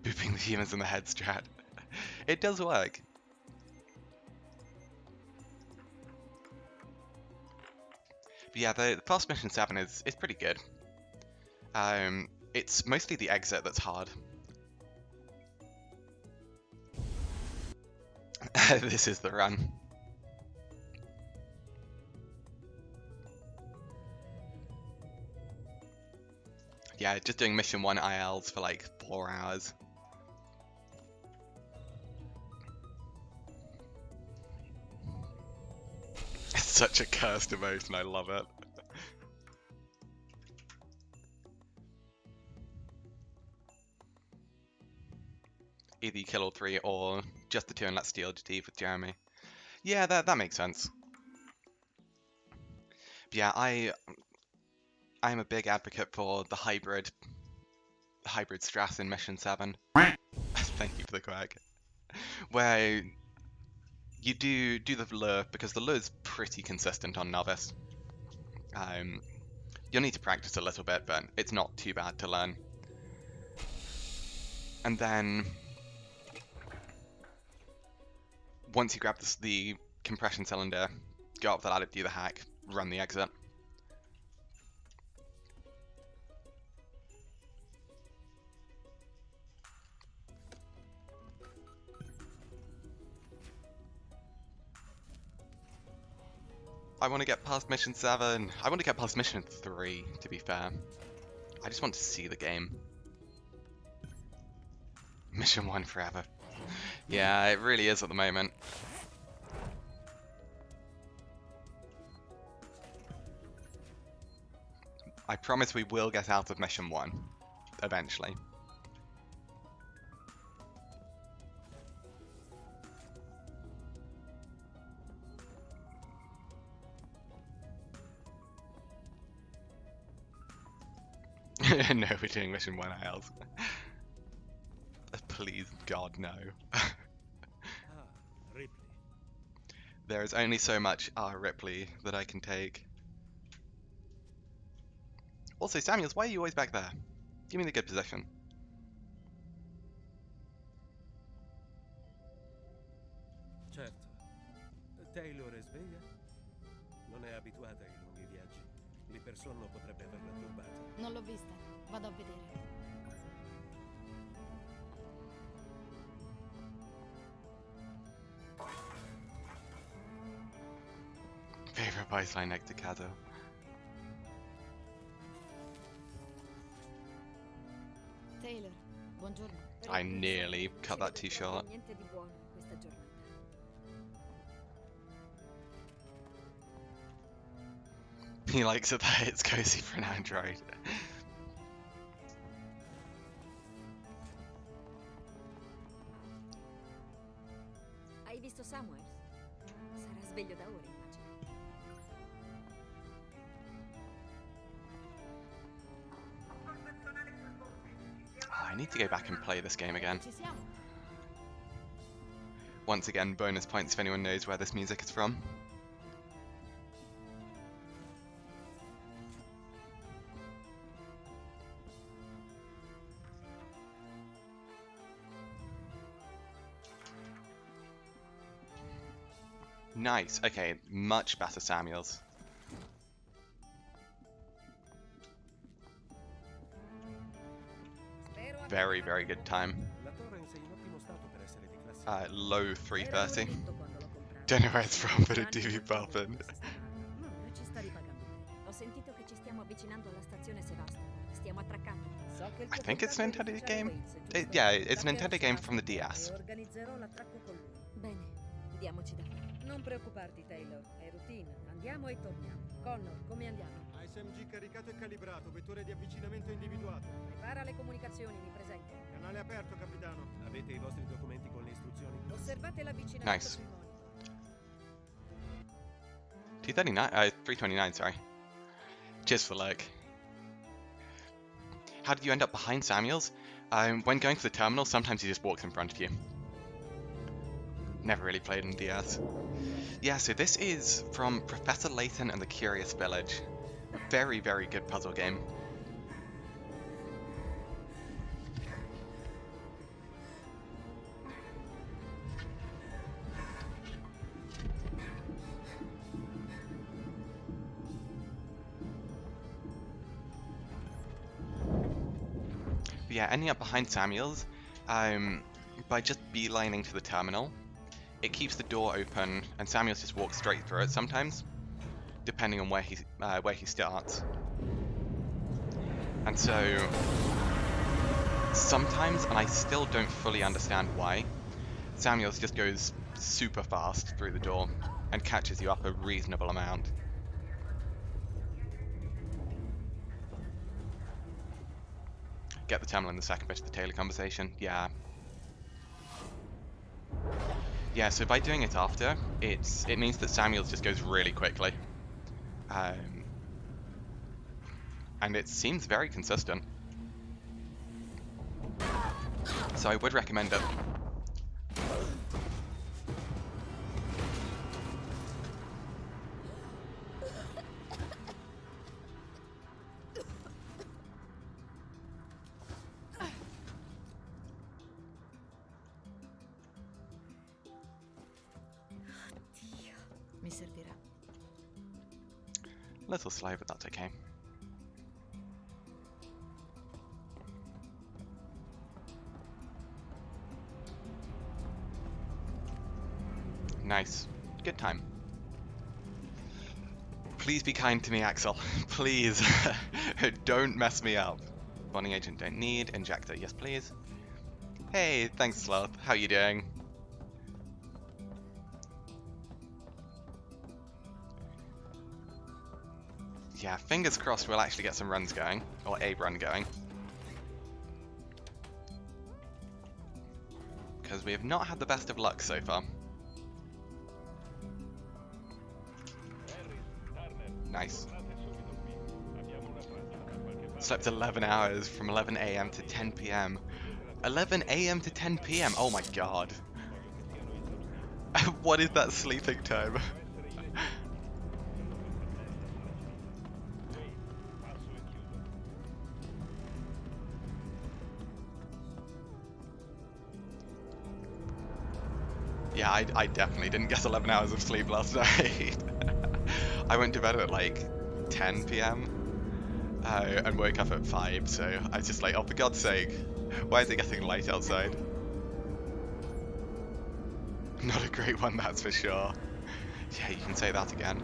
booping the humans in the head strat. It does work. But yeah, the Fast Mission 7 is pretty good. It's mostly the exit that's hard. This is the run. Yeah, just doing mission 1 ILs for like 4 hours. It's such a cursed emotion, I love it. Either you kill all 3 or just the 2 and let steal GT with Jeremy. Yeah, that makes sense. But yeah, I'm a big advocate for the hybrid strat in Mission 7. Thank you for the quack. Where you do the lure, because the lure is pretty consistent on Novice. You'll need to practice a little bit, but it's not too bad to learn. And then once you grab the compression cylinder, go up the ladder, do the hack, run the exit. I want to get past mission 7. I want to get past mission 3, to be fair. I just want to see the game. Mission 1 forever. Yeah, it really is at the moment. I promise we will get out of mission 1, eventually. No, we're doing mission 1 ILs. Please, God, no. Ripley. There is only so much Ripley that I can take. Also, Samuels, why are you always back there? Give me the good position. Certo. Taylor è sveglia? Non è abituata ai lunghi viaggi. L'ipersonno potrebbe averla turbata. Non l'ho vista, vado a vedere. Favorite baseline next to Kato. Taylor, buongiorno. I nearly cut that too short. Niente di buono questa giornata. He likes it that it's cozy for an android. Hai visto Samuels? Sarà sveglio da ora, immagino. I need to go back and play this game again. Ci siamo. Once again, bonus points if anyone knows where this music is from. Nice, okay, much better Samuels. Very, very good time. Low 330. Don't know where it's from, but it do be bumping. I think it's a Nintendo game. Yeah, it's a Nintendo game from the DS. Bene, diamoci da fare. Non preoccuparti, Taylor. È routine. Andiamo e torniamo. Connor, come andiamo? NMG caricato e calibrato, vettore di avvicinamento individuato. Prepara le comunicazioni, mi presento. Canale aperto, capitano. Avete i vostri documenti con le istruzioni? Osservate l'avvicinamento Nice. sui monitor. 239, 329, sorry. Cheers for luck. How did you end up behind Samuels? When going for the terminal, sometimes he just walks in front of you. Never really played in DS. Yeah, so this is from Professor Layton and the Curious Village. Very, very good puzzle game. yeah, ending up behind Samuel's, by just beelining to the terminal, it keeps the door open, and Samuel's just walks straight through it sometimes, depending on where he starts. And so sometimes, and I still don't fully understand why, Samuel's just goes super fast through the door and catches you up a reasonable amount. Get the terminal in the second bit of the Taylor conversation. Yeah. Yeah, so by doing it after, it means that Samuel's just goes really quickly. And it seems very consistent. So I would recommend it. Mi servirà. Little slow, but that's okay. Nice. Good time. Please be kind to me, Axel. Please. Don't mess me up. Bonding agent don't need. Injector, yes please. Hey, thanks Sloth. How you doing? Yeah, fingers crossed we'll actually get some runs going. Or a run going. Because we have not had the best of luck so far. Nice. Slept 11 hours from 11 AM to 10 PM. 11 AM to 10 PM? Oh my god. What is that sleeping time? Yeah, I definitely didn't get 11 hours of sleep last night. I went to bed at like 10 PM and woke up at 5, so I was just like, oh, for God's sake, why is it getting light outside? Not a great one, that's for sure. Yeah, you can say that again.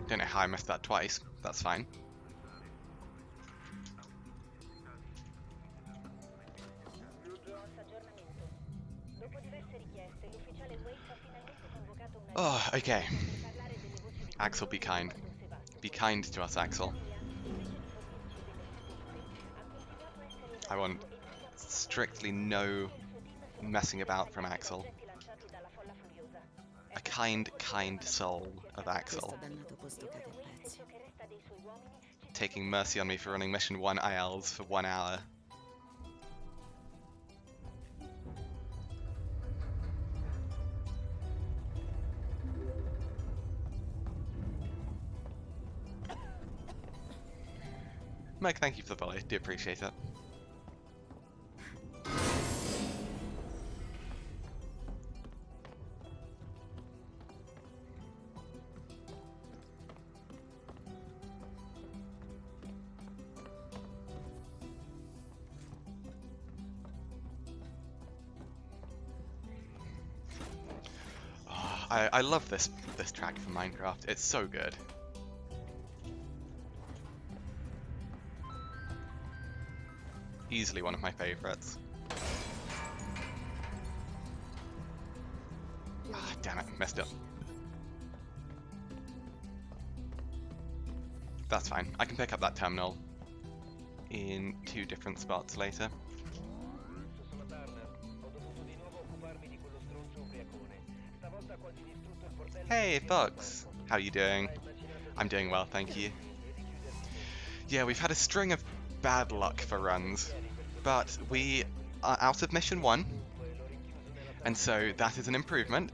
Don't know how I missed that twice. That's fine. Oh, okay. Axel, be kind. Be kind to us, Axel. I want strictly no messing about from Axel. A kind, kind soul of Axel. Taking mercy on me for running Mission 1 ILs for 1 hour. Mike, thank you for the follow. Do appreciate it. I love this track from Minecraft. It's so good. Easily one of my favorites. Ah, damn it, messed up. That's fine. I can pick up that terminal in 2 different spots later. Hey, Fox! How you doing? I'm doing well, thank you. Yeah, we've had a string of bad luck for runs, but we are out of Mission 1, and so that is an improvement.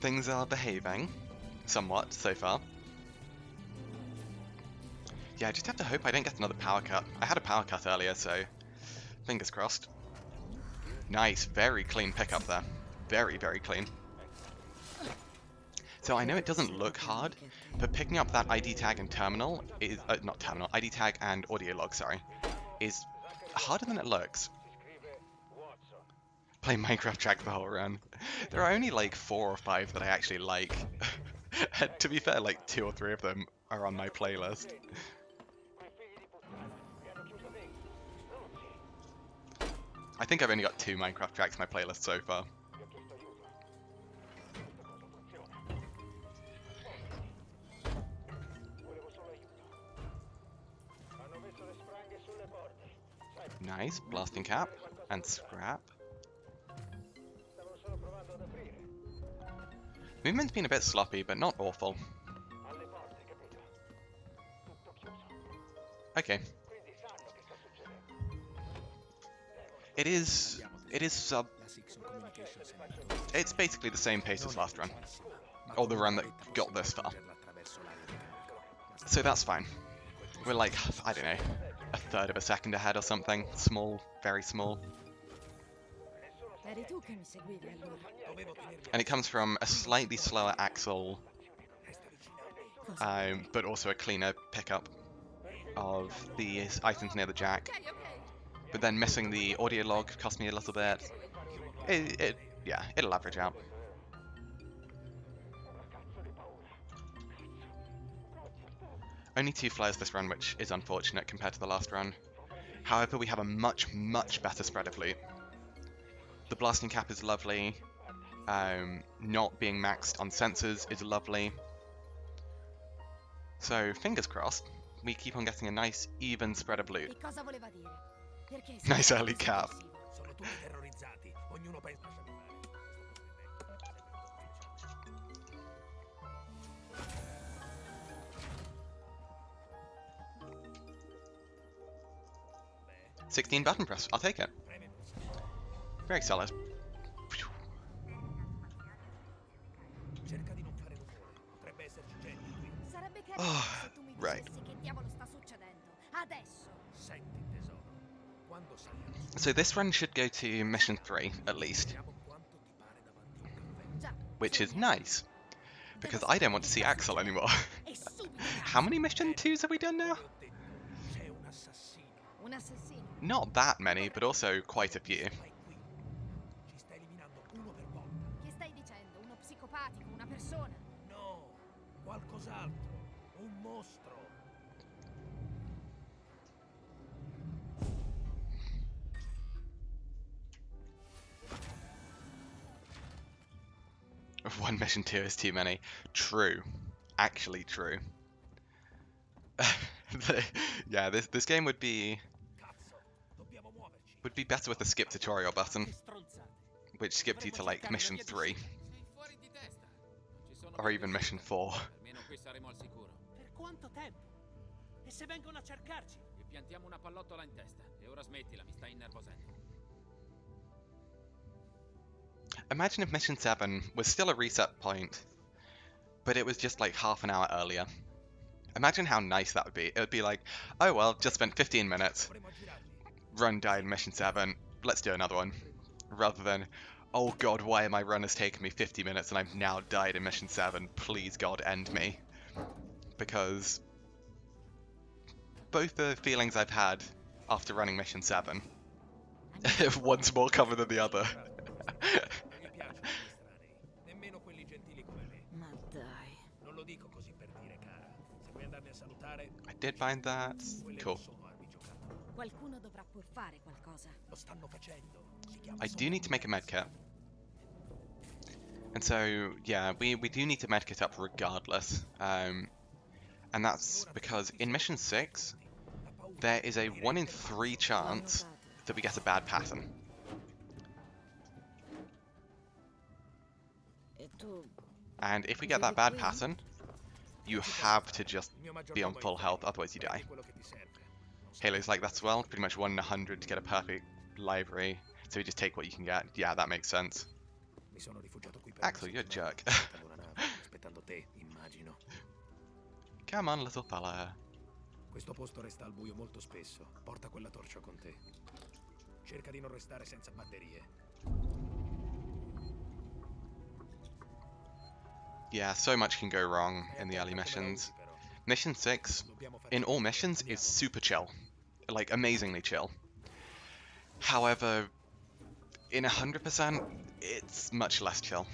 Things are behaving somewhat so far. Yeah, I just have to hope I don't get another power cut. I had a power cut earlier, so fingers crossed. Nice, very clean pickup there. Very, very clean. So I know it doesn't look hard, but picking up that ID tag and terminal is not terminal, ID tag and audio log, sorry, is harder than it looks. Play Minecraft track the whole run. There are only like 4 or 5 that I actually like. And to be fair, like 2 or 3 of them are on my playlist. I think I've only got 2 Minecraft tracks on my playlist so far. Nice, blasting cap and scrap. Movement's been a bit sloppy, but not awful. Okay. It's basically the same pace as last run. Or the run that got this far. So that's fine. We're like, I don't know, a third of a second ahead or something. Small, very small. And it comes from a slightly slower axle, but also a cleaner pickup of the items near the jack. But then missing the audio log cost me a little bit. Yeah, it'll average out. Only 2 flares this run, which is unfortunate compared to the last run. However, we have a much, much better spread of loot. The blasting cap is lovely. Not being maxed on sensors is lovely. So, fingers crossed, we keep on getting a nice, even spread of loot. Nice early cap. $16 button press, I'll take it. Very solid. Oh, right. So this run should go to mission 3, at least. Which is nice. Because I don't want to see Axel anymore. How many mission 2s have we done now? Not that many, but also quite a few. One mission 2 is too many. True. Actually true. Yeah, this game would be better with a skip tutorial button, which skipped you to like mission 3 or even mission 4. Imagine if mission 7 was still a reset point, but it was just like half an hour earlier. Imagine how nice that would be. It would be like, oh well, just spent 15 minutes. Run died in mission 7, let's do another one. Rather than, oh god, why my run has taken me 50 minutes and I've now died in mission 7, please god end me. Because both the feelings I've had after running mission 7, one's more common than the other. I did find that. Cool. I do need to make a medkit. And so, yeah, we do need to medkit up regardless. And that's because in mission 6, there is a 1 in 3 chance that we get a bad pattern. And if we get that bad pattern, you have to just be on full health, otherwise you die. Halo's like that as well, pretty much 1 in 100 to get a perfect library, so you just take what you can get. Yeah, that makes sense. Axel, you're a jerk. Aspettando una nave, aspettando te, immagino. Come on, little fella. Questo posto resta al buio molto spesso. Porta quella torcia con te. Cerca di non restare senza batterie. Yeah, so much can go wrong in the early missions. Mission 6, in all missions, is super chill. Like, amazingly chill. However, in 100%, it's much less chill.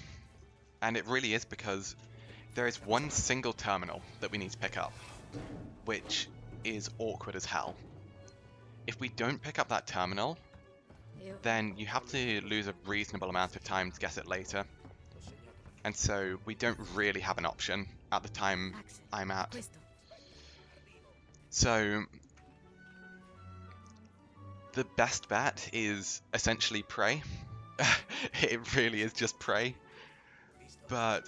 And it really is because there is one single terminal that we need to pick up, which is awkward as hell. If we don't pick up that terminal, then you have to lose a reasonable amount of time to get it later. And so we don't really have an option at the time I'm at. So the best bet is essentially pray. It really is just pray. But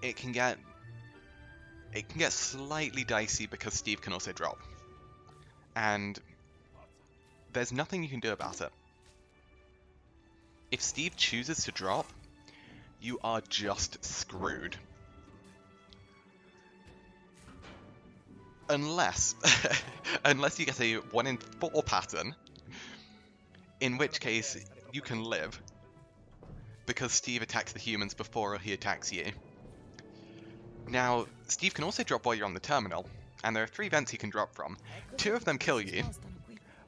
it can get slightly dicey because Steve can also drop. And there's nothing you can do about it. If Steve chooses to drop, you are just screwed. Unless you get a 1 in 4 pattern, in which case you can live, because Steve attacks the humans before he attacks you. Now, Steve can also drop while you're on the terminal, and there are 3 vents he can drop from. 2 of them kill you,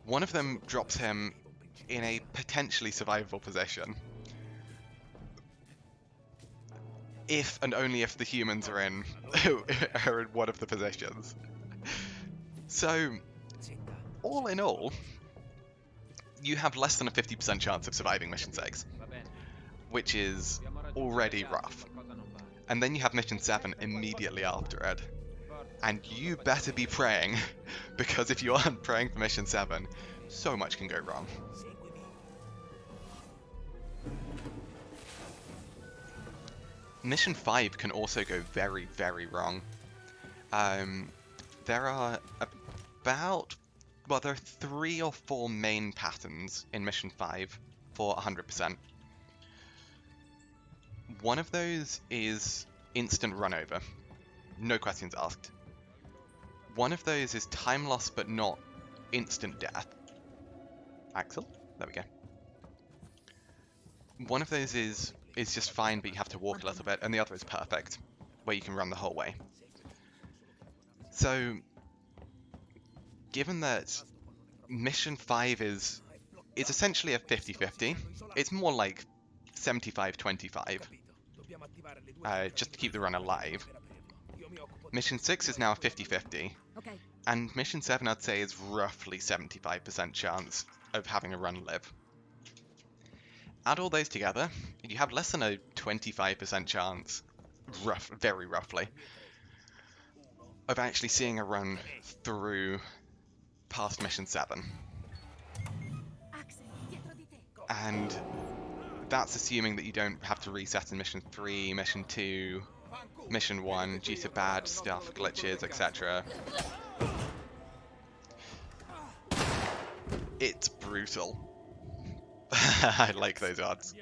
1 of them drops him in a potentially survivable position. If and only if the humans are in one of the positions. So, all in all, you have less than a 50% chance of surviving Mission 6, which is already rough. And then you have Mission 7 immediately after it. And you better be praying, because if you aren't praying for Mission 7, so much can go wrong. Mission 5 can also go very, very wrong. There are there are 3 or 4 main patterns in Mission 5 for 100%. One of those is instant run over, no questions asked. One of those is time loss but not instant death. Axel? There we go. One of those is just fine, but you have to walk a little bit, and the other is perfect, where you can run the whole way. So, given that Mission 5 is essentially a 50-50, it's more like 75-25, just to keep the run alive. Mission 6 is now a 50-50, and Mission 7 I'd say is roughly 75% chance of having a run live. Add all those together, you have less than a 25% chance, very roughly, of actually seeing a run through past Mission 7. And that's assuming that you don't have to reset in Mission 3, Mission 2, Mission 1 due to bad stuff, glitches, etc. It's brutal. I like those odds.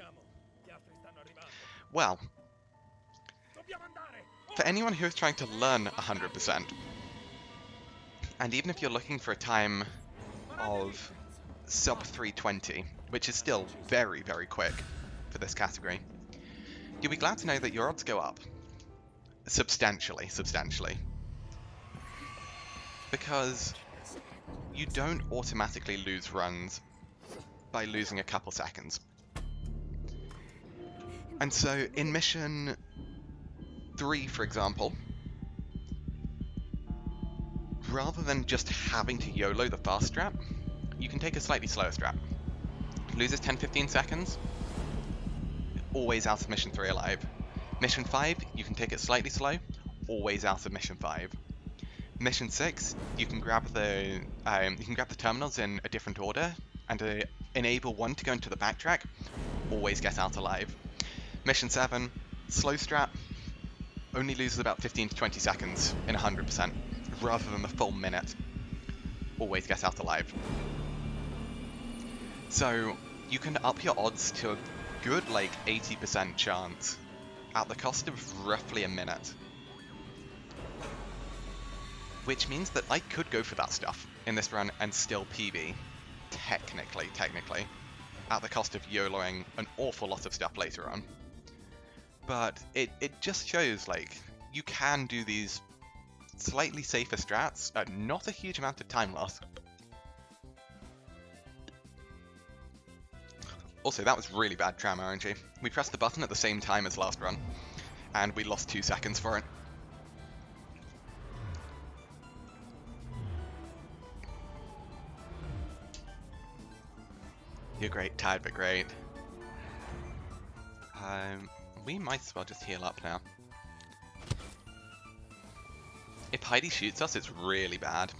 Well, for anyone who is trying to learn 100%, and even if you're looking for a time of sub 320, which is still very, very quick for this category, you'll be glad to know that your odds go up. Substantially. Because you don't automatically lose runs by losing a couple seconds. And so in Mission 3, for example, rather than just having to YOLO the fast strat, you can take a slightly slower strat. Loses 10-15 seconds, always out of Mission 3 alive. Mission 5, you can take it slightly slow, always out of Mission 5. Mission 6, you can grab the terminals in a different order and enable one to go into the backtrack, always get out alive. Mission 7, slow strat, only loses about 15 to 20 seconds in 100%, rather than the full minute, always get out alive. So you can up your odds to good, like, 80% chance at the cost of roughly a minute. Which means that I could go for that stuff in this run and still PB. Technically. At the cost of YOLOing an awful lot of stuff later on. But it just shows, like, you can do these slightly safer strats at not a huge amount of time loss. Also, that was really bad tram RNG. We pressed the button at the same time as last run, and we lost 2 seconds for it. You're great, tired but great. We might as well just heal up now. If Heidi shoots us, it's really bad.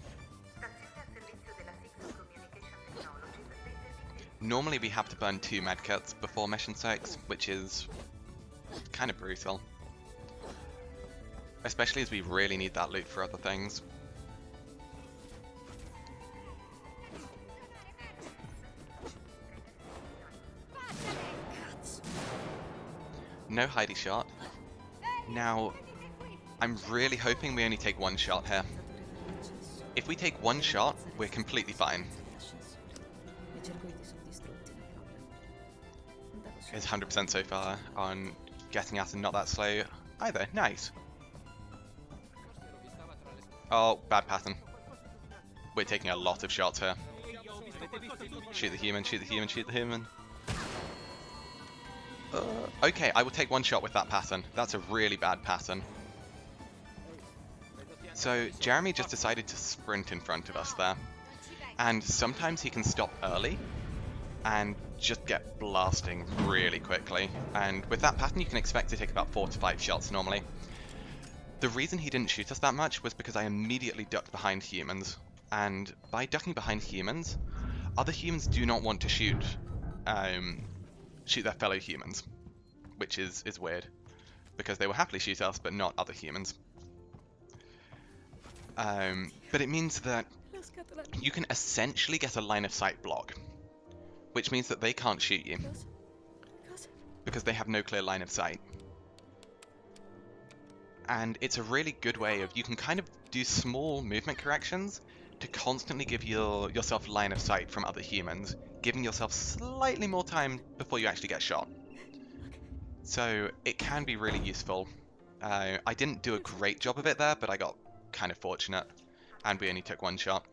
Normally we have to burn 2 medkits before mission 6, which is kind of brutal. Especially as we really need that loot for other things. No Heidi shot. Now, I'm really hoping we only take 1 shot here. If we take 1 shot, we're completely fine. It's 100% so far on getting us and not that slow either. Nice. Oh, bad pattern. We're taking a lot of shots here. Shoot the human, shoot the human, shoot the human. Okay, I will take 1 shot with that pattern. That's a really bad pattern. So, Jeremy just decided to sprint in front of us there. And sometimes he can stop early and just get blasting really quickly. And with that pattern, you can expect to take about 4 to 5 shots normally. The reason he didn't shoot us that much was because I immediately ducked behind humans. And by ducking behind humans, other humans do not want to shoot their fellow humans, which is weird, because they will happily shoot us, but not other humans. But it means that you can essentially get a line of sight block, which means that they can't shoot you, because they have no clear line of sight. And it's a really good way of, you can kind of do small movement corrections to constantly give yourself line of sight from other humans, giving yourself slightly more time before you actually get shot. So it can be really useful. I didn't do a great job of it there, but I got kind of fortunate, and we only took 1 shot.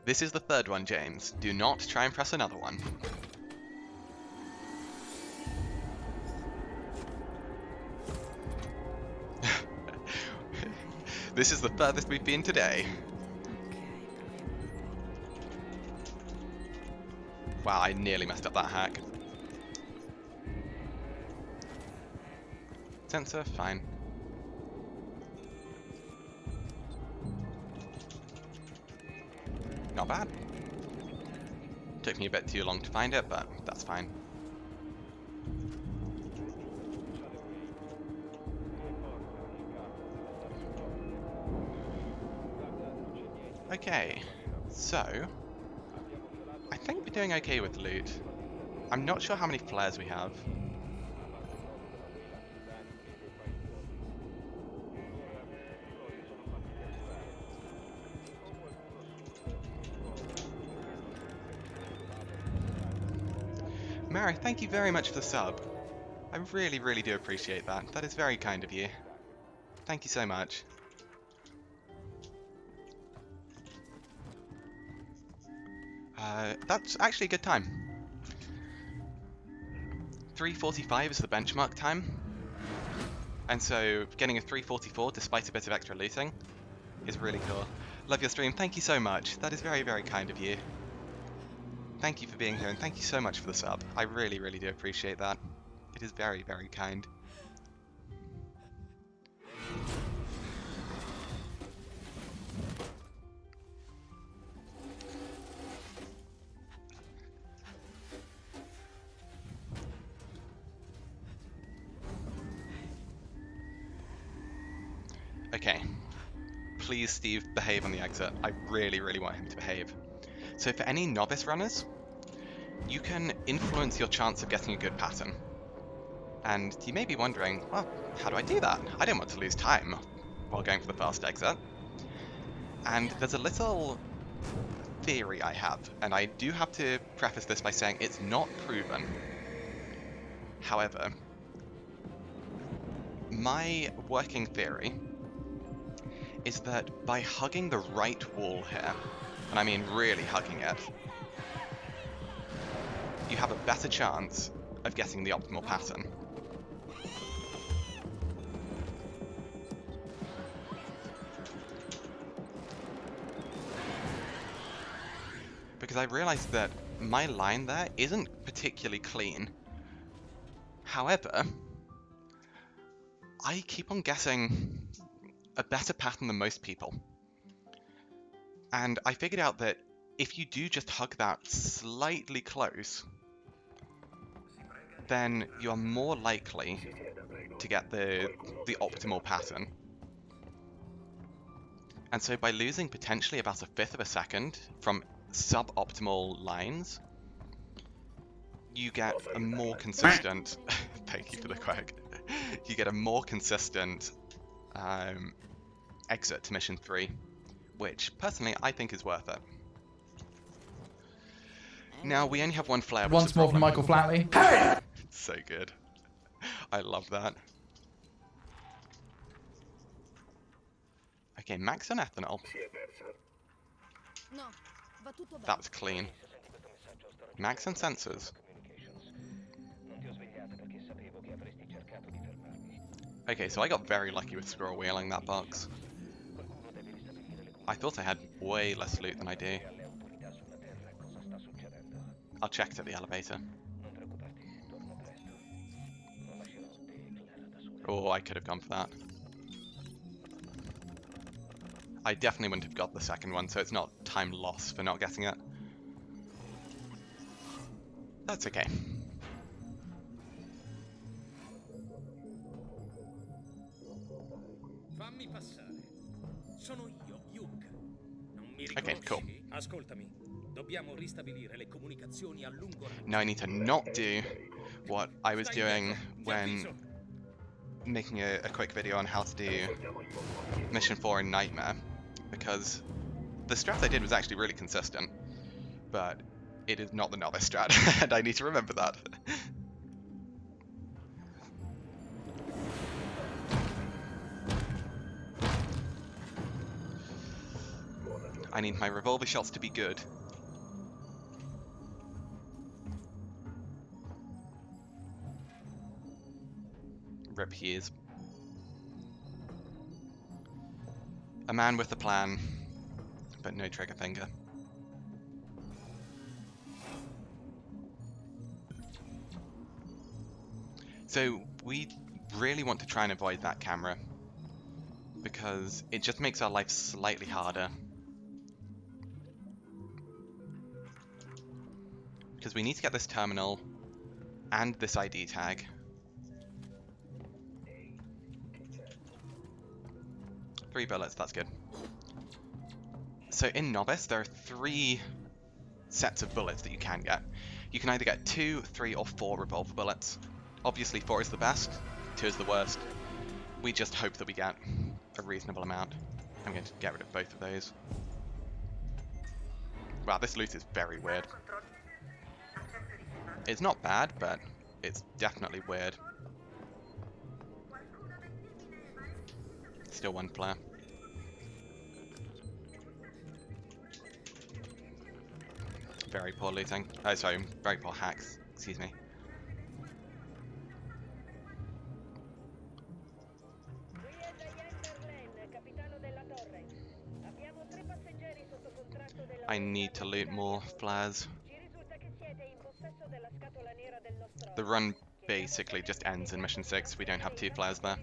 This is the 3rd one, James. Do not try and press another one. This is the furthest we've been today. Wow, I nearly messed up that hack. Sensor, fine. Not bad. Took me a bit too long to find it, but that's fine. Okay, so I think we're doing okay with loot. I'm not sure how many flares we have. Mary, thank you very much for the sub. I really, really do appreciate that. That is very kind of you. Thank you so much. That's actually a good time. 3:45 is the benchmark time. And so getting a 3:44 despite a bit of extra looting is really cool. Love your stream. Thank you so much. That is very, very kind of you. Thank you for being here, and thank you so much for the sub. I really, really do appreciate that. It is very, very kind. Okay. please, Steve, behave on the exit. I really, really want him to behave. So for any novice runners, you can influence your chance of getting a good pattern. And you may be wondering, well, how do I do that? I don't want to lose time while going for the fast exit. And there's a little theory I have, and I do have to preface this by saying it's not proven. However, my working theory is that by hugging the right wall here, and I mean really hugging it, you have a better chance of getting the optimal pattern. Because I realized that my line there isn't particularly clean. However, I keep on guessing a better pattern than most people. And I figured out that if you do just hug that slightly close, then you're more likely to get the optimal pattern. And so by losing potentially about 1/5 of a second from suboptimal lines, you get a more consistent thank you for the quack. You get a more consistent exit to mission 3, which personally I think is worth it. Now we only have one flare. Once more from Michael Flatley. Hey! So good. I love that. Okay, max on ethanol. That was clean. Max on sensors. Okay, so I got very lucky with squirrel wheeling that box. I thought I had way less loot than I do. I'll check it at the elevator. Oh, I could have gone for that. I definitely wouldn't have got the second one, so it's not time loss for not getting it. That's okay. Okay, cool. Now I need to not do what I was doing when making a quick video on how to do Mission 4 in Nightmare, because the strat I did was actually really consistent, but it is not the novice strat, and I need to remember that. I need my revolver shots to be good. Rip Hughes. A man with a plan, but no trigger finger. So we really want to try and avoid that camera, because it just makes our life slightly harder. Because we need to get this terminal and this ID tag. Three bullets, that's good. So in Novice, there are 3 sets of bullets that you can get. You can either get 2, 3, or 4 revolver bullets. Obviously 4 is the best, 2 is the worst. We just hope that we get a reasonable amount. I'm going to get rid of both of those. Wow, this loot is very weird. It's not bad, but it's definitely weird. Still one flare. Very poor looting. Oh, sorry, very poor hacks. Excuse me. I need to loot more flares. The run basically just ends in Mission 6. We don't have 2 flares there.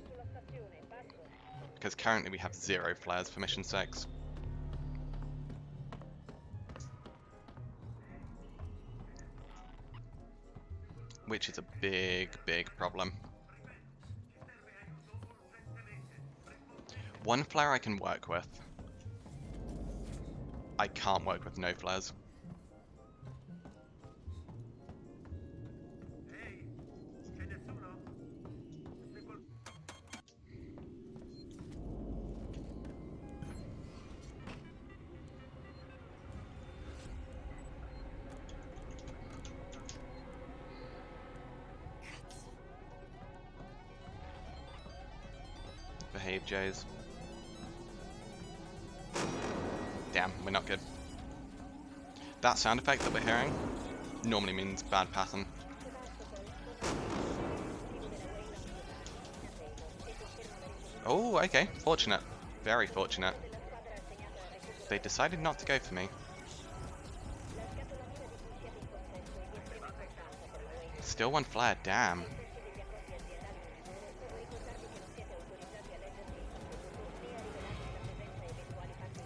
Because currently we have 0 flares for Mission 6. Which is a big, big problem. 1 flare I can work with. I can't work with no flares. Behave, Jays. Damn, we're not good. That sound effect that we're hearing normally means bad pattern. Oh, okay. Fortunate. Very fortunate. They decided not to go for me. Still one flare, damn.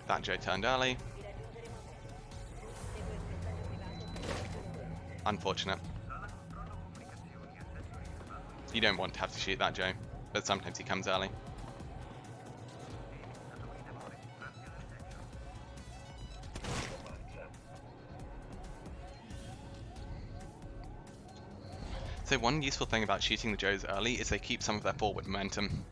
That Joe turned early. Unfortunate. You don't want to have to shoot that Joe, but sometimes he comes early. So one useful thing about shooting the Joes early is they keep some of their forward momentum,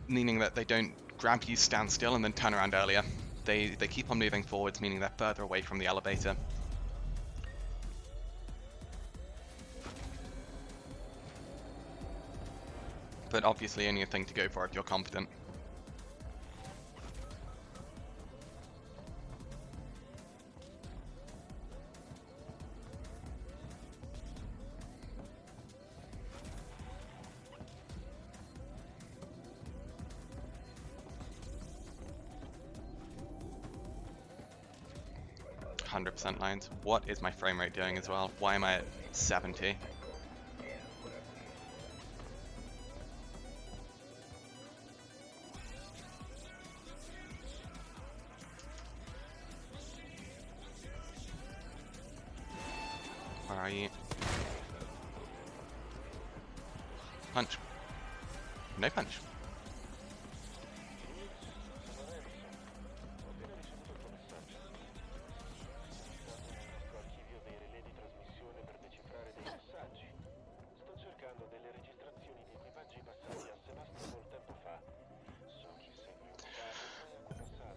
meaning that they don't grab you, stand still, and then turn around earlier. They keep on moving forwards, meaning they're further away from the elevator. But obviously only a thing to go for if you're confident. %, lines. What is my frame rate doing as well? Why am I at 70? Where are you? Punch. No punch.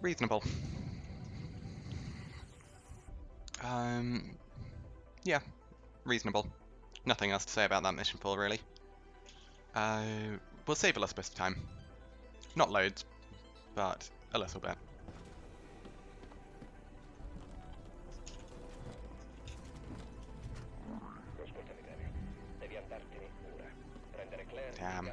Reasonable. Yeah, reasonable. Nothing else to say about that mission pool, really. We'll save a little bit of time. Not loads, but a little bit. Damn.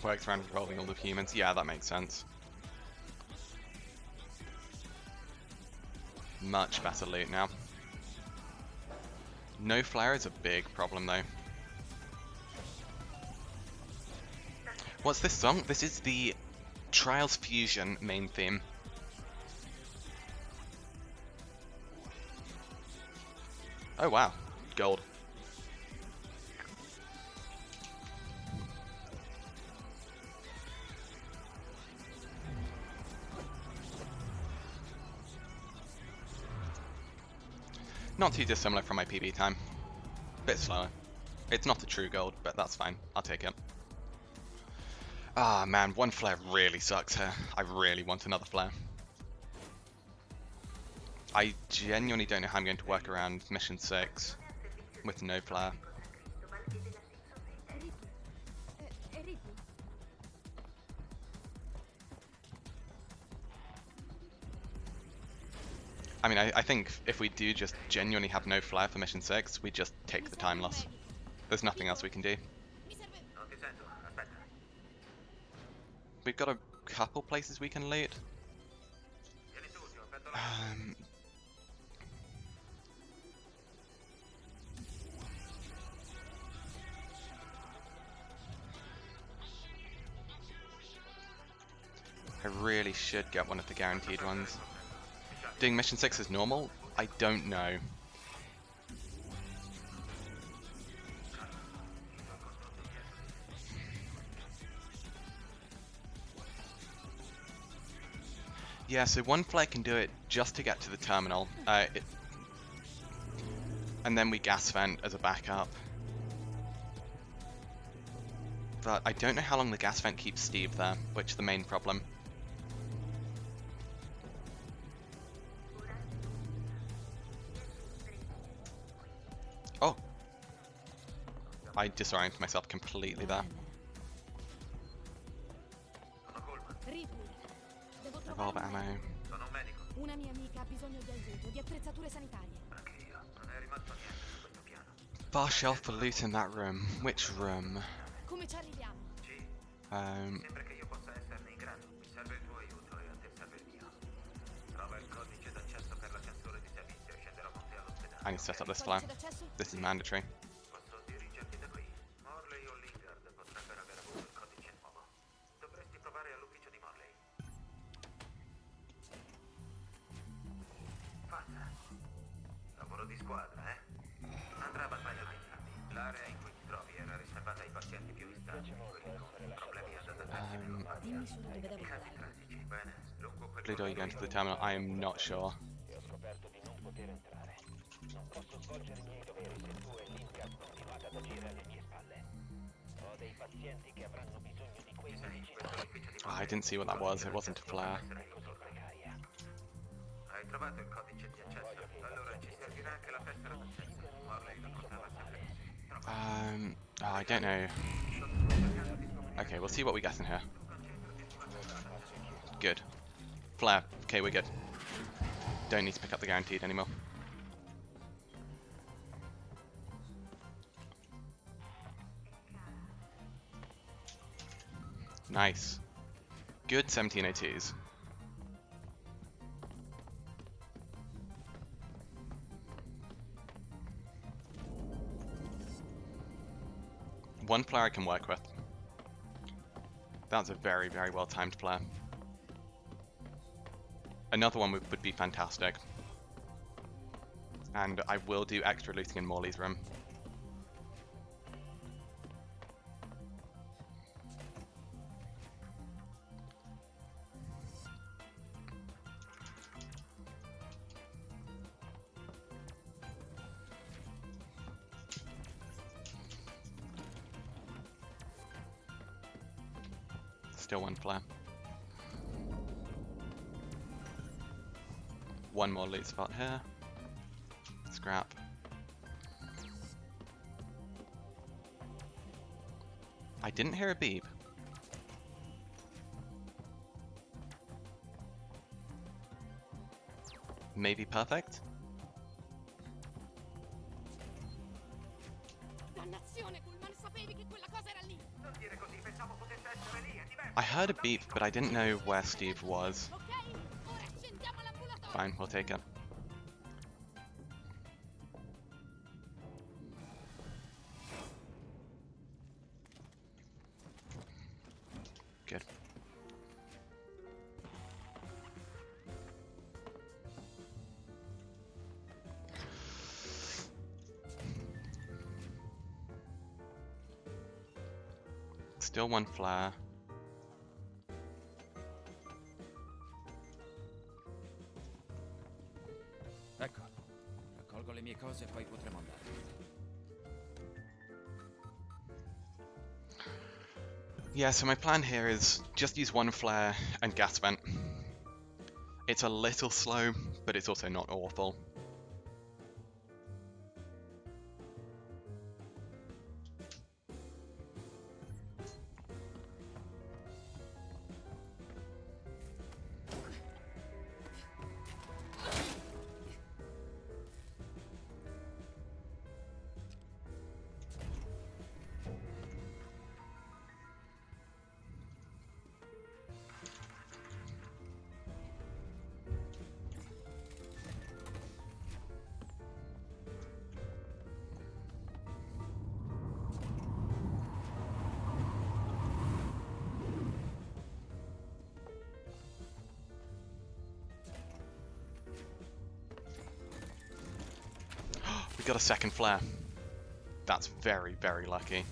Works around rolling all the humans. Yeah, that makes sense. Much better loot now. No flare is a big problem though. What's this song? This is the Trials Fusion main theme. Oh wow, gold. Not too dissimilar from my PB time. Bit slower. It's not a true gold, but that's fine. I'll take it. Ah man, one flare really sucks here. I really want another flare. I genuinely don't know how I'm going to work around mission 6 with no flare. I mean, I think if we do just genuinely have no flare for mission 6, we just take the time loss. There's nothing else we can do. We've got a couple places we can loot. I really should get one of the guaranteed ones. Doing mission 6 is normal? I don't know. Yeah, so one flare can do it just to get to the terminal. And then we gas vent as a backup. But I don't know how long the gas vent keeps Steve there, which is the main problem. Oh! I disoriented myself completely there. Devo Revolver trovare un ammo. medico. Sono un medico. Una mia amica ha bisogno di aiuto, di attrezzature sanitarie. Anche io. Non è rimasto niente su questo piano. Bar shelf for loot in that room. Which room? Come ci arriviamo? Sì, Um, sembra che io possa esserne in grado. Mi serve il tuo aiuto e a te serve il mio. Trova il codice d'accesso per l'ascensore di servizio e scenderò con te all'ospedale. I need to set up this flare. Codice d'accesso? This is mandatory. Posso dirigerti da qui. Morley o Lingard potrebbero aver avuto il codice nuovo. Dovresti provare all'ufficio di Morley. Forza. Lavoro di squadra, eh? Andrà a vantaggio di entrambi. L'area in cui ti trovi era riservata ai pazienti più instabili, quelli con problemi ad adattarsi più normali. Dimmi solo dove devo I casi andare. tragici, bene. Lungo quel Blue door, you go into the corridoio. terminal. I am not sure. E ho scoperto di non poter entrare. Non posso svolgere i miei doveri se tu e Lingard continuate ad agire alle mie spalle. Ho dei pazienti che avranno bisogno di quei medicinali. Questo è l'ufficio di Oh, I Morley. didn't see what that was. It wasn't a flare. Essere così precaria. Hai trovato il codice di accesso? Allora ci servirà anche la tessera d'accesso. Morley lo portava sempre così. Oh, I don't know. Okay, we'll see what we get in here. Good. Flare. Okay, we're good. Don't need to pick up the guaranteed anymore. Nice. Good 1702s. One flare I can work with. That's a very, very well timed flare. Another one would be fantastic. And I will do extra looting in Morley's room. Still one flare. One more loot spot here. Scrap. I didn't hear a beep. Maybe perfect? Dannazione, Pullman, sapevi che quella cosa era lì. Non dire così, pensavo potesse essere lì, è diverso. I heard a beep, but I didn't know where Steve was. Ok, ora scendiamo all'ambulatorio. Fine, we'll take it. Good. Still one flare. Ecco, raccolgo le mie cose e poi potremo andare. Yeah, so my plan here is just use one flare and gas vent. It's a little slow, but it's also not awful. We got a second flare. That's very, very lucky.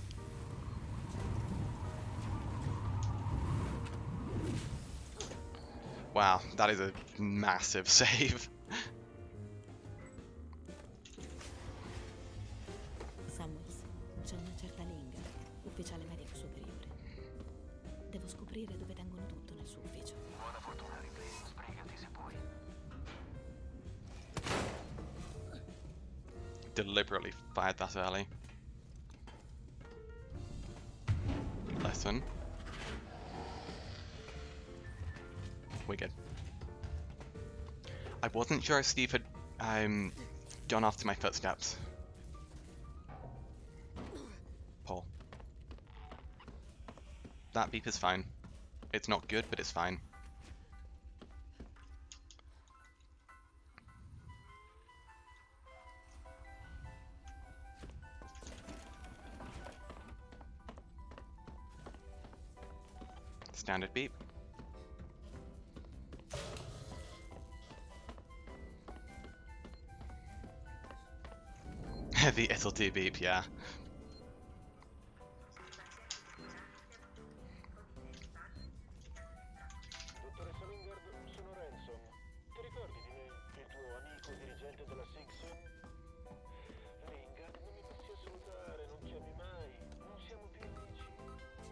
Wow, that is a massive save. Samuels, c'è una certa Linga, ufficiale medico superiore. Devo scoprire dove tengono tutto nel suo ufficio. Buona fortuna, Ripley. Sbrigati se puoi. Deliberately fired that early. Listen. We're good. I wasn't sure if Steve had gone after my footsteps. Paul. That beep is fine. It's not good, but it's fine. Standard beep. The SLT beep, yeah. Dottoressa Lingard, sono Ransom. Ti ricordi di me, il tuo amico dirigente della Sixon? Lingard, non mi passi a salutare, non chiami mai. Non siamo più amici.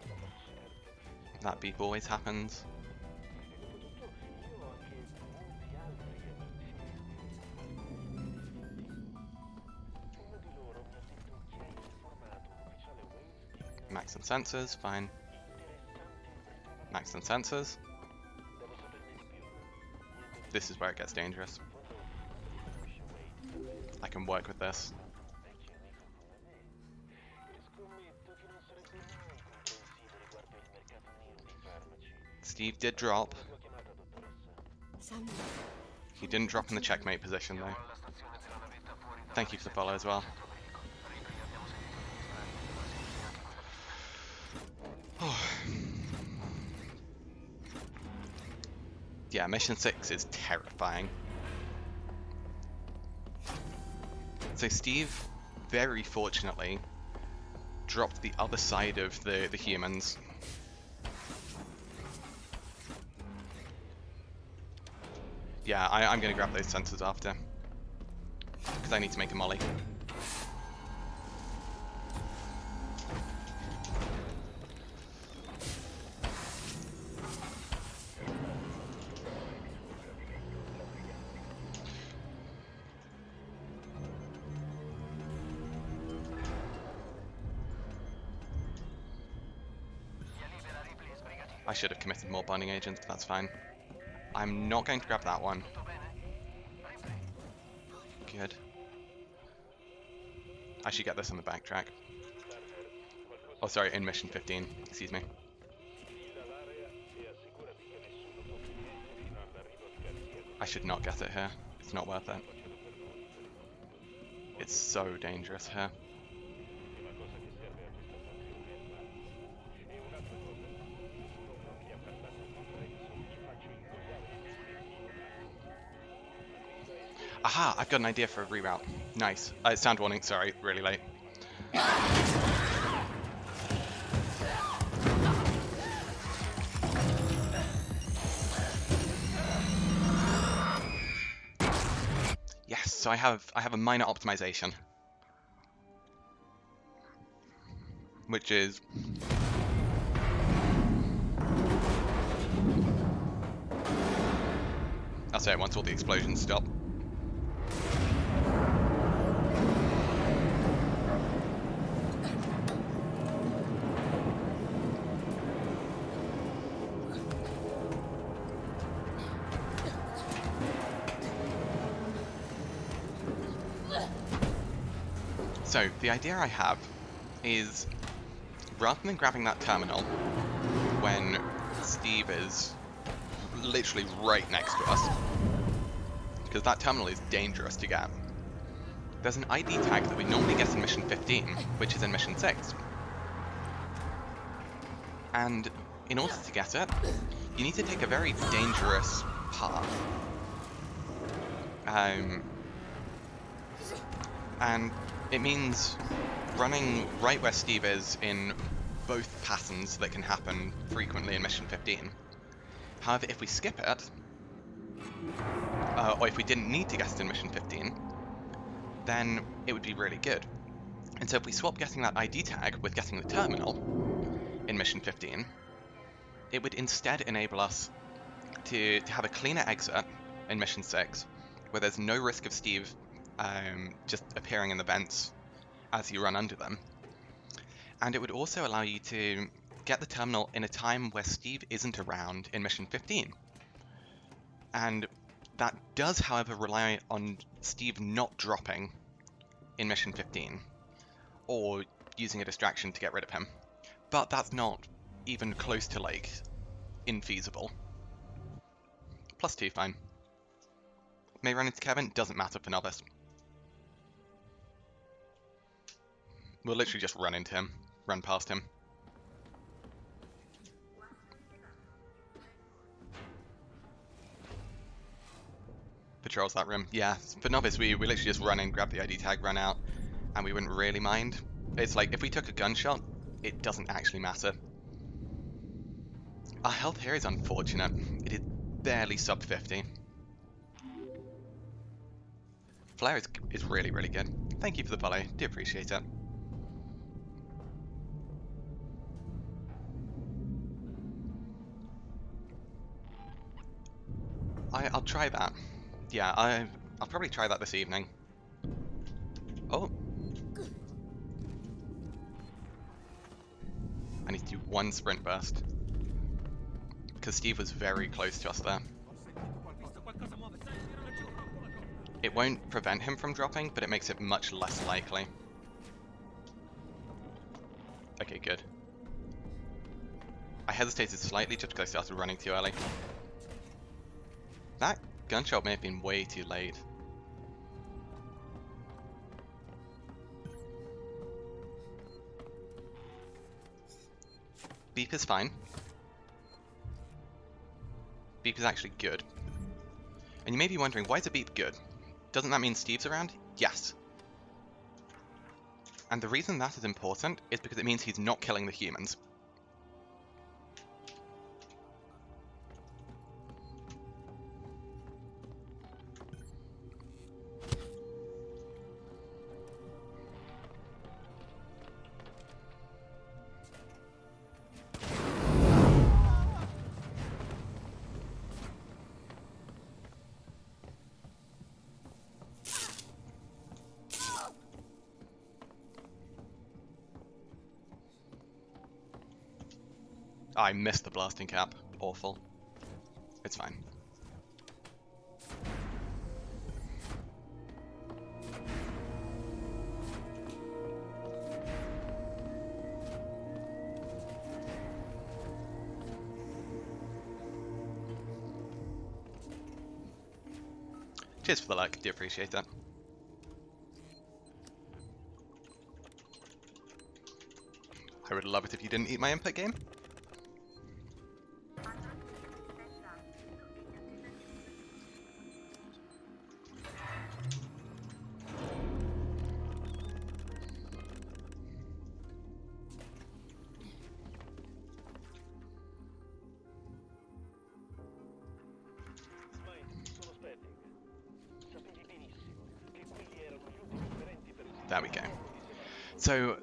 Ma certo. That beep always happens. E dopotutto, io ho anche molti altri amici. Uno di loro mi ha detto che hai informato l'ufficiale Wales di Max and sensors, fine. Max and sensors. Devo saperne di più. This is where it gets dangerous. I can work with this. Vecchio amico come me. E scommetto che non sarebbe mai comprensivo riguardo il mercato nero dei farmaci. Steve did drop. La tua chiamata, dottoressa. Samuel, He didn't drop in the checkmate position though. Thank you for the follow as well. Oh. Yeah, mission 6 is terrifying. So Steve, very fortunately, dropped the other side of the humans. Yeah, I'm gonna grab those sensors after. Because I need to make a molly. I should have committed more binding agents, but that's fine. I'm not going to grab that one. Good. I should get this on the backtrack. Oh, sorry, in mission 15. Excuse me. I should not get it here. It's not worth it. It's so dangerous here. Aha! I've got an idea for a reroute. Nice. Sound warning, sorry, really late. Yes, so I have a minor optimization. Which is I'll say it once all the explosions stop. So, the idea I have is, rather than grabbing that terminal when Steve is literally right next to us, because that terminal is dangerous to get, there's an ID tag that we normally get in mission 15, which is in mission 6. And in order to get it, you need to take a very dangerous path. And it means running right where Steve is in both patterns that can happen frequently in Mission 15. However, if we skip it, or if we didn't need to get it in Mission 15, then it would be really good. And so if we swap getting that ID tag with getting the terminal in Mission 15, it would instead enable us to have a cleaner exit in Mission 6, where there's no risk of Steve just appearing in the vents as you run under them. And it would also allow you to get the terminal in a time where Steve isn't around in Mission 15. And that does, however, rely on Steve not dropping in Mission 15, or using a distraction to get rid of him. But that's not even close to, like, infeasible. +2, fine. May run into Kevin, doesn't matter for Novice. We'll literally just run into him, run past him. Patrols that room. Yeah, for Novice, we literally just run in, grab the ID tag, run out, and we wouldn't really mind. It's like, if we took a gunshot, it doesn't actually matter. Our health here is unfortunate. It is barely sub 50. Flare is really, really good. Thank you for the follow, do appreciate it. I'll try that. Yeah, I'll probably try that this evening. Oh. I need to do one sprint burst. Because Steve was very close to us there. It won't prevent him from dropping, but it makes it much less likely. Okay, good. I hesitated slightly just because I started running too early. That gunshot may have been way too late. Beep is fine. Beep is actually good. And you may be wondering, why is a beep good? Doesn't that mean Steve's around? Yes. And the reason that is important is because it means he's not killing the humans. I missed the blasting cap. Awful. It's fine. Cheers for the like, do appreciate that. I would love it if you didn't eat my input game. There we go. So,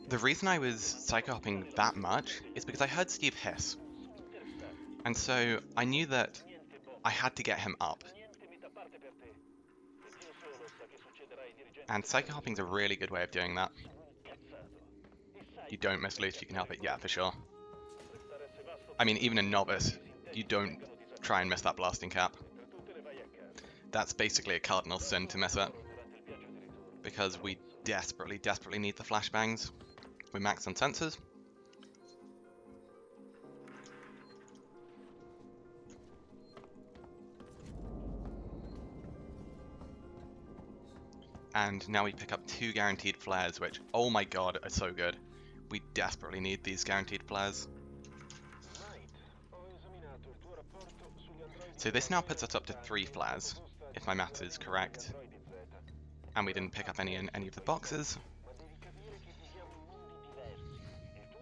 the reason I was psycho-hopping that much is because I heard Steve hiss. And so, I knew that I had to get him up. And psycho-hopping is a really good way of doing that. You don't miss loot if you can help it, yeah, for sure. I mean, even in Novice, you don't try and miss that blasting cap. That's basically a cardinal sin to miss it. Because we desperately, desperately need the flashbangs. We're maxed on sensors. And now we pick up 2 guaranteed flares, which, oh my god, are so good. We desperately need these guaranteed flares. So this now puts us up to 3 flares, if my math is correct. And we didn't pick up any in any of the boxes.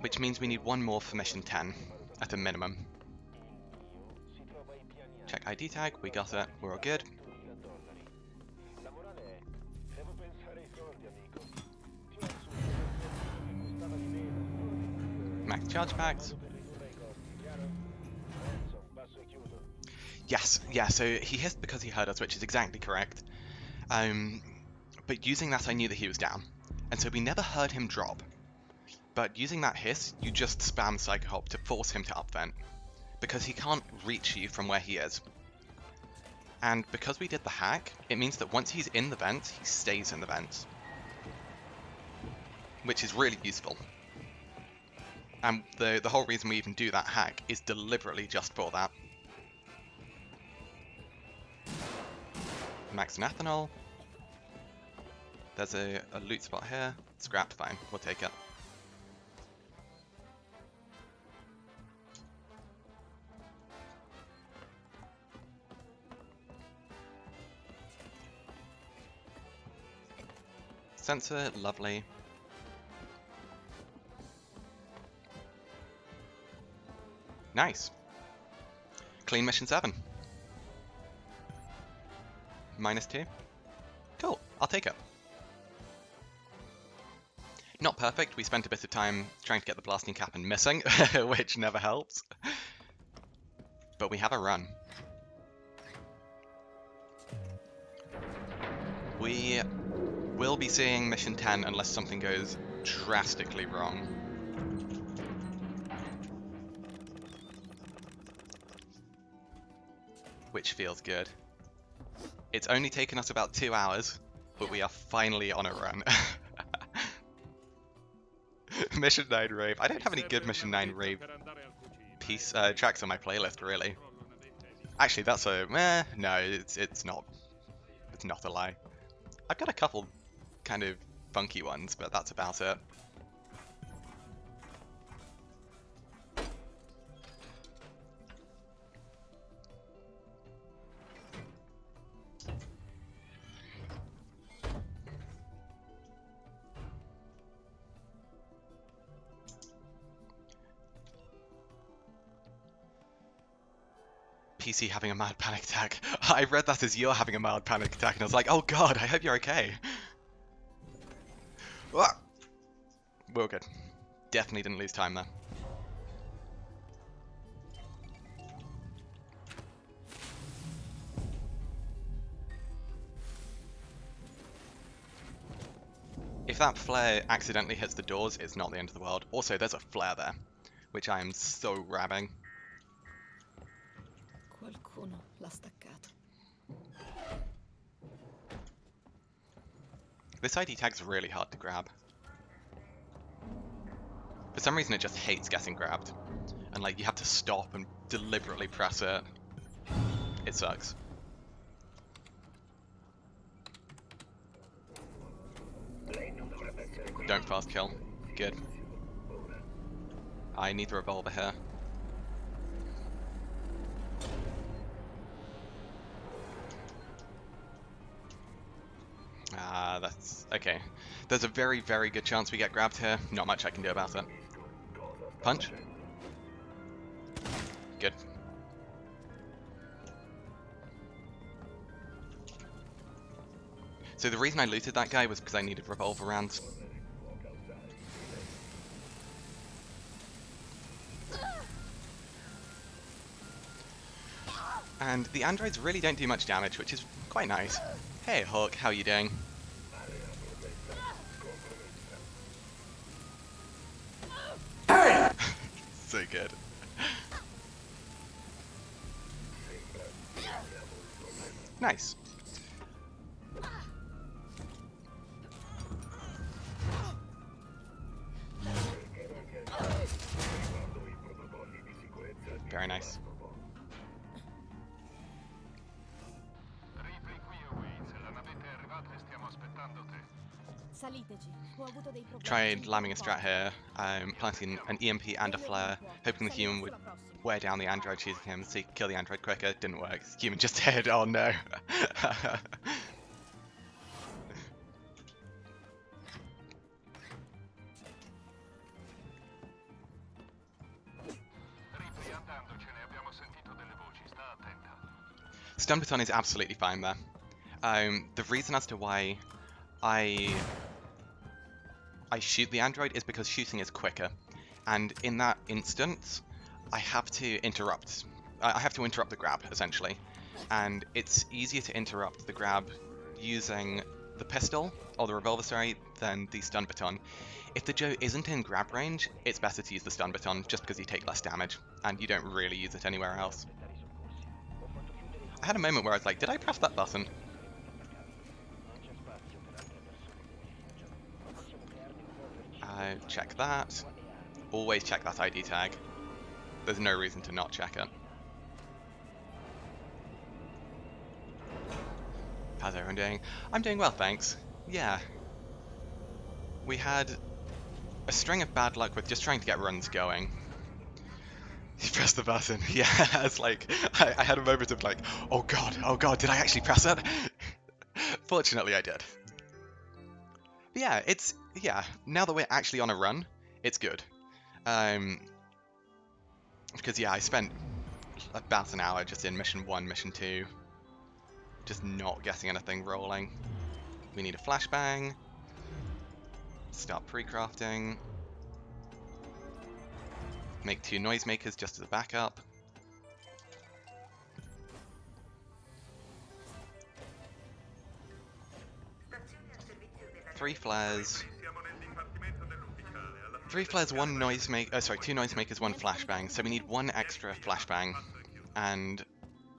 Which means we need one more for mission 10, at a minimum. Check ID tag, we got it, we're all good. Max charge packs. Yes, yeah, so he hissed because he heard us, which is exactly correct. But using that I knew that he was down, and so we never heard him drop. But using that hiss, you just spam Psycho Hop to force him to upvent, because he can't reach you from where he is. And because we did the hack, it means that once he's in the vent, he stays in the vent. Which is really useful. And the whole reason we even do that hack is deliberately just for that. Max and ethanol. There's a loot spot here. Scrap, fine, we'll take it. Sensor, lovely. Nice. Clean mission 7. -2. Cool, I'll take it. Not perfect, we spent a bit of time trying to get the blasting cap and missing, which never helps. But we have a run. We will be seeing mission 10 unless something goes drastically wrong. Which feels good. It's only taken us about 2 hours, but we are finally on a run. Mission 9 rave. I don't have any good Mission 9 rave tracks on my playlist, really. Actually, that's a no. It's not. It's not a lie. I've got a couple kind of funky ones, but that's about it. PC having a mild panic attack. I read that as you're having a mild panic attack, and I was like, oh god, I hope you're okay. Ah! We're good. Definitely didn't lose time there. If that flare accidentally hits the doors, it's not the end of the world. Also, there's a flare there, which I am so grabbing. Qualcuno l'ha staccato. This ID tag's really hard to grab. For some reason it just hates getting grabbed. And like you have to stop and deliberately press it. It sucks. Don't fast kill. Good. I need the revolver here. That's okay. There's a very, very good chance we get grabbed here. Not much I can do about it. Punch. Good. So the reason I looted that guy was because I needed revolver rounds. And the androids really don't do much damage, which is quite nice. Hey Hawk, how you doing? So good. Nice. Very nice. Tried lamming a strat here, planting an EMP and a flare, hoping the human would wear down the android, shooting him so he could kill the android quicker. Didn't work. The human just hit. Oh no. stun baton is absolutely fine there. The reason as to why I shoot the android is because shooting is quicker, and in that instance, I have to interrupt. I have to interrupt the grab, essentially, and it's easier to interrupt the grab using the pistol or the revolver, sorry, than the stun baton. If the Joe isn't in grab range, it's better to use the stun baton just because you take less damage and you don't really use it anywhere else. I had a moment where I was like, did I press that button? Check that. Always check that ID tag. There's no reason to not check it. How's everyone doing? I'm doing well, thanks. Yeah. We had a string of bad luck with just trying to get runs going. You pressed the button. Yeah, it's like, I had a moment of like, oh god, did I actually press it? Fortunately, I did. But yeah, now that we're actually on a run, it's good. Because yeah, I spent about an hour just in mission 1, mission 2, just not getting anything rolling. We need a flashbang. Start pre-crafting. Make 2 noisemakers just as a backup. Three flares. 3 flares, 1 noisemaker. Sorry, 2 noisemakers, 1 flashbang. So we need 1 extra flashbang and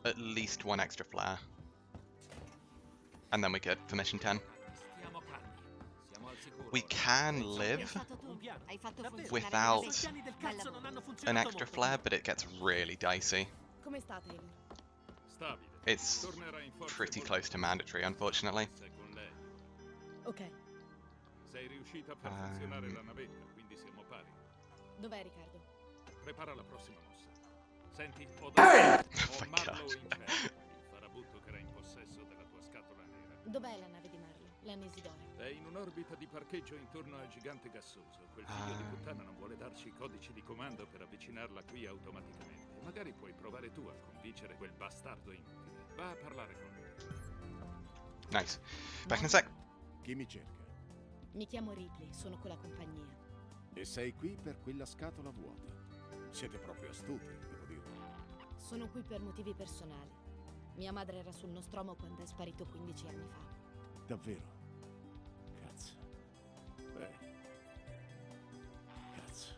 at least 1 extra flare. And then we're good for mission 10. We can live without an extra flare, but it gets really dicey. It's pretty close to mandatory, unfortunately. Ok. Sei riuscita a perfezionare la navetta, quindi siamo pari. Dov'è Riccardo? Prepara la prossima mossa. Senti, ho dato Oh my Marlo God. in cielo, il farabutto che era in possesso della tua scatola nera. Dov'è la nave di Marlo? L'Anesidora. È in un'orbita di parcheggio intorno al gigante gassoso. Quel figlio di puttana non vuole darci i codici di comando per avvicinarla qui automaticamente. Magari puoi provare tu a convincere quel bastardo inutile. Va a parlare con lui. Nice. Back in a sec. Chi mi cerca? Mi chiamo Ripley, sono con la compagnia. E sei qui per quella scatola vuota. Siete proprio astuti, devo dire. Sono qui per motivi personali. Mia madre era sul Nostromo quando è sparito 15 anni fa. Davvero? Cazzo. Beh. Cazzo.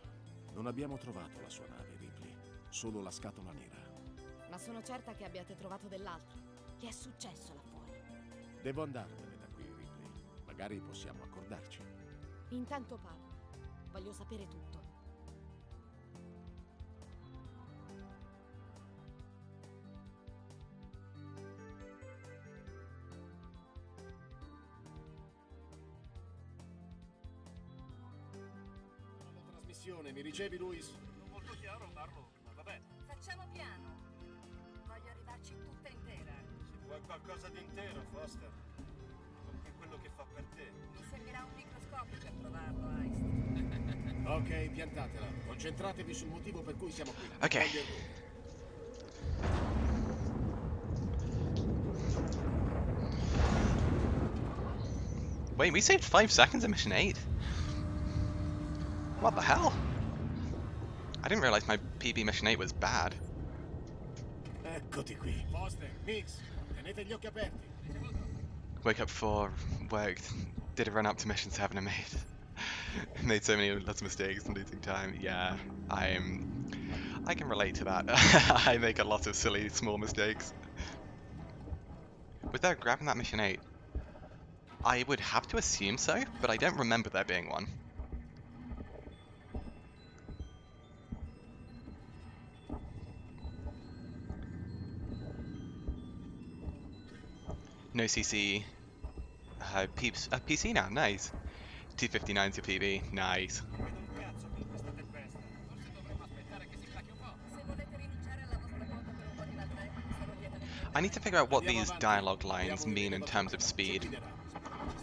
Non abbiamo trovato la sua nave, Ripley. Solo la scatola nera. Ma sono certa che abbiate trovato dell'altro. Che è successo là fuori? Devo andarmene da qui, Ripley. Magari possiamo accordarci. Intanto parlo. Voglio sapere tutto. La trasmissione, mi ricevi, Luis? Non molto chiaro, Marlo, ma va bene. Facciamo piano. Voglio arrivarci tutta intera. Se vuoi qualcosa di intero, Foster, compri quello che fa per te. Mi servirà un microscopio per provarlo, Heist. Ok, piantatela. Concentratevi sul motivo per cui siamo qui. Ok. Voglio il ruolo. Wait, we saved 5 seconds in mission 8? What the hell? I didn't realize my PB mission 8 was bad. Eccoti qui. Foster, Mix, tenete gli occhi aperti. Woke up 4, worked, did a run up to mission 7 and made so many lots of mistakes and losing time. Yeah, I can relate to that. I make a lot of silly small mistakes. Without grabbing that mission 8, I would have to assume so, but I don't remember there being one. No CC. Peeps. PC now, nice. 259's your PB, nice. I need to figure out what these dialogue lines mean in terms of speed.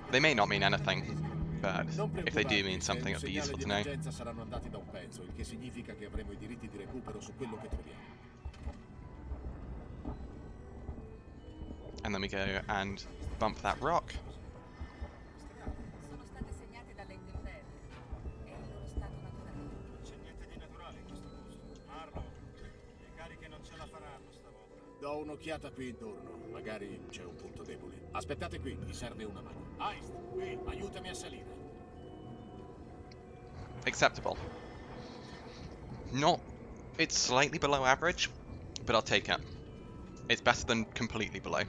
They may not mean anything, but if they do mean something, it'd be useful to know. Saranno andati da un pezzo, il che significa che avremo i diritti di recupero su quello che troviamo. And then we go and bump that rock. Sono state segnate dalle intemperie. È il loro stato naturale. C'è niente di naturale in questo posto. Marlo, le cariche non ce la faranno stavolta. Do un'occhiata qui intorno. Magari c'è un punto debole. Aspettate qui, mi serve una mano. Heist, qui, aiutami a salire. Acceptable. Not... It's slightly below average, but I'll take it. It's better than completely below.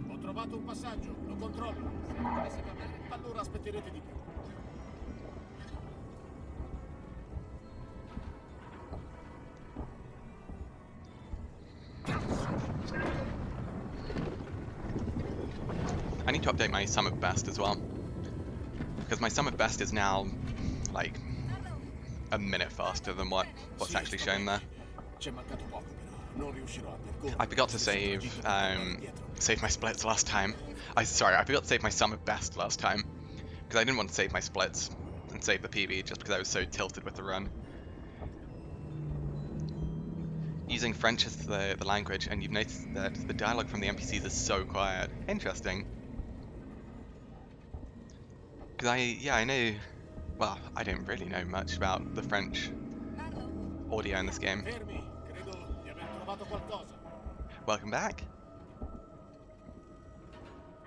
Ho trovato un passaggio, lo controllo. Se non dovesse cambiare, allora aspetterete di più. I need to update my sum of best as well. Because my sum of best is now, like, a minute faster than what's actually shown there. C'è mancato poco, però. Non riuscirò a percorrere. I forgot to save my splits last time. Sorry, I forgot to save my sum of best last time. Because I didn't want to save my splits and save the PB just because I was so tilted with the run. Using French as the language, and you've noticed that the dialogue from the NPCs is so quiet. Interesting. Because I know, well, I don't really know much about the French audio in this game. Fermi, credo di aver trovato qualcosa. Welcome back.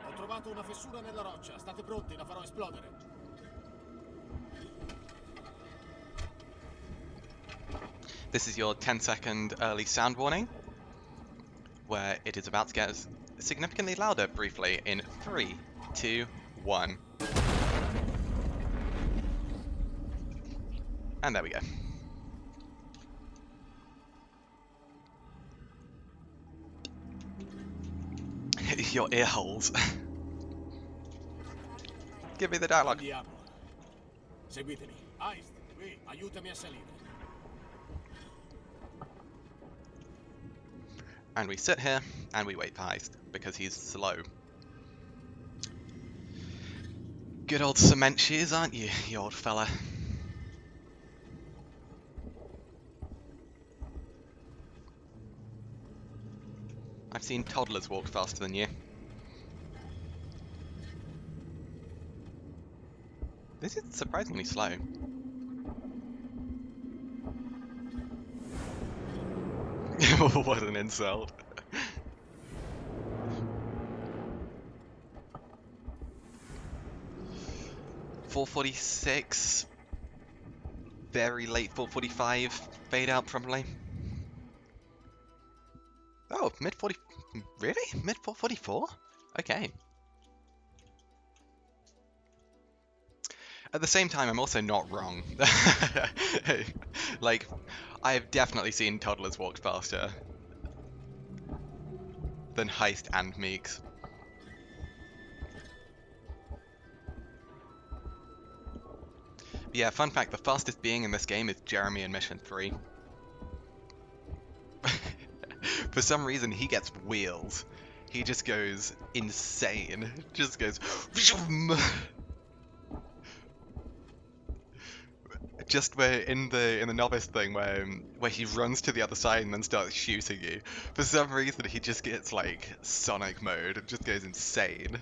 Ho trovato una fessura nella roccia. State pronti, la farò esplodere. This is your 10-second early sound warning, where it is about to get significantly louder briefly in 3, 2, 1. And there we go. Your ear holes. Give me the dialogue. Andiamo. Seguitemi. Heist, qui, aiutami a salire. And we sit here and we wait for Heist because he's slow. Good old cement shoes, aren't you, you old fella? I've seen toddlers walk faster than you. This is surprisingly slow. What an insult. .446. Very late 445. Fade out probably. Oh, mid 40. Really? Mid 444? Okay. At the same time, I'm also not wrong. Like, I've definitely seen toddlers walk faster than Heist and Meeks. But yeah, fun fact, the fastest being in this game is Jeremy in Mission 3. For some reason, he gets wheels. He just goes insane. Just goes... Just where in the Novice thing where he runs to the other side and then starts shooting you. For some reason, he just gets like Sonic mode and just goes insane.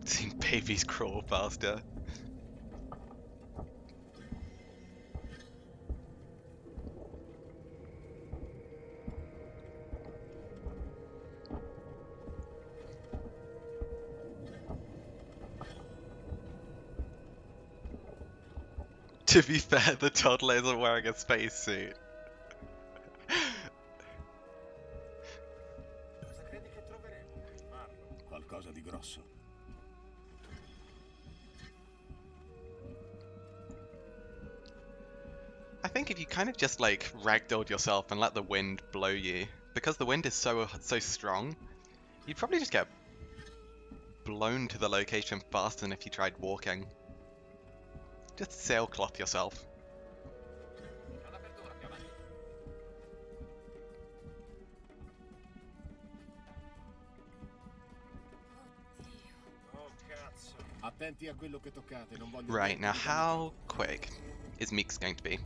Seen babies crawl faster. To be fair, the toddler isn't wearing a spacesuit. Cosa credi che troveremo? Marlo. Qualcosa di grosso. I think if you kind of just like ragdolled yourself and let the wind blow you, because the wind is so strong, you'd probably just get blown to the location faster than if you tried walking. Just sailcloth yourself. Attenti a quello che toccate, non voglio Right, niente now di how quick is Meeks going to be?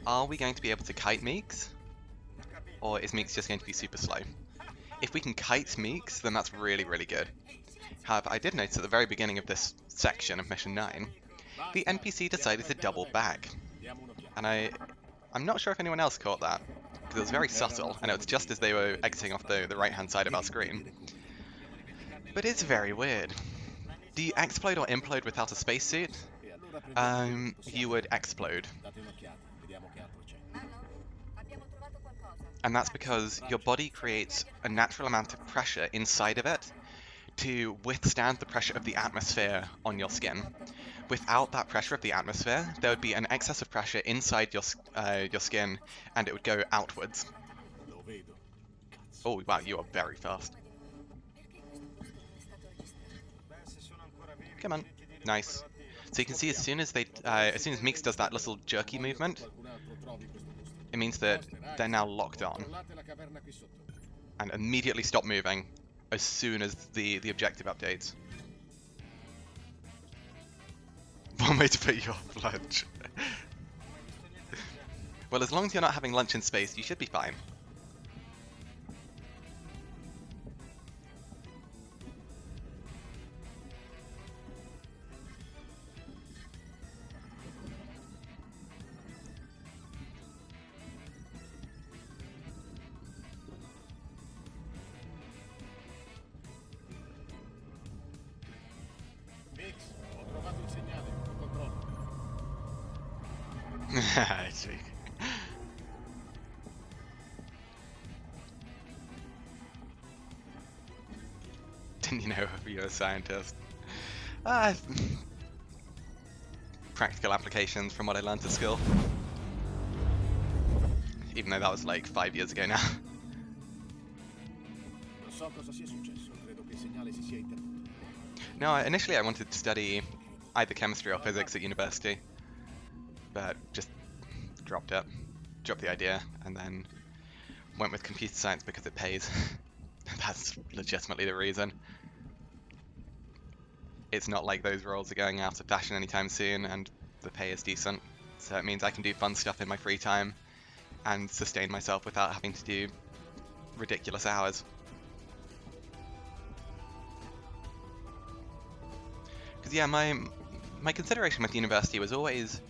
Are we going to be able to kite Meeks? Or is Meeks just going to be super slow? If we can kite Meeks, then that's really, really good. However, I did notice at the very beginning of this section of Mission 9, the NPC decided to double back. Diamo un'occhiata. And I'm not sure if anyone else caught that, because it was very subtle, and it was just as they were exiting off the right-hand side of our screen. But it's very weird. Do you explode or implode without a spacesuit? E allora prendete quello che possiamo. You would explode. Date un'occhiata, vediamo che altro c'è. Abbiamo trovato qualcosa. And that's because your body creates a natural amount of pressure inside of it to withstand the pressure of the atmosphere on your skin. Without that pressure of the atmosphere, there would be an excess of pressure inside your skin, and it would go outwards. Lo vedo. Cazzo. Oh wow, you are very fast. Come on, nice. So you can see as soon as Meeks does that little jerky movement, Qualcun altro trovi questo posto. it means that they're now locked on Controllate la caverna qui sotto. and immediately stop moving as soon as the objective updates. One way to put you off lunch. Well, as long as you're not having lunch in space, you should be fine. Mix, ho trovato il segnale. Controllo. Sweet. Didn't you know you're a scientist? Practical applications from what I learned at school. Even though that was like 5 years ago now. Non so cosa sia successo. Credo che il segnale si sia interrotto. No, initially I wanted to study either chemistry or physics at university, but just dropped it, dropped the idea, and then went with computer science because it pays. That's legitimately the reason. It's not like those roles are going out of fashion anytime soon, and the pay is decent, so it means I can do fun stuff in my free time and sustain myself without having to do ridiculous hours. Because yeah, my consideration with university was always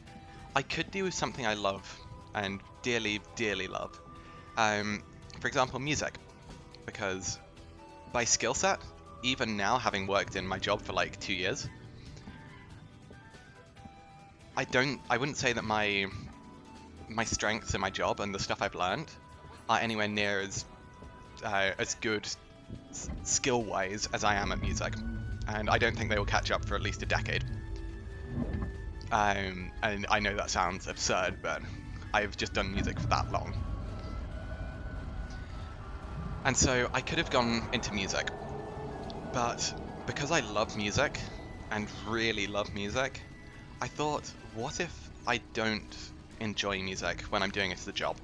I could do something I love and dearly, dearly love. For example, music, because by skill set, even now having worked in my job for like 2 years, I wouldn't say that my strengths in my job and the stuff I've learned are anywhere near as good skill-wise as I am at music, and I don't think they will catch up for at least a decade. And I know that sounds absurd, but I've just done music for that long. And so I could have gone into music, but because I love music and really love music, I thought, what if I don't enjoy music when I'm doing it as a job?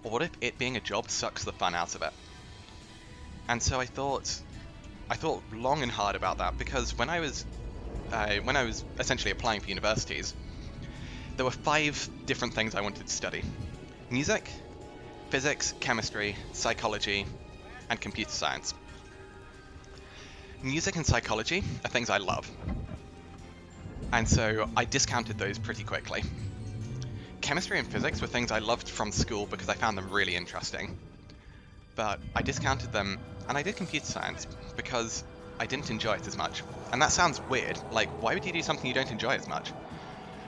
Or what if it being a job sucks the fun out of it? And so I thought long and hard about that, because when I was essentially applying for universities, there were 5 different things I wanted to study: music, physics, chemistry, psychology, and computer science. Music and psychology are things I love, and so I discounted those pretty quickly. Chemistry and physics were things I loved from school because I found them really interesting, but I discounted them, and I did computer science because I didn't enjoy it as much. And that sounds weird, like why would you do something you don't enjoy as much?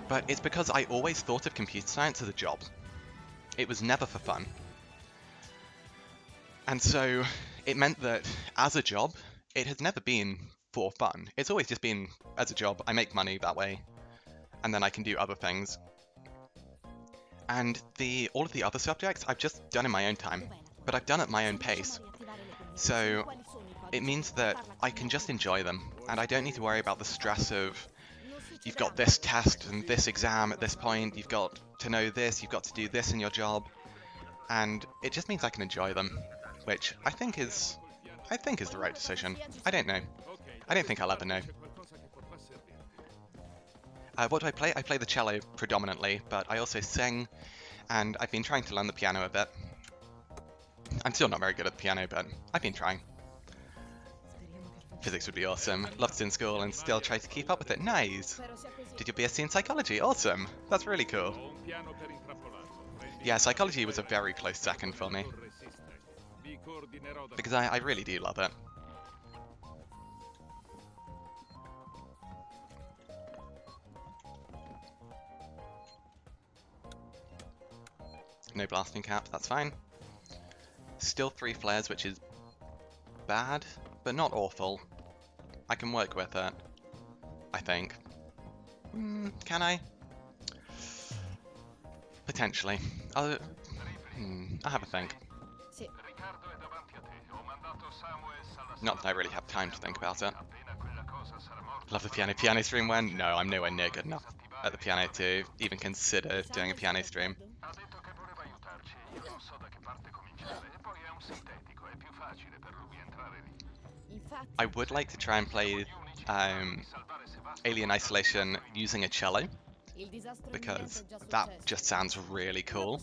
But it's because I always thought of computer science as a job. It was never for fun. And so it meant that as a job, it has never been for fun. It's always just been as a job, I make money that way, and then I can do other things. And all of the other subjects I've just done in my own time, but I've done at my own pace. So it means that I can just enjoy them, and I don't need to worry about the stress of you've got this test and this exam at this point, you've got to know this, you've got to do this in your job, and it just means I can enjoy them, which I think is the right decision. I don't know. I don't think I'll ever know. What do I play? I play the cello predominantly, but I also sing, and I've been trying to learn the piano a bit. I'm still not very good at the piano, but I've been trying. Physics would be awesome. Loved it in school and still try to keep up with it. Nice! Did your BSc in psychology? Awesome! That's really cool. Yeah, psychology was a very close second for me. Because I really do love it. No blasting cap, that's fine. Still 3 flares, which is bad, but not awful. I can work with it, I think. Can I? Potentially. I'll have a think. Not that I really have time to think about it. Love the piano. Piano stream when? No, I'm nowhere near good enough at the piano to even consider doing a piano stream. I would like to try and play Alien Isolation using a cello, because that just sounds really cool.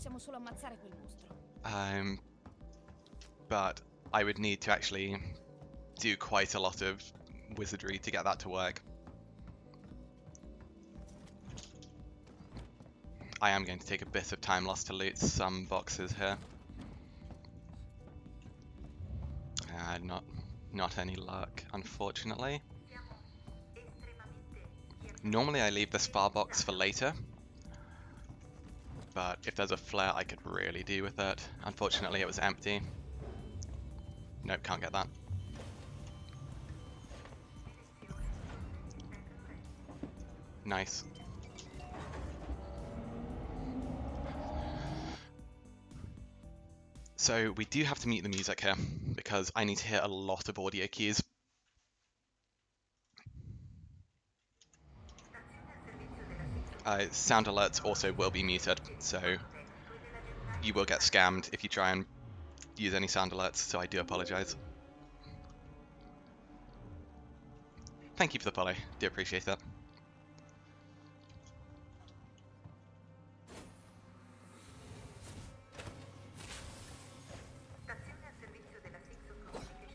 But I would need to actually do quite a lot of wizardry to get that to work. I am going to take a bit of time lost to loot some boxes here. Not any luck, unfortunately. Normally I leave this far box for later, but if there's a flare I could really do with it. Unfortunately it was empty. Nope, can't get that. Nice. So we do have to mute the music here, because I need to hear a lot of audio cues. Sound alerts also will be muted, so you will get scammed if you try and use any sound alerts, so I do apologise. Thank you for the follow, do appreciate it.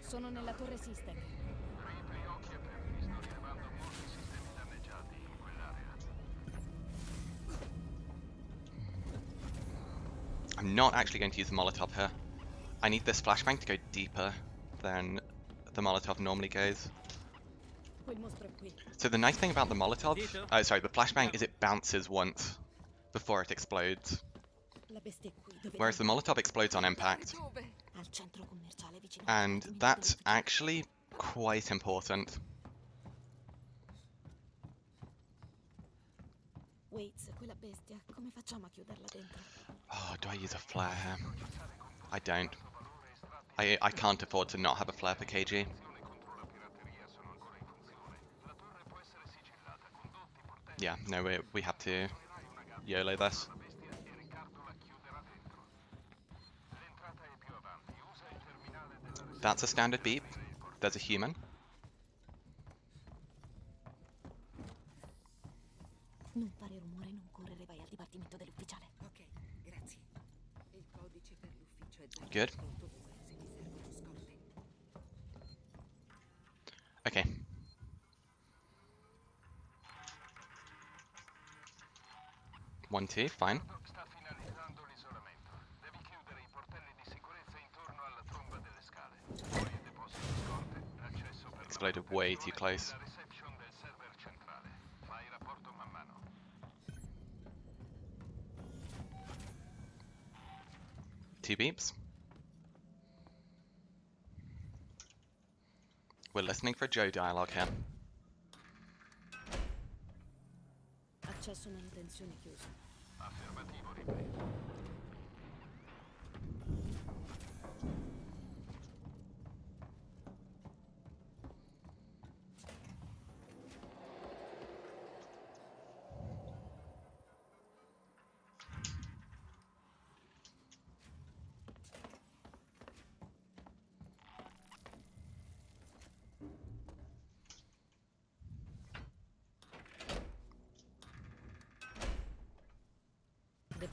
Sono nella torre System. I'm not actually going to use the Molotov here. I need this flashbang to go deeper than the Molotov normally goes. So the nice thing about the Molotov, the flashbang, is it bounces once before it explodes. Whereas the Molotov explodes on impact. And that's actually quite important. Oh, do I use a flare here? I don't. I can't afford to not have a flare per kg. Yeah, no, we have to YOLO this. That's a standard beep. There's a human. Non fare rumore, non correre, vai al dipartimento dell'ufficiale. Ok, grazie. Il codice per l'ufficio è Good. se mi servono scorte. Okay. One, two, fine. Exploded way too close. Two beeps. We're listening for Joe dialogue here. Accesso manutenzione chiuso. Affermativo, ripeto.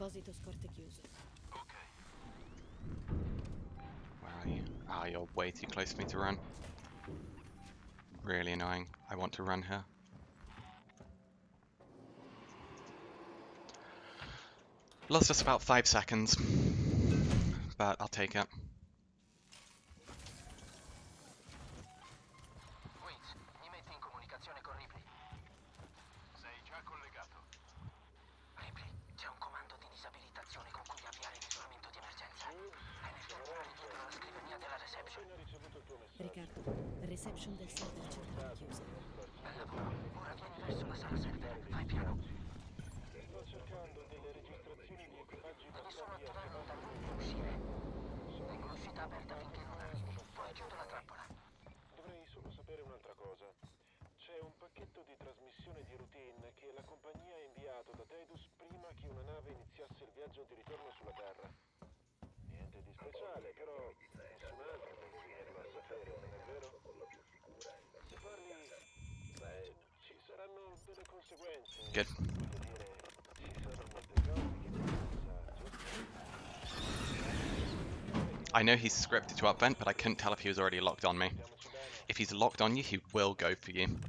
Deposito scorte chiuso. Where are you? Ah, you're way too close for me to run. Really annoying. I want to run here. Lost us about 5 seconds, but I'll take it. Wait, mi metti in comunicazione con Ripley. Sei già collegato. Ripley, c'è un comando di disabilitazione con cui avviare l'isolamento di emergenza. Hai nel terminale dietro la scrivania della reception. Riccardo, reception del server centrale chiusa. Bel lavoro. Ora vieni verso la sala server. Fai piano. Sto cercando delle registrazioni di equipaggi Devi solo ottenerlo da lui e uscire. Tengo l'uscita aperta finché non arrivi. Poi chiudo la trappola. Dovrei solo sapere un'altra cosa. C'è un pacchetto di trasmissione di routine che la compagnia ha inviato da Teidus prima che una nave iniziasse il viaggio di ritorno sulla Terra. Niente di speciale, però nessun altro può finirlo a sapere, non è vero? Se parli, beh, ci saranno delle conseguenze. Good. Voglio dire, ci sono molte cose che bisogna sa, giusto? I know he's scripted to upvent, but I couldn't tell if he was already locked on me. If he's locked on you, he will go for you.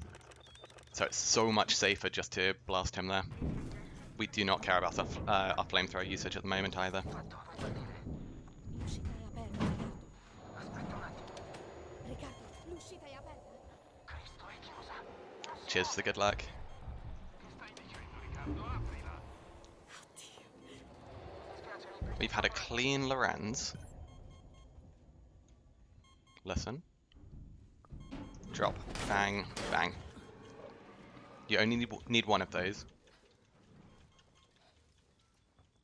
So it's so much safer just to blast him there. We do not care about our flamethrower usage at the moment either. L'uscita è aperta, Riccardo. Aspetta un attimo. Riccardo, l'uscita è aperta. Cristo, è chiusa. Cheers for the good luck. Stai dicendo, Riccardo, aprila. Spiace, Ripley. We've had a clean Lorenz. Listen. Drop. Bang. Bang. You only need one of those.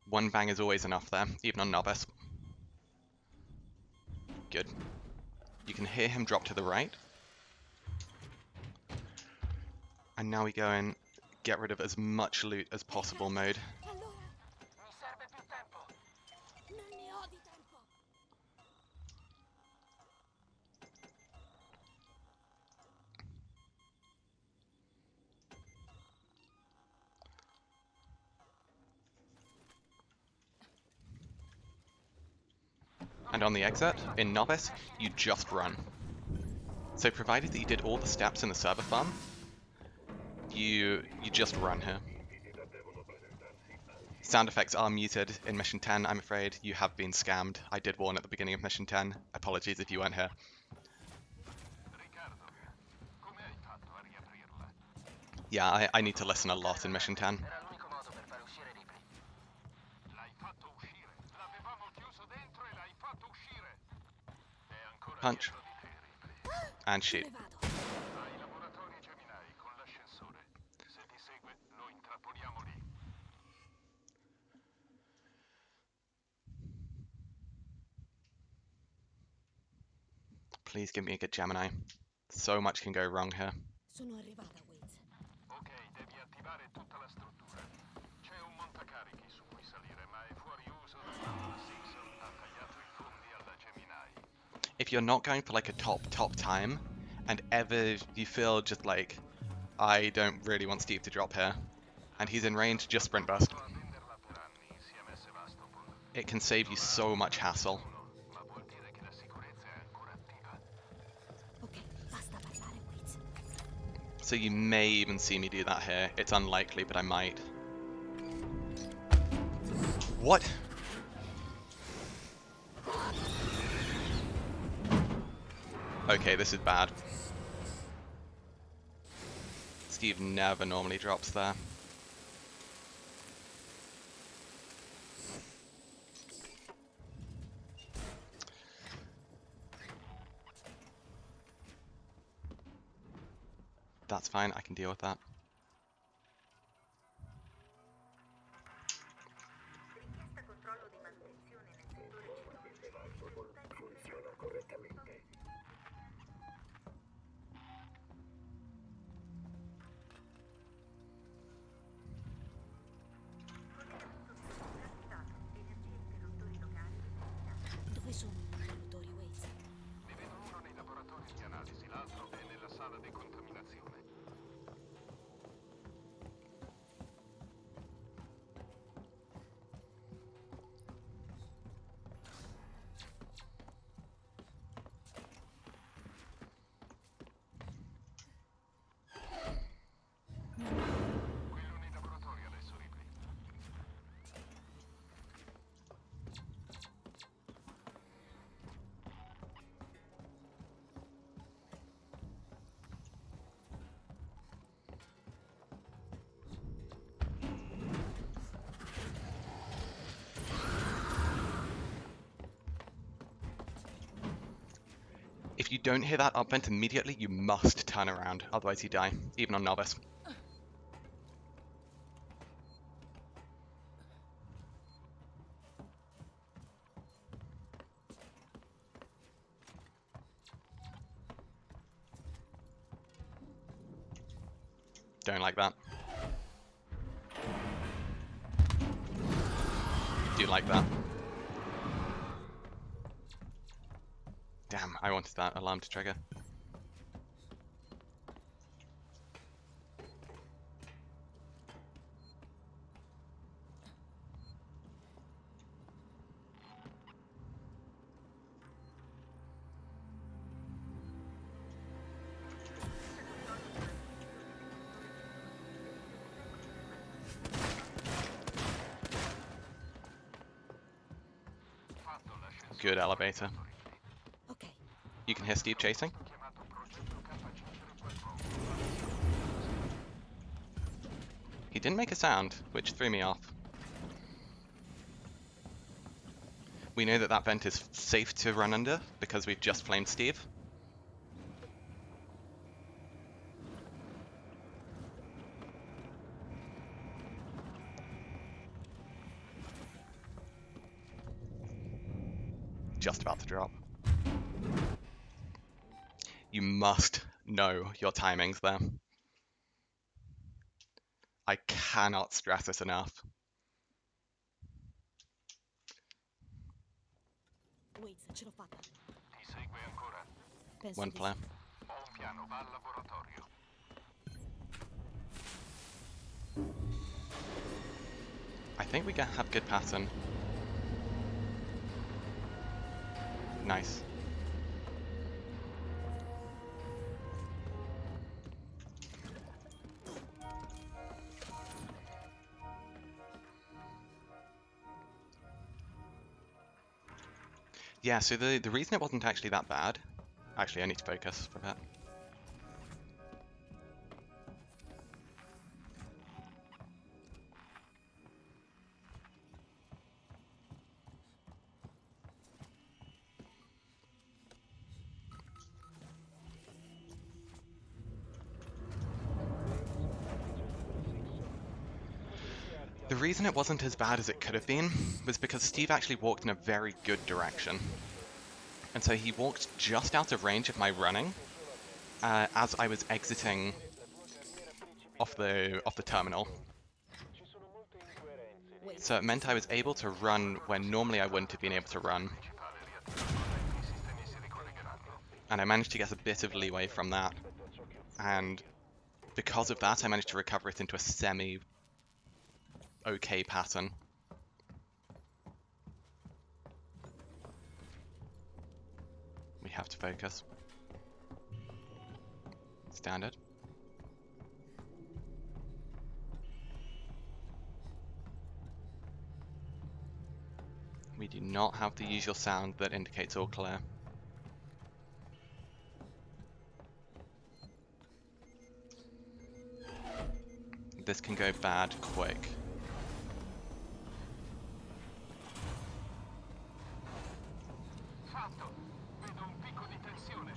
One bang is always enough there, even on Novice. Good. You can hear him drop to the right. And now we go in, get rid of as much loot as possible mode. Allora, Mi serve più tempo. non ne ho di tempo. And on the exit, in Novice, you just run. So provided that you did all the steps in the server farm, you just run here. Sound effects are muted in Mission 10, I'm afraid. You have been scammed. I did warn at the beginning of Mission 10. Apologies if you weren't here. Riccardo, come hai fatto a riaprirla? Yeah, I need to listen a lot in Mission 10. Era l'unico modo per far uscire Ripley. L'hai fatto uscire. L'avevamo chiuso dentro e l'hai fatto uscire. È ancora Punch. dietro di te, Ripley. And Me shoot. ne vado. Ai laboratori Gemini con l'ascensore. Se ti segue, lo intrappoliamo lì. Please give me a good Gemini. So much can go wrong here. Sono arrivata, Waits. Ok, devi attivare tutta la struttura. C'è un montacarichi su cui salire, ma è fuori uso da quando la Simpson ha tagliato i fondi alla Gemini. If you're not going for like a top time, and ever you feel just like, I don't really want Steve to drop here, and he's in range, just sprint burst. A venderla per anni insieme a Sevastopol. It can save you so much hassle. Ma vuol dire che la sicurezza è ancora attiva. Ok, basta parlare, Waits. So you may even see me do that here. It's unlikely, but I might. What? Okay, this is bad. Steve never normally drops there. That's fine, I can deal with that. Richiesta controllo di manutenzione nel settore funziona correttamente. Energie interruttori locali eliminate. Dove sono i interruttori, Waits? Ne vedo uno nei laboratori di analisi, l'altro è nella sala decontaminazione. If you don't hear that up vent immediately, you must turn around, otherwise you die, even on Novice. Don't like that. Do like that. Damn, I wanted that alarm to trigger. Good elevator. Ok, You can hear Steve chasing. He didn't make a sound, which threw me off. We know that that vent is safe to run under because we've just flamed Steve. Just about to drop. You must know your timings there. I cannot stress this enough. Waits, ce l'ho fatta. Ti segue ancora? Penso One di player. sì. Ho un piano, va al laboratorio. I think we have good pattern. Nice. Yeah, so the reason it wasn't actually that bad... Actually, I need to focus for that. The reason it wasn't as bad as it could have been was because Steve actually walked in a very good direction. And so he walked just out of range of my running as I was exiting off the terminal. So it meant I was able to run when normally I wouldn't have been able to run. And I managed to get a bit of leeway from that. And because of that, I managed to recover it into a semi-okay pattern. We have to focus. Standard. We do not have the usual sound that indicates all clear. This can go bad quick. Fatto! Vedo un picco di tensione.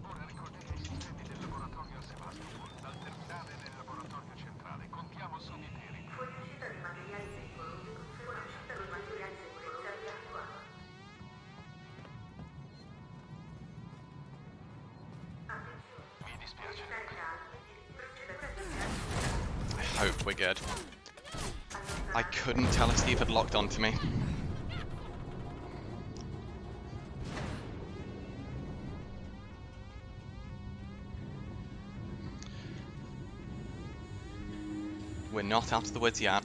Ora ricollega i sistemi del laboratorio a Sebastopol dal terminale nel laboratorio centrale. Contiamo su di te. Fuoriuscita di materiali pericolosi. Fuoriuscita di materiali sequenziali attuata. Attenzione. Mi dispiace. I hope we're good. I couldn't tell if Steve had locked onto me. We're not out of the woods yet.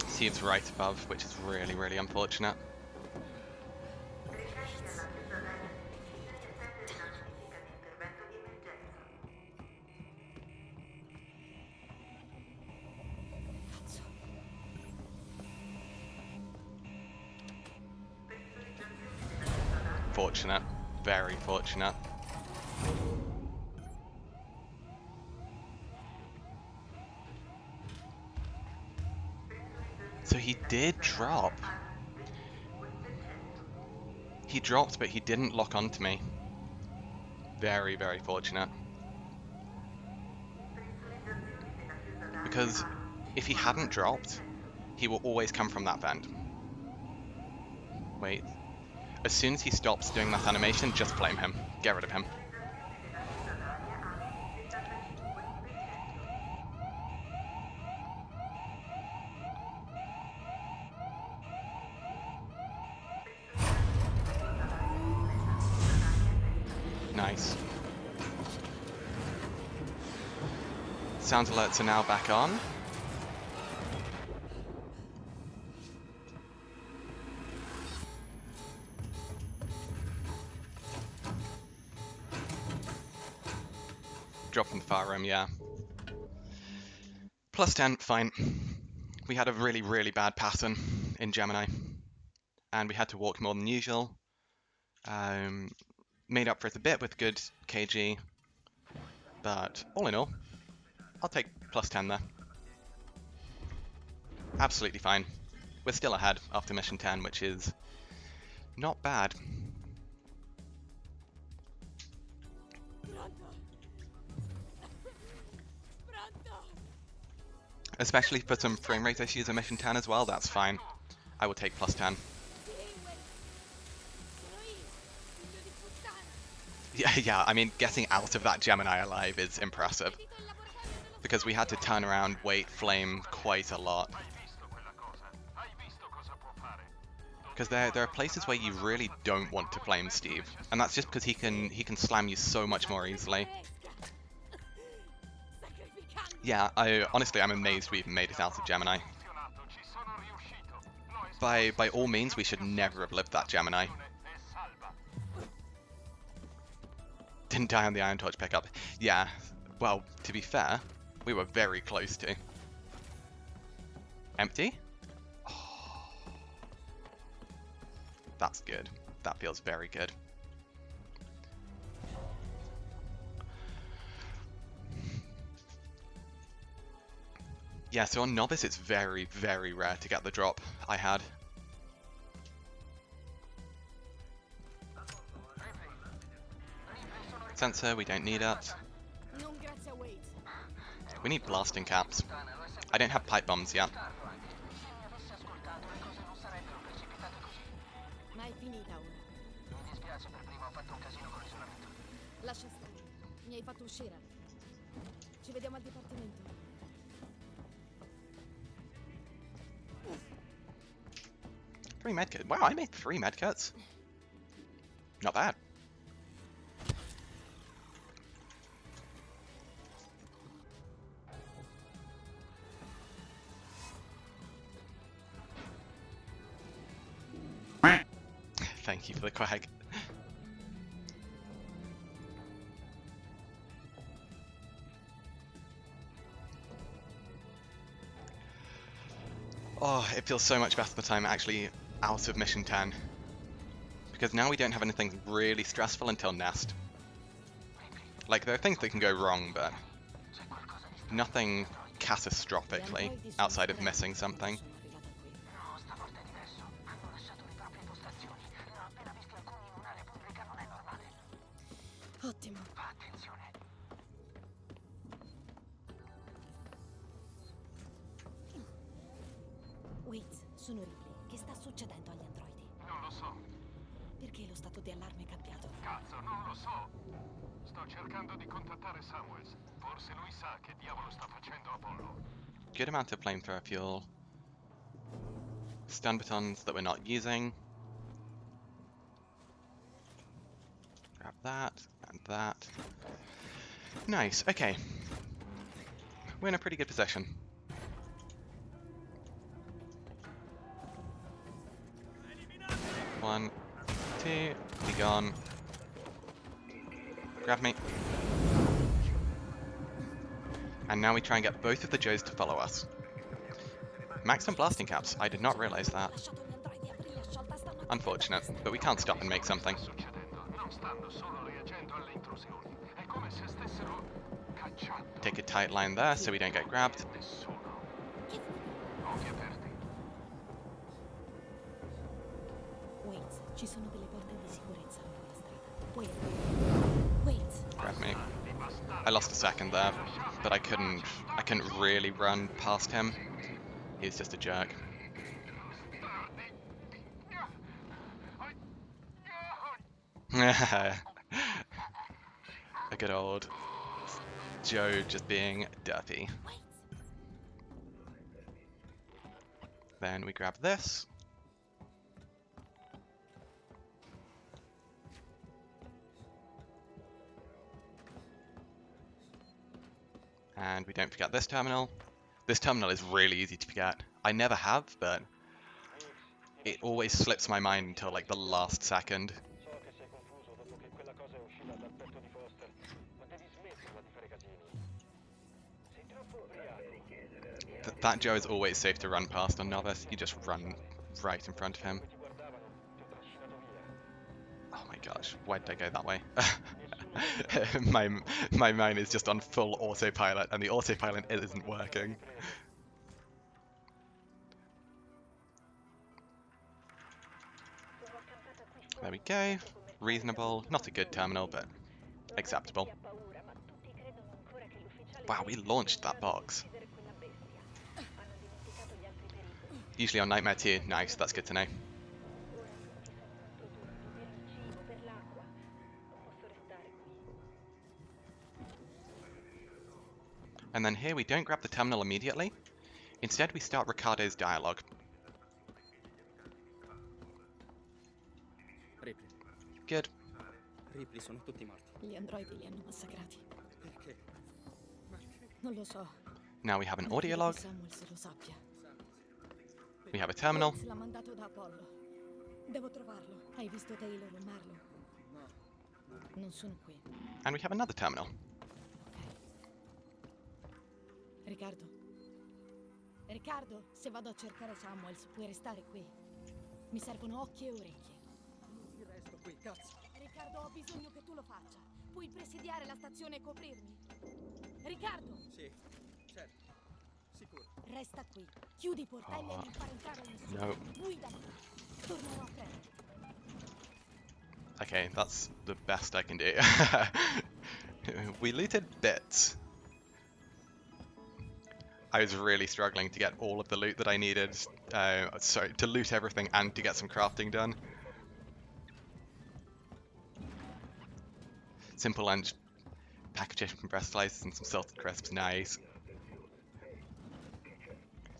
Steve's right above, which is really, really unfortunate. Fortunate. Very fortunate. he did drop. He dropped, but he didn't lock onto me. Very, very fortunate. Because if he hadn't dropped, he will always come from that vent. Wait. As soon as he stops doing that animation, just flame him. Get rid of him. Nice. Sound alerts are now back on. Drop in the fire room, yeah. Plus 10, fine. We had a really, really bad pattern in Gemini. And we had to walk more than usual. Made up for it a bit with good KG. But all in all, I'll take plus 10 there. Absolutely fine. We're still ahead after mission 10, which is not bad. Especially for some frame rate issues in mission 10 as well, that's fine. I will take plus 10. Yeah, I mean, getting out of that Gemini alive is impressive. Because we had to turn around, wait, flame quite a lot. Because there are places where you really don't want to flame Steve. And that's just because he can slam you so much more easily. Yeah, honestly, I'm amazed we even made it out of Gemini. By all means, we should never have lived that Gemini. Didn't die on the Iron Torch pickup. Yeah, well, to be fair, we were very close to. Empty? Oh, that's good. That feels very good. Yeah, so on Novice it's very, very rare to get the drop I had. Sensor, we don't need it. We need blasting caps. I don't have pipe bombs yet. Ma è finita ora. Mi dispiace per prima, ho fatto un casino con l'isolamento. Lascia stare. Mi hai fatto uscire. Ci vediamo al dipartimento. 3 medkits. Wow, I made 3 medkits. Not bad. Thank you for the quag. Oh, it feels so much better the time actually out of mission 10. Because now we don't have anything really stressful until Nest. Like, there are things that can go wrong, but nothing catastrophically outside of missing something. Ottimo. Wait, sono Ripley. Che sta succedendo agli androidi? Non lo so. Perché lo stato di allarme è cambiato? Cazzo, non lo so. Sto cercando di contattare Samuels. Forse lui sa che diavolo sta facendo Apollo. Good amount of flamethrower fuel. Stun batons that we're not using. Grab that, and that. Nice, okay. We're in a pretty good position. One, two, be gone. Grab me. And now we try and get both of the Joes to follow us. Maximum blasting caps, I did not realize that. Unfortunate, but we can't stop and make something. Take a tight line there so we don't get grabbed. Wait, ci sono delle porte di sicurezza lungo la strada. Puoi andare. Wait. Grab me. I lost a second there, but I couldn't really run past him. He was just a jerk. A good old Joe just being derpy. Then we grab this. And we don't forget this terminal. This terminal is really easy to forget. I never have, but it always slips my mind until like the last second. So che sei confuso dopo che quella cosa è uscita dal petto di Foster, ma devi smetterla di fare casini. Sei troppo ubriaco. That Joe is always safe to run past on Novice. You just run right in front of him. Ti guardavano, ti ho trascinato via. Oh my gosh, why did I go that way? my mind is just on full autopilot, and the autopilot isn't working. There we go. Reasonable. Not a good terminal, but acceptable. Wow, we launched that box. Usually on Nightmare 2. Nice, that's good to know. And then here we don't grab the terminal immediately. Instead we start Riccardo's dialogue. Ripley. Good. Ripley, sono tutti morti. Gli androidi li hanno massacrati. Perché? Non lo so. Now we have an Non audio credo log. che Samuels lo sappia. We have a terminal. Wales l'ha mandato da Apollo. Devo trovarlo. Hai visto Taylor e Marlo? No. Non sono qui. And we have another terminal. Riccardo? Riccardo, se vado a cercare Samuels, puoi restare qui. Mi servono occhi e orecchie. Io resto qui, cazzo. Riccardo, ho bisogno che tu lo faccia. Puoi presidiare la stazione e coprirmi. Riccardo! Sì, certo. Sicuro. Resta qui. Chiudi i portelli e non far entrare nessuno. No. Guidami. Tornerò a te. Okay, that's the best I can do. We looted bits. I was really struggling to get all of the loot that I needed. Sorry, to loot everything and to get some crafting done. Simple lunch, pack of chicken breast slices and some salted crisps, nice.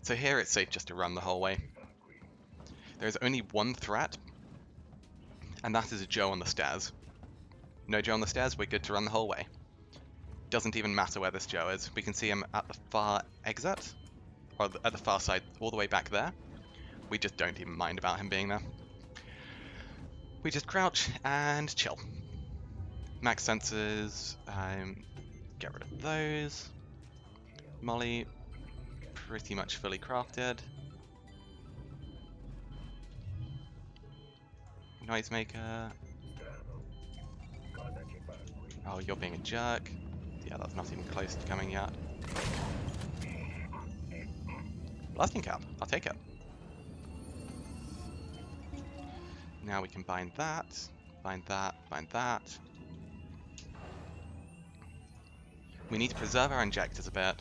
So here it's safe just to run the whole way. There's only one threat, and that is a Joe on the stairs. No Joe on the stairs, we're good to run the whole way. Doesn't even matter where this Joe is. We can see him at the far exit, or at the far side, all the way back there. We just don't even mind about him being there. We just crouch and chill. Max sensors, get rid of those. Molly, pretty much fully crafted. Noisemaker. Oh, you're being a jerk. Yeah, that's not even close to coming yet. Blasting cap, I'll take it. Now we can bind that, bind that, bind that. We need to preserve our injectors a bit.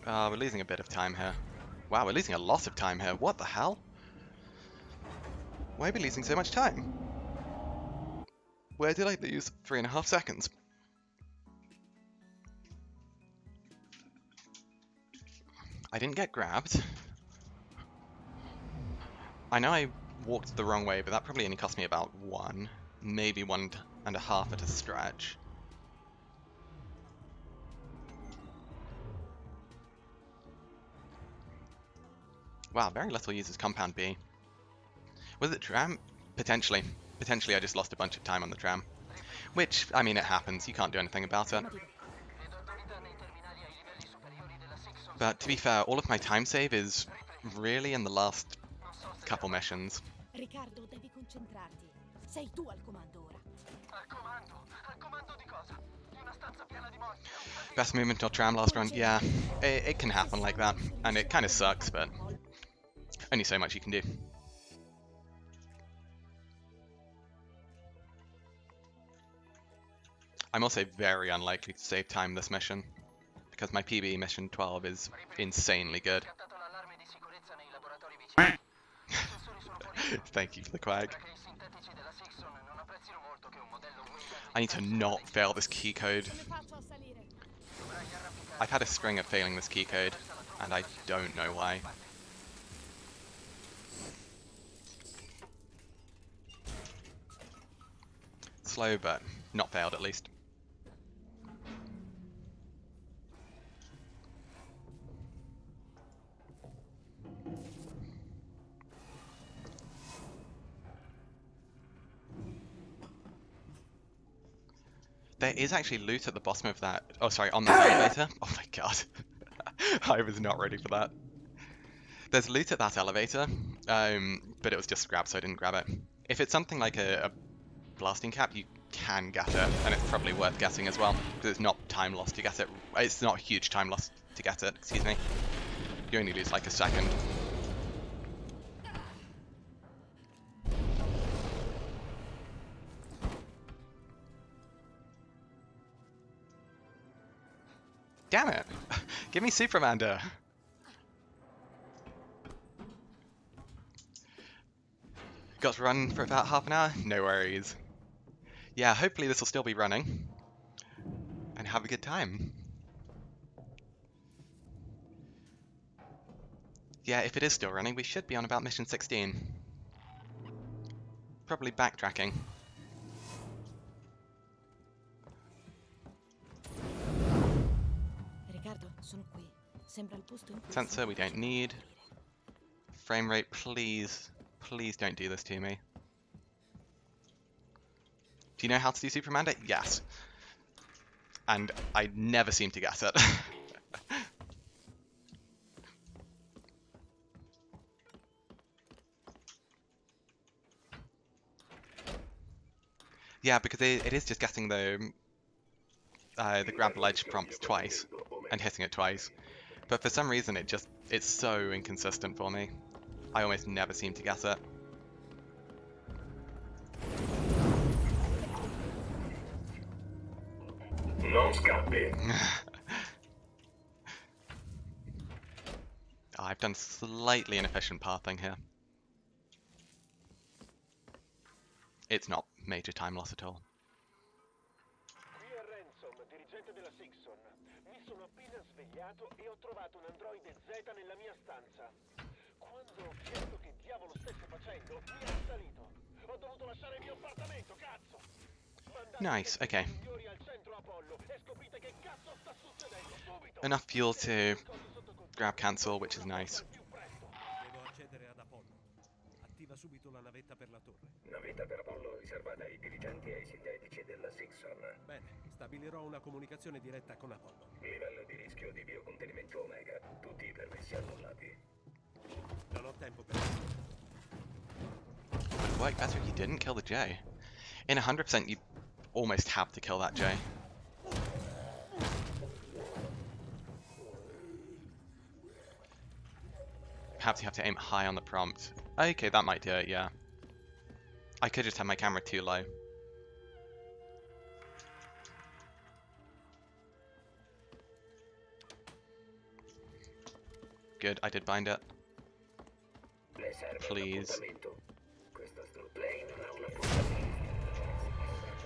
We're losing a bit of time here. Wow, we're losing a lot of time here. What the hell? Why are we losing so much time? Where did I lose 3.5 seconds? I didn't get grabbed. I know I walked the wrong way, but that probably only cost me about 1, maybe 1.5 at a stretch. Wow, very little uses compound B. Was it tram? Potentially. Potentially I just lost a bunch of time on the tram. Which, I mean, it happens. You can't do anything about it. But to be fair, all of my time save is really in the last couple missions. Riccardo, devi concentrarti. Sei tu al comando ora. Al comando? Al comando di cosa? Io Best movement or tram last run? Yeah, it can happen like that, and it kind of sucks, but only so much you can do. I'm also very unlikely to save time this mission, because my PB mission 12 is insanely good. Thank you for the quag. I need to not fail this key code. I've had a string of failing this key code, and I don't know why. Slow, but not failed at least. There is actually loot at the bottom of that. Oh, sorry, on the elevator. Oh my god. I was not ready for that. There's loot at that elevator, but it was just scrap, so I didn't grab it. If it's something like a blasting cap, you can get it, and it's probably worth getting as well, because it's not time lost to get it. It's not a huge time loss to get it, excuse me. You only lose like a second. Damn it! Give me Supermander! Got to run for about half an hour? No worries. Yeah, hopefully this will still be running. And have a good time. Yeah, if it is still running, we should be on about mission 16. Probably backtracking. Sensor we don't need. Frame rate, please. Please don't do this to me. Do you know how to do Supermander? Yes. And I never seem to get it. Yeah, because it is just getting the grab ledge prompt twice and hitting it twice. But for some reason it's so inconsistent for me. I almost never seem to get it. Non scappi. I've done slightly inefficient pathing here. It's not major time loss at all. Qui è Ransom, dirigente della Sixon. Mi sono appena svegliato e ho trovato un androide Z nella mia stanza. Quando ho chiesto che diavolo stesse facendo, mi è salito. Ho dovuto lasciare il mio appartamento, cazzo! Nice, okay. Enough fuel to grab cancel, which is nice. Devo accedere ad Apollo. Attiva subito la navetta per la torre. Navetta per Apollo riservata ai dirigenti e ai sintetici della Sixon. Bene, stabilirò una comunicazione diretta con Apollo. Livello di rischio di biocontenimento Omega. Tutti i permessi annullati. Non ho tempo per questo. Would work better if you didn't kill the J. In 100% you almost have to kill that J. Perhaps you have to aim high on the prompt. Okay, that might do it, yeah. I could just have my camera too low. Good, I did bind it. Please.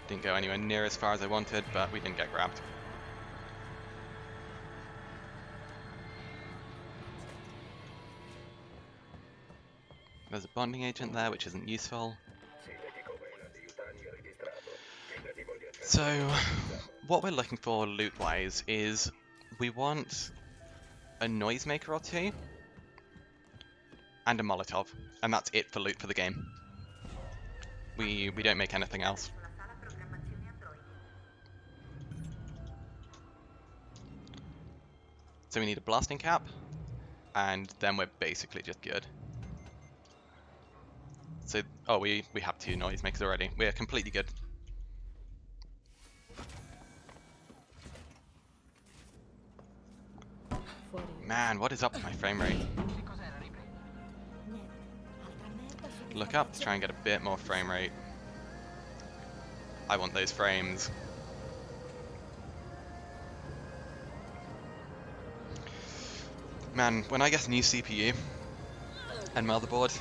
Didn't go anywhere near as far as I wanted, but we didn't get grabbed. There's a bonding agent there, which isn't useful. So, what we're looking for loot-wise is we want a Noisemaker or two and a Molotov, and that's it for loot for the game. We don't make anything else. So we need a blasting cap, and then we're basically just good. So, oh, we have two Noisemakers already. We're completely good. Man, what is up with my frame rate? Look up to try and get a bit more frame rate. I want those frames. Man, when I get a new CPU and motherboard,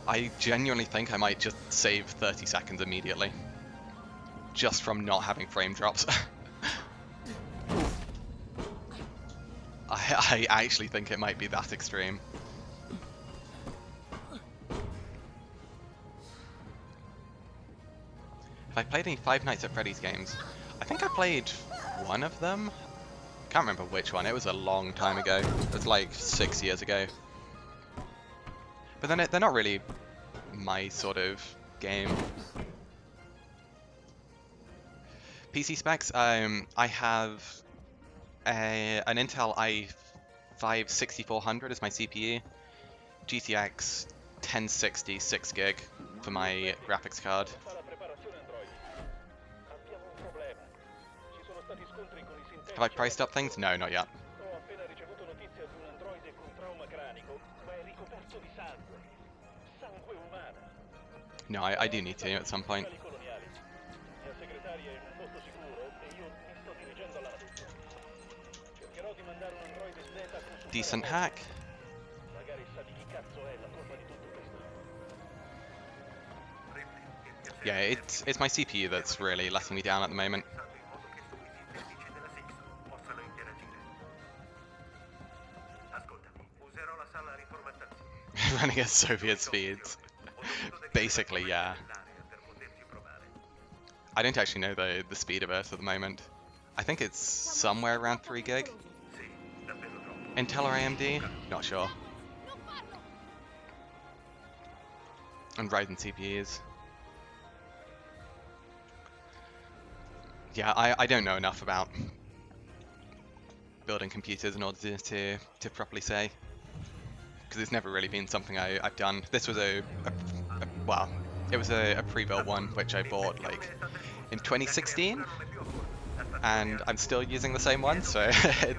I genuinely think I might just save 30 seconds immediately. Just from not having frame drops. I actually think it might be that extreme. Have I played any Five Nights at Freddy's games? I think I played one of them. Can't remember which one. It was a long time ago. It was like 6 years ago. But then they're not really my sort of game. PC specs. I have an Intel i5 6400 as my CPU. GTX 1060 6GB for my graphics card. Have I priced up things? No, not yet. No, I do need to at some point. Decent hack. Yeah, it's my CPU that's really letting me down at the moment. Running at Soviet speeds. Basically, yeah. I don't actually know the speed of it at the moment. I think it's somewhere around 3 gig. Intel or AMD? Not sure. And Ryzen CPUs. Yeah, I don't know enough about building computers in order to properly say. Because it's never really been something I've done. This was well, it was a pre-built one, which I bought like in 2016. And I'm still using the same one, so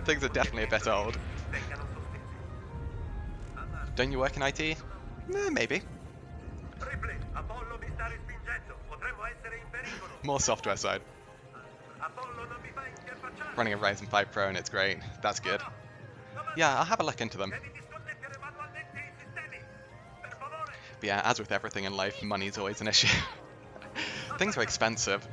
things are definitely a bit old. Don't you work in IT? Maybe. More software side. Running a Ryzen 5 Pro and it's great. That's good. Yeah, I'll have a look into them. But yeah, as with everything in life, money's always an issue. Things are expensive.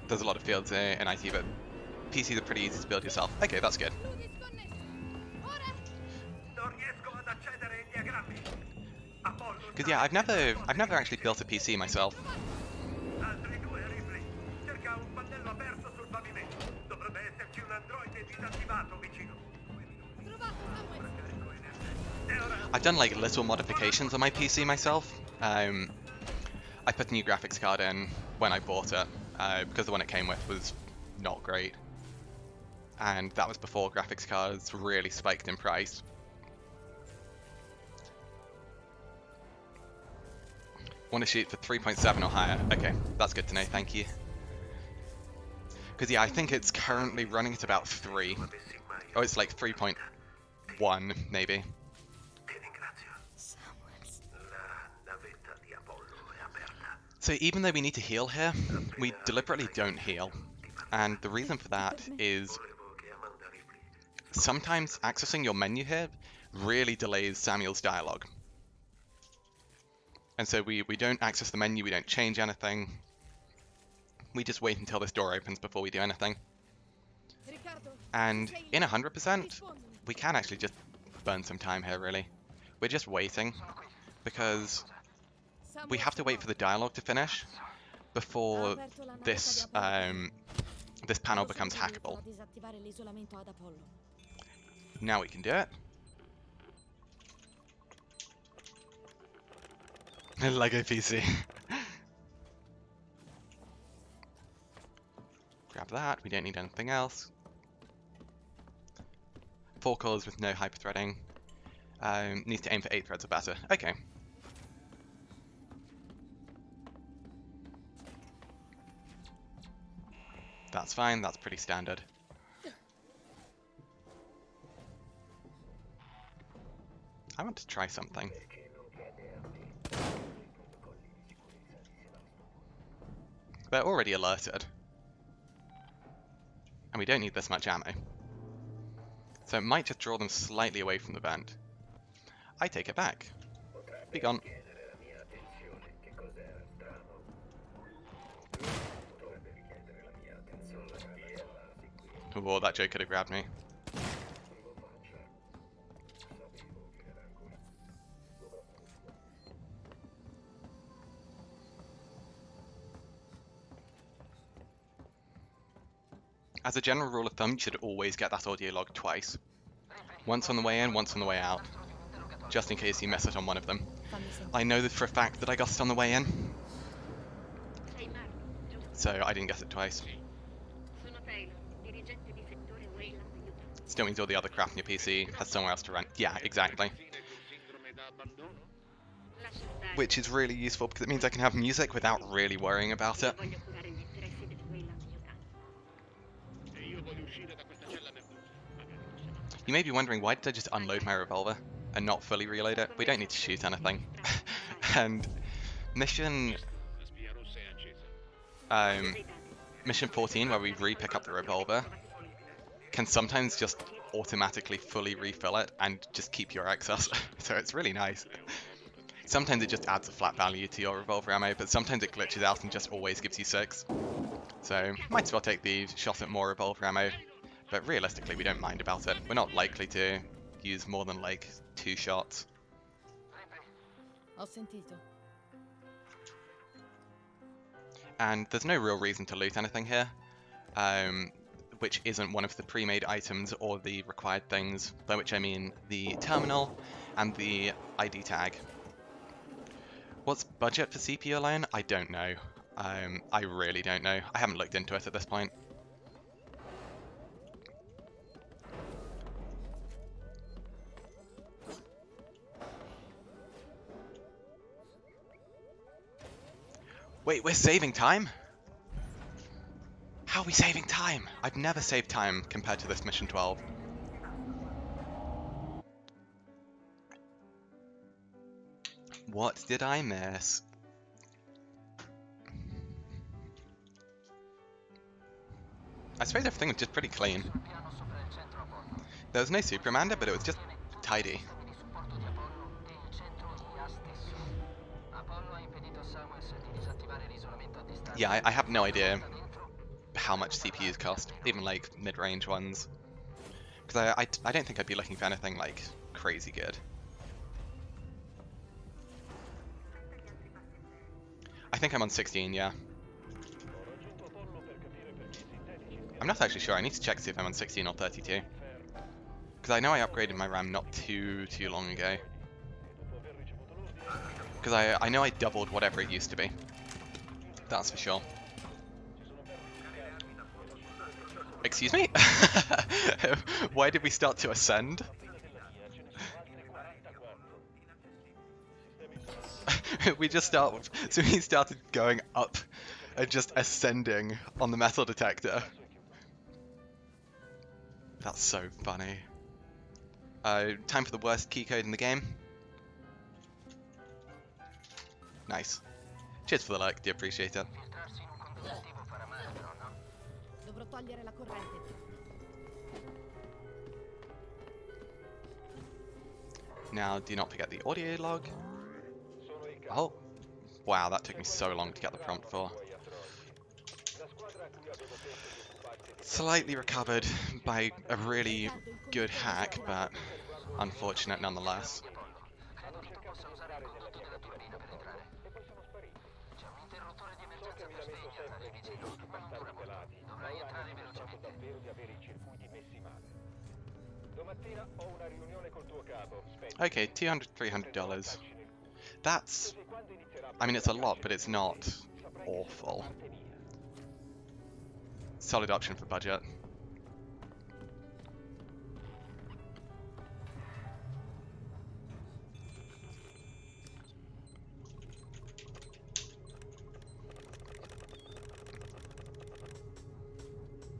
There's a lot of fields in IT, but PCs are pretty easy to build yourself. Okay, that's good. Because yeah, I've never actually built a PC myself. I've done like little modifications on my PC myself. I put a new graphics card in when I bought it, because the one it came with was not great. And that was before graphics cards really spiked in price. Want to shoot for 3.7 or higher? Okay, that's good to know, thank you. Because yeah, I think it's currently running at about 3. Oh, it's like 3.1 maybe. So even though we need to heal here, we deliberately don't heal. And the reason for that is sometimes accessing your menu here really delays Samuel's dialogue. And so we don't access the menu, we don't change anything. We just wait until this door opens before we do anything. And in 100%, we can actually just burn some time here, really. We're just waiting, because we have to wait for the dialogue to finish before this this panel becomes hackable. Now we can do it. Lego PC. Grab that, we don't need anything else. 4 cores with no hyperthreading. Needs to aim for 8 threads or better. Okay. That's fine, that's pretty standard. I want to try something. They're already alerted. And we don't need this much ammo. So it might just draw them slightly away from the vent. I take it back. Be gone. Oh, that joke could have grabbed me. As a general rule of thumb, you should always get that audio log twice. Once on the way in, once on the way out. Just in case you miss it on one of them. I know that for a fact that I got it on the way in. So I didn't get it twice. Still means all the other crap on your PC has somewhere else to run. Yeah, exactly. Which is really useful because it means I can have music without really worrying about it. You may be wondering, why did I just unload my revolver and not fully reload it? We don't need to shoot anything. And mission 14, where we re-pick up the revolver, can sometimes just automatically fully refill it and just keep your excess. So it's really nice. Sometimes it just adds a flat value to your revolver ammo, but sometimes it glitches out and just always gives you 6. So might as well take the shot at more revolver ammo. But realistically, we don't mind about it. We're not likely to use more than like 2 shots. Ho sentito. And there's no real reason to loot anything here, which isn't one of the pre-made items or the required things, by which I mean the terminal and the ID tag. What's budget for CPU alone? I don't know. I really don't know. I haven't looked into it at this point. Wait, we're saving time? How are we saving time? I've never saved time compared to this mission 12. What did I miss? I suppose everything was just pretty clean. There was no Supermander, but it was just tidy. Yeah, I have no idea how much CPUs cost, even like mid-range ones. Because I don't think I'd be looking for anything like crazy good. I think I'm on 16, yeah. I'm not actually sure, I need to check to see if I'm on 16 or 32. Because I know I upgraded my RAM not too long ago. Because I know I doubled whatever it used to be. That's for sure. Excuse me? Why did we start to ascend? We started going up and just ascending on the metal detector. That's so funny. Time for the worst keycode in the game. Nice. Cheers for the like, do appreciate it. Dovrò togliere la corrente. Now, do not forget the audio log. Oh, wow, that took me so long to get the prompt for. Slightly recovered by a really good hack, but unfortunate nonetheless. Okay, $200, $300. That's I mean, it's a lot, but it's not awful. Solid option for budget.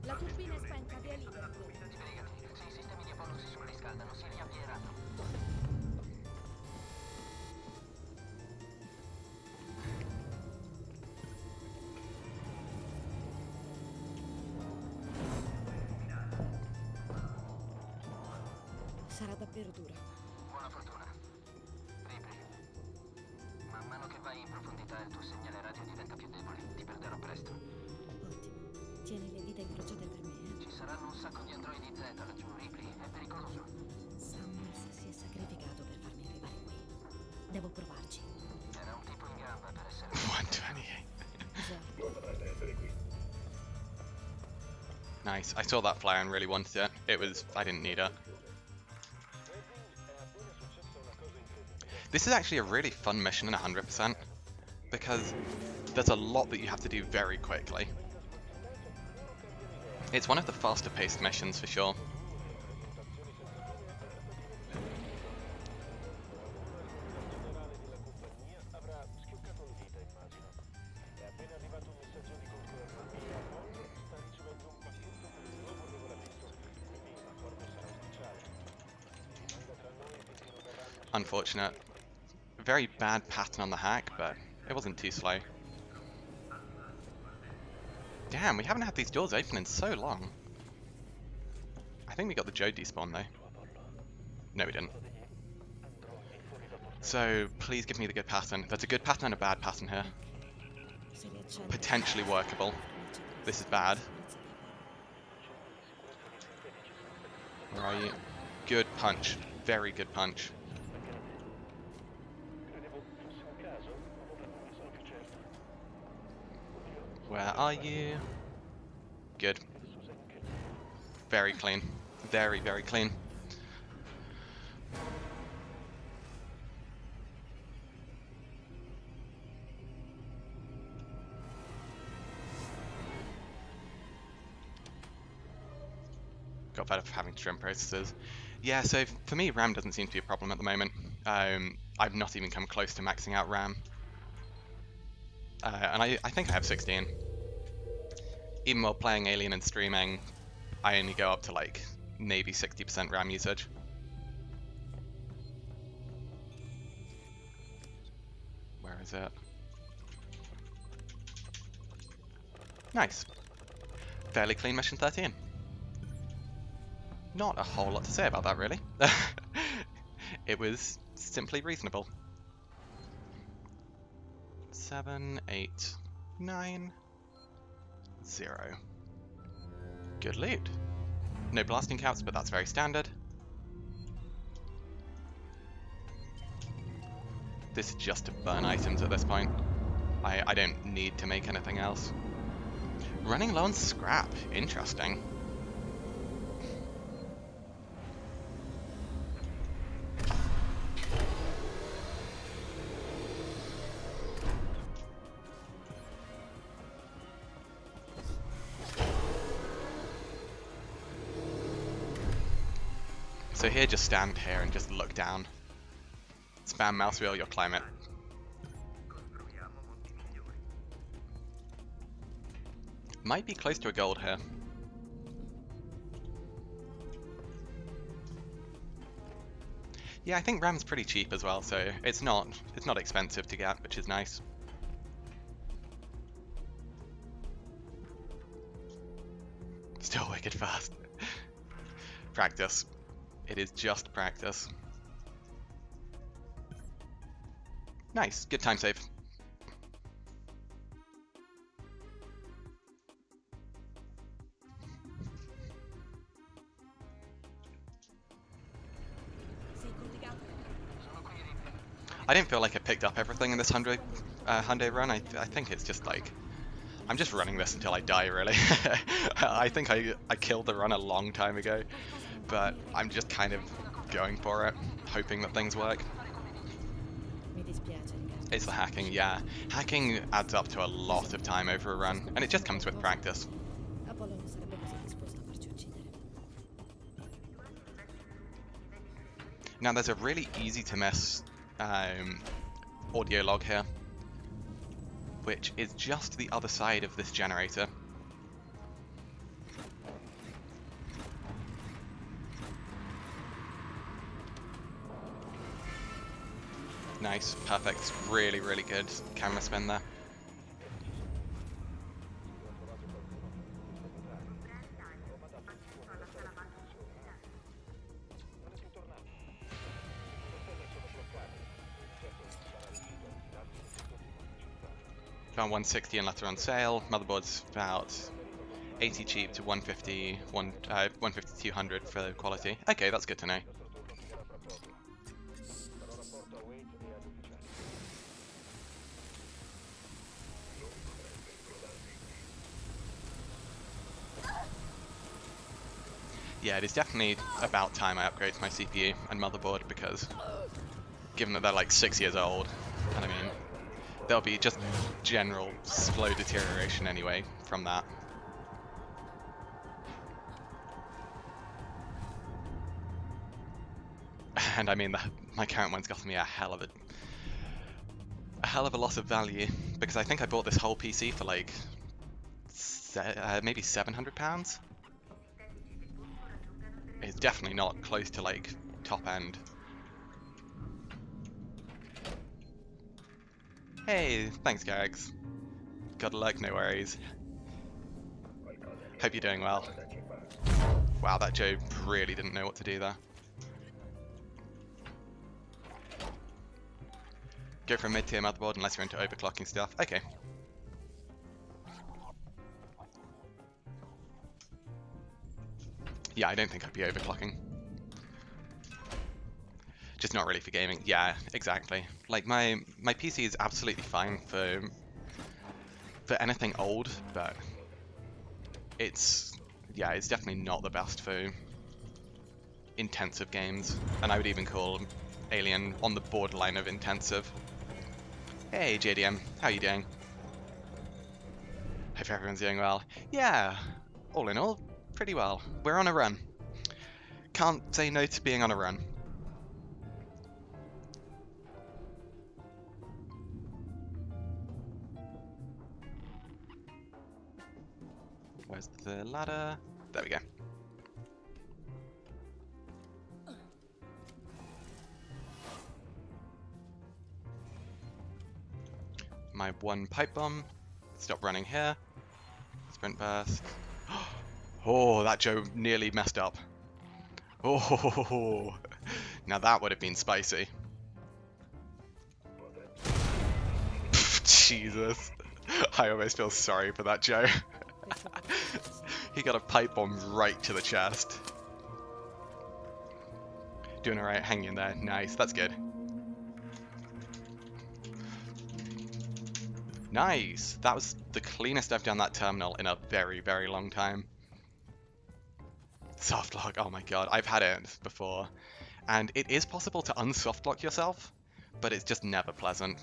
La turbina è spenta, via libera. Spiegati, se i sistemi di Apollo si surriscaldano, si riavvieranno. Sarà davvero dura. Buona fortuna. Ripley. Man mano che vai in profondità il tuo segnale radio diventa più debole. Ti perderò presto. Ottimo. Tieni le dita incrociate per me, Ci saranno un sacco di androidi Z laggiù, Ripley. È pericoloso. Summers si è sacrificato per farmi arrivare qui. Devo provarci. Era un tipo in gamba per essere... 128. Già. Non dovreste essere qui. Nice. I saw that flyer and really wanted it. I didn't need it. This is actually a really fun mission in 100%, because there's a lot that you have to do very quickly. It's one of the faster paced missions for sure. Unfortunate. Very bad pattern on the hack, but it wasn't too slow. Damn, we haven't had these doors open in so long. I think we got the Joe despawn though. No, we didn't. So, please give me the good pattern. There's a good pattern and a bad pattern here. Potentially workable. This is bad. Where are you? Good punch. Very good punch. Where are you? Good. Very clean. Very, very clean. Got better for having stream processors. Yeah, so for me, RAM doesn't seem to be a problem at the moment. I've not even come close to maxing out RAM. And I think I have 16. Even while playing Alien and streaming, I only go up to like maybe 60% RAM usage. Where is it? Nice. Fairly clean mission 13. Not a whole lot to say about that, really. It was simply reasonable. 7, 8, 9, 0. Good loot. No blasting caps, but that's very standard. This is just to burn items at this point. I don't need to make anything else. Running low on scrap. Interesting. So here, just stand here and just look down. Spam mouse wheel, you'll climb it. Might be close to a gold here. Yeah, I think RAM's pretty cheap as well, so it's not expensive to get, which is nice. Still wicked fast. Practice. It is just practice. Nice, good time save. I didn't feel like I picked up everything in this Hyundai run. I think it's just like, I'm just running this until I die, really. I think I killed the run a long time ago, but I'm just kind of going for it, hoping that things work. Mi dispiace, ragazzi. It's the hacking, yeah. Hacking adds up to a lot of time over a run, and it just comes with practice. Apollo non sarebbe così disposto a farci uccidere. Now there's a really easy to miss audio log here, which is just the other side of this generator. Nice, perfect, really, really good camera spin there. About 160 and letter on sale. Motherboard's about 80 cheap to 150, 150 200 for quality. Okay, that's good to know. Yeah, it is definitely about time I upgrade my CPU and motherboard, because given that they're like 6 years old, and I mean, there'll be just general slow deterioration anyway from that. And I mean, my current one's got me a hell of a lot of value, because I think I bought this whole PC for like maybe £700. It's definitely not close to like top end. Hey, thanks Garrix. Good luck, no worries. Hope you're doing well. Wow, that Joe really didn't know what to do there. Go for a mid-tier motherboard unless you're into overclocking stuff. Okay. Yeah, I don't think I'd be overclocking. Just not really for gaming. Yeah, exactly. Like my PC is absolutely fine for anything old, but it's definitely not the best for intensive games, and I would even call Alien on the borderline of intensive. Hey JDM, how you doing? Hope everyone's doing well. Yeah, all in all, pretty well. We're on a run. Can't say no to being on a run. Where's the ladder? There we go. My one pipe bomb. Stop running here. Sprint burst. Oh, that Joe nearly messed up. Oh, now that would have been spicy. Jesus. I almost feel sorry for that Joe. He got a pipe bomb right to the chest. Doing alright, hanging in there. Nice, that's good. Nice! That was the cleanest I've done that terminal in a very, very long time. Softlock, oh my god, I've had it before. And it is possible to unsoftlock yourself, but it's just never pleasant.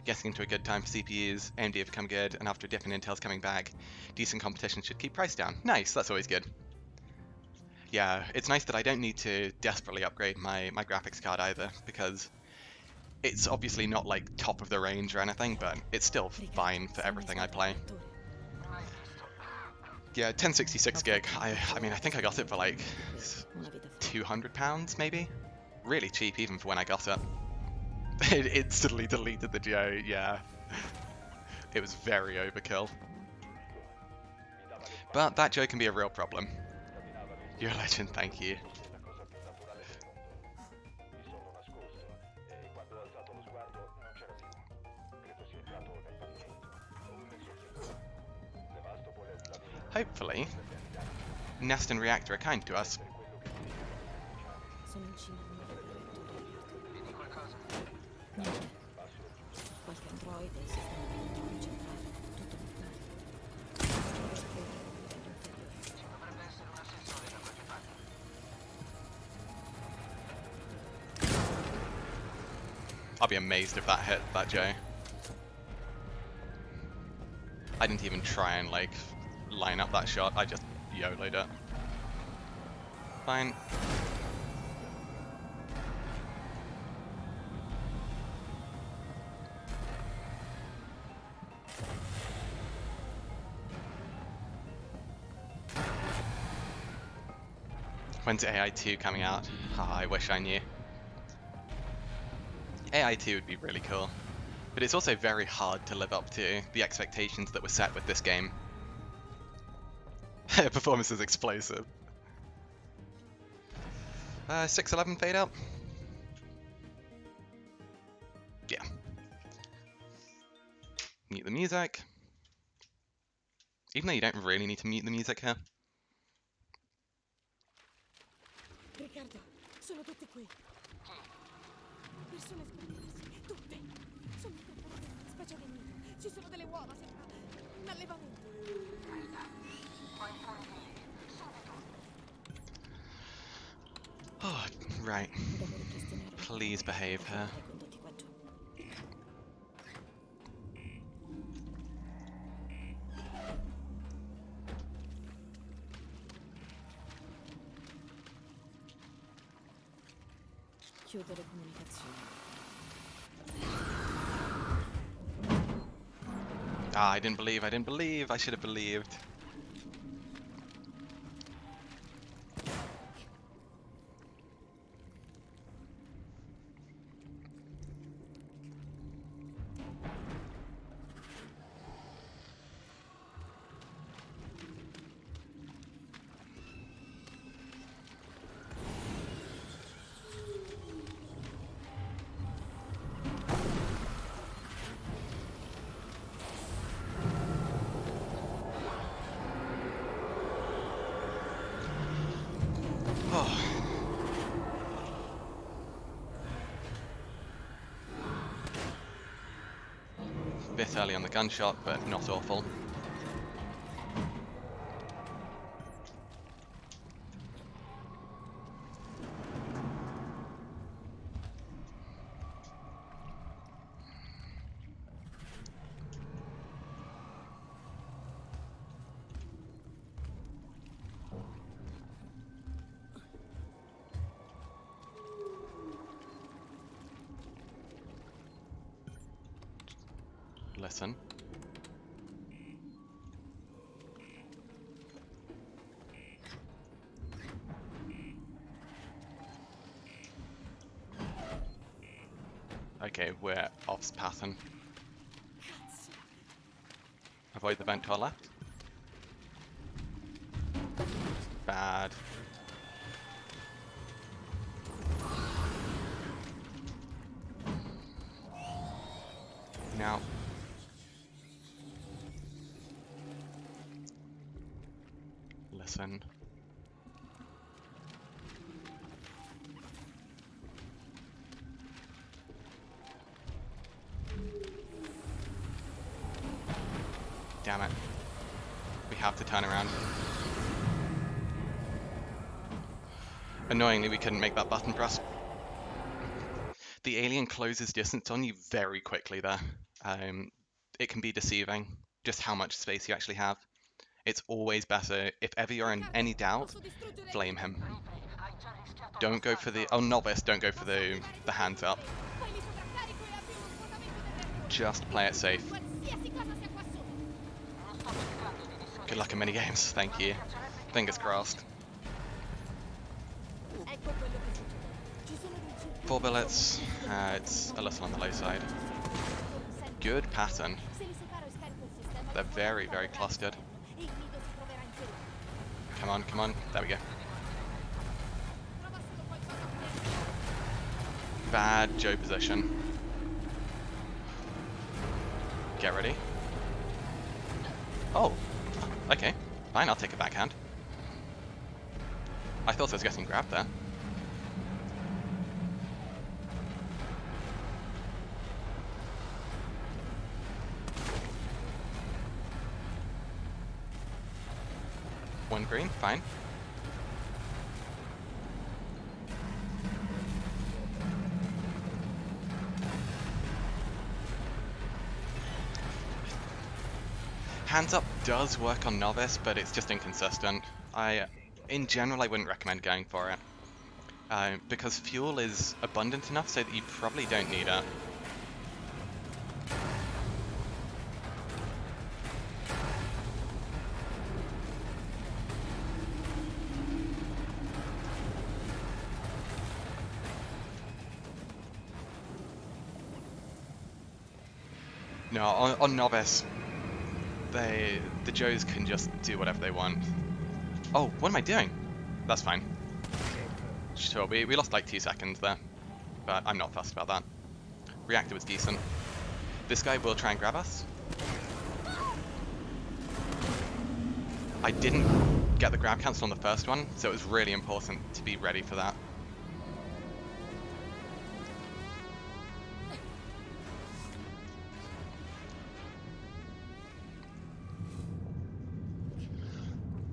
Getting into a good time for CPUs, AMD have become good, and after a dip in Intel's coming back, decent competition should keep price down. Nice, that's always good. Yeah, it's nice that I don't need to desperately upgrade my graphics card either, because it's obviously not like top of the range or anything, but it's still fine for everything I play. Yeah, 1066 gig, I mean, I think I got it for like £200 maybe? Really cheap even for when I got it. It instantly deleted the Joe, yeah. It was very overkill. But that Joe can be a real problem. You're a legend, thank you. Hopefully, Nest and Reactor are kind to us. I'll be amazed if that hit that J. I didn't even try and like line up that shot, I just YOLO'd it. Fine. When's AI2 coming out? Ah, I wish I knew. AI2 would be really cool. But it's also very hard to live up to the expectations that were set with this game. Performance is explosive. 611 fade out. Yeah. Mute the music. Even though you don't really need to mute the music here. Riccardo, sono tutti qui. Persone scomparse, tutte. Sono incorporate, specie di nido. Ci sono delle uova, sembra un allevamento. Oh, right. Please behave here. Chiudo le comunicazioni. Ah, I didn't believe, I should have believed. Bit early on the gunshot, but not awful. Listen. Okay, we're off pattern. Avoid the vent to our left. Bad. Now. Listen. Damn it. We have to turn around. Annoyingly, we couldn't make that button press. The alien closes distance on you very quickly there. It can be deceiving, just how much space you actually have. It's always better, if ever you're in any doubt, flame him. Don't go for the... Oh, Novice, don't go for the hands up. Just play it safe. Good luck in many games, thank you. Fingers crossed. 4 bullets, it's a little on the low side. Good pattern. They're very, very clustered. Come on, come on. There we go. Bad Joe position. Get ready. Oh, okay. Fine, I'll take a backhand. I thought I was getting grabbed there. One green, fine. Hands up does work on Novice, but it's just inconsistent. In general, I wouldn't recommend going for it. Because fuel is abundant enough so that you probably don't need it. No, on Novice, the Joes can just do whatever they want. Oh, what am I doing? That's fine. Sure, we lost like 2 seconds there, but I'm not fussed about that. Reactor was decent. This guy will try and grab us. I didn't get the grab cancel on the first one, so it was really important to be ready for that.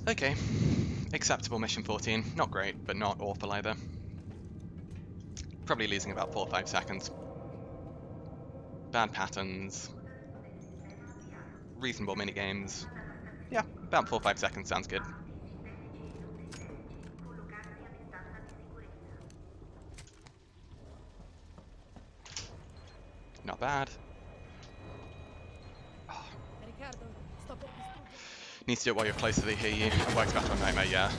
Okay, acceptable mission 14. Not great, but not awful either. Probably losing about 4 or 5 seconds. Bad patterns. Reasonable minigames. Yeah, about 4 or 5 seconds sounds good. Not bad. Oh. Riccardo, sto per distruggere. Need to do it while you're close so they hear you. It works better on Nightmare, yeah.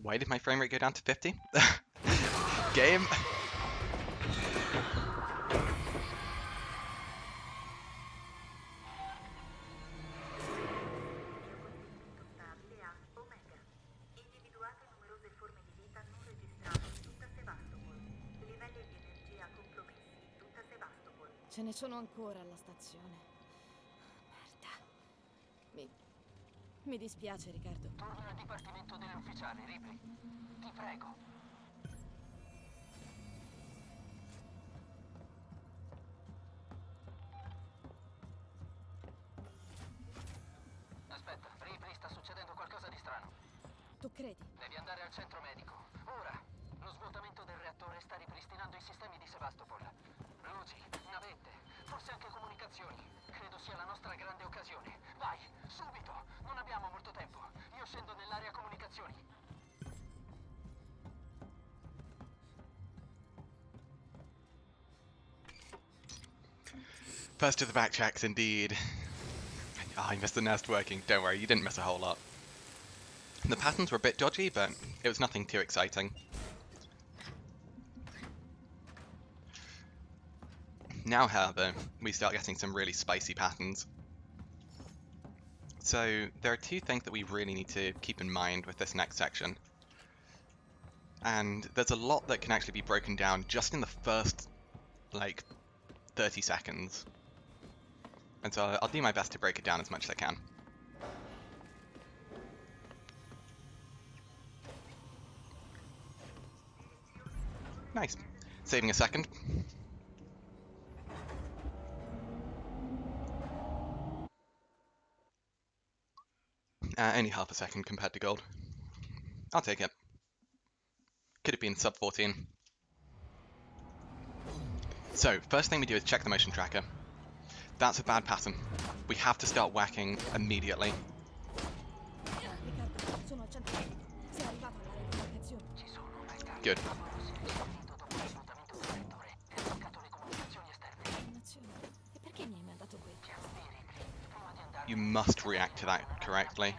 Why did my frame rate go down to 50? Game. Individuate numerose forme di vita non registrate in tutta Sevastopol. Livelli di energia compromessi in tutta Sevastopol. Ce ne sono ancora alla stazione. Merda. Mi dispiace, Riccardo. Torna al dipartimento dell'ufficiale, Ripley. Ti prego. Aspetta, Ripley, sta succedendo qualcosa di strano. Tu credi? Devi andare al centro medico. Ora. Lo svuotamento del reattore sta ripristinando i sistemi di Sevastopol. Luci, navette, forse anche comunicazioni. Credo sia la nostra grande occasione. Vai, subito! Non abbiamo molto tempo. Io scendo nell'area comunicazioni. First of the backtracks, indeed. Oh, you missed the nest working. Don't worry, you didn't miss a whole lot. The patterns were a bit dodgy, but it was nothing too exciting. Now, however, we start getting some really spicy patterns. So, there are 2 things that we really need to keep in mind with this next section. And there's a lot that can actually be broken down just in the first, like, 30 seconds. And so I'll do my best to break it down as much as I can. Nice. Saving a second. Only half a second compared to gold. I'll take it. Could have been sub 14. So, first thing we do is check the motion tracker. That's a bad pattern. We have to start whacking immediately. Riccardo, sono al centro. Sei arrivato all'area di comunicazione. Good. E perché mi hai mandato qui? You must react to that correctly.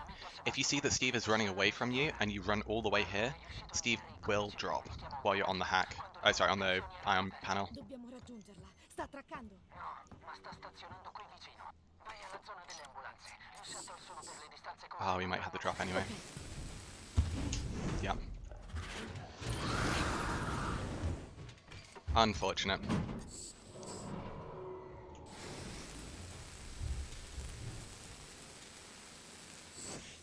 If you see that Steve is running away from you and you run all the way here, Steve will drop while you're on the hack. Oh, sorry, on the ion panel. Dobbiamo raggiungerla. Sta attraccando. Ma sta stazionando qui vicino. Vai alla zona delle ambulanze. I shuttle sono per le distanze corte. Oh, we might have the drop anyway. Yep. Unfortunate.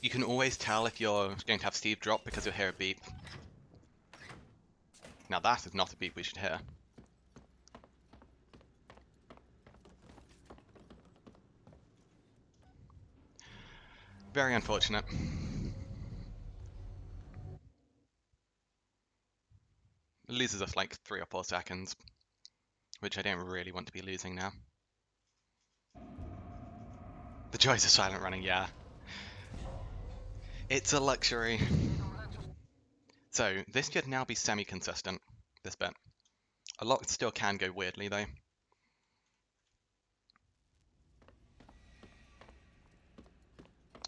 You can always tell if you're going to have Steve drop because you'll hear a beep. Now that is not a beep we should hear. Very unfortunate. It loses us like 3 or 4 seconds, which I don't really want to be losing now. The joys of silent running, yeah. It's a luxury. So, this should now be semi-consistent, this bit. A lot still can go weirdly, though.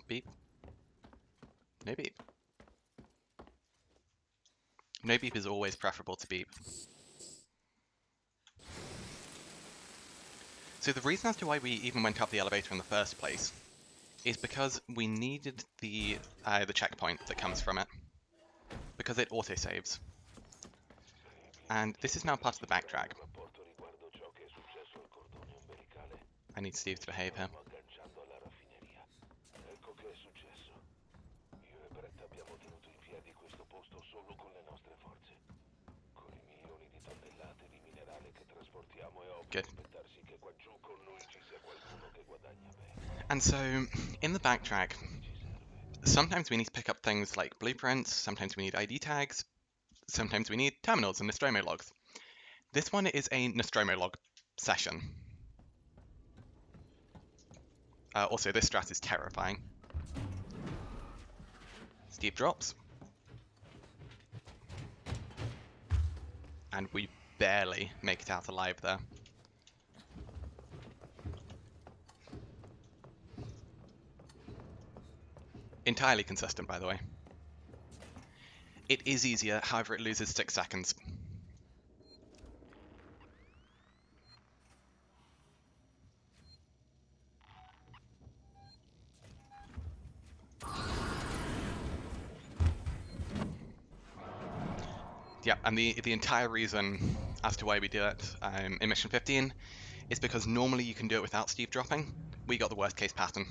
Beep. No beep. No beep is always preferable to beep. So the reason as to why we even went up the elevator in the first place is because we needed the checkpoint that comes from it, because it autosaves. And this is now part of the backtrack. I need Steve to behave here. Good. And so, in the backtrack, sometimes we need to pick up things like blueprints, sometimes we need ID tags, sometimes we need terminals and Nostromo logs. This one is a Nostromo log session. Also, this strat is terrifying. Steve drops. And we barely make it out alive there. Entirely consistent, by the way. It is easier, however it loses 6 seconds. Yeah, and the entire reason as to why we do it in Mission 15 is because normally you can do it without Steve dropping. We got the worst case pattern.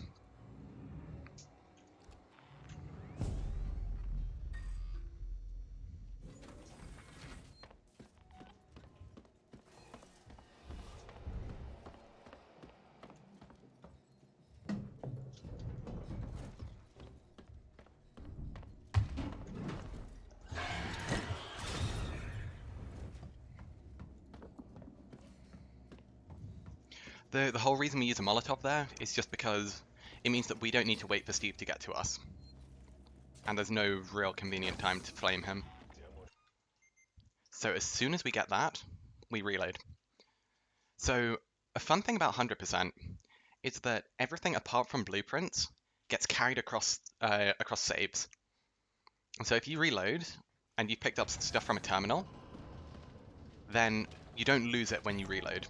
The whole reason we use a Molotov there is just because it means that we don't need to wait for Steve to get to us. And there's no real convenient time to flame him. So as soon as we get that, we reload. So a fun thing about 100% is that everything apart from blueprints gets carried across saves. So if you reload and you picked up stuff from a terminal, then you don't lose it when you reload.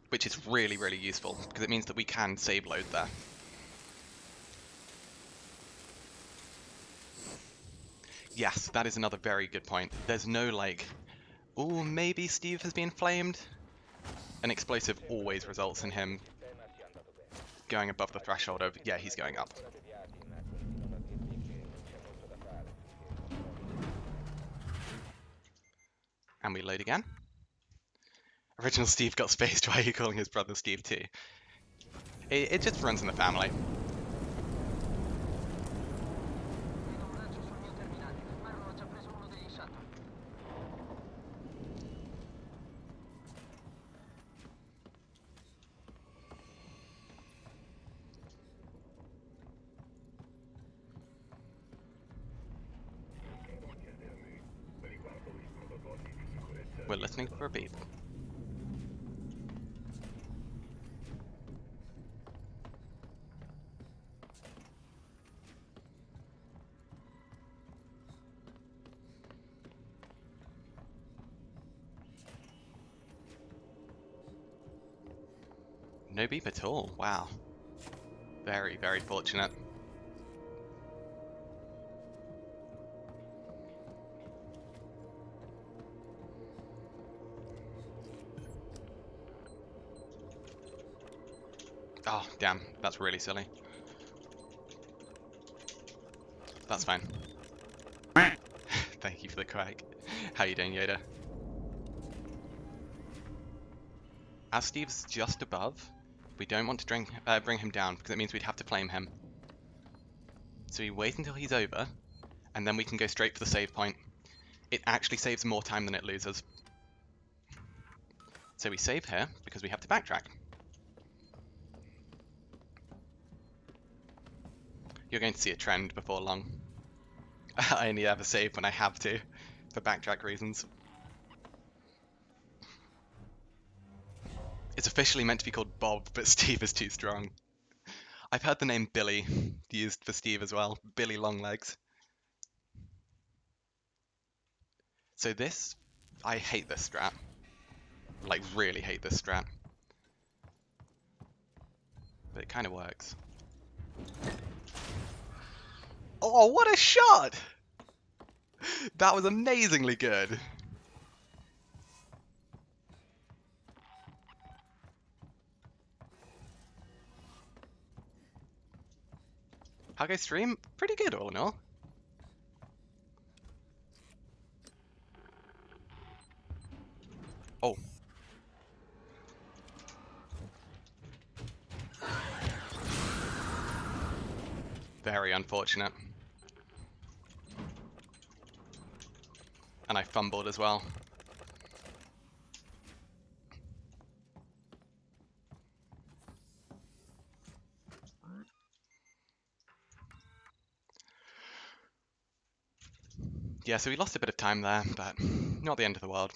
Which is really, really useful, because it means that we can save load there. Yes, that is another very good point. There's no like, ooh, maybe Steve has been flamed. An explosive always results in him going above the threshold of, yeah, he's going up. And we load again. Original Steve got spaced, why are you calling his brother Steve too? It just runs in the family. We're listening for a beep. No beep at all, wow. Very, very fortunate. Oh, damn, that's really silly. That's fine. Thank you for the crack. How you doing, Yoda? as Steve's just above, we don't want to bring him down because it means we'd have to flame him. So we wait until he's over, and then we can go straight for the save point. It actually saves more time than it loses. So we save here because we have to backtrack. You're going to see a trend before long. I only ever save when I have to, for backtrack reasons. It's officially meant to be called Bob, but Steve is too strong. I've heard the name Billy used for Steve as well. Billy Longlegs. So this, I hate this strat. Like, really hate this strat. But it kind of works. Oh, what a shot! That was amazingly good. How goes stream? Pretty good all in all. Oh. Very unfortunate. And I fumbled as well. Yeah, so we lost a bit of time there, but not the end of the world.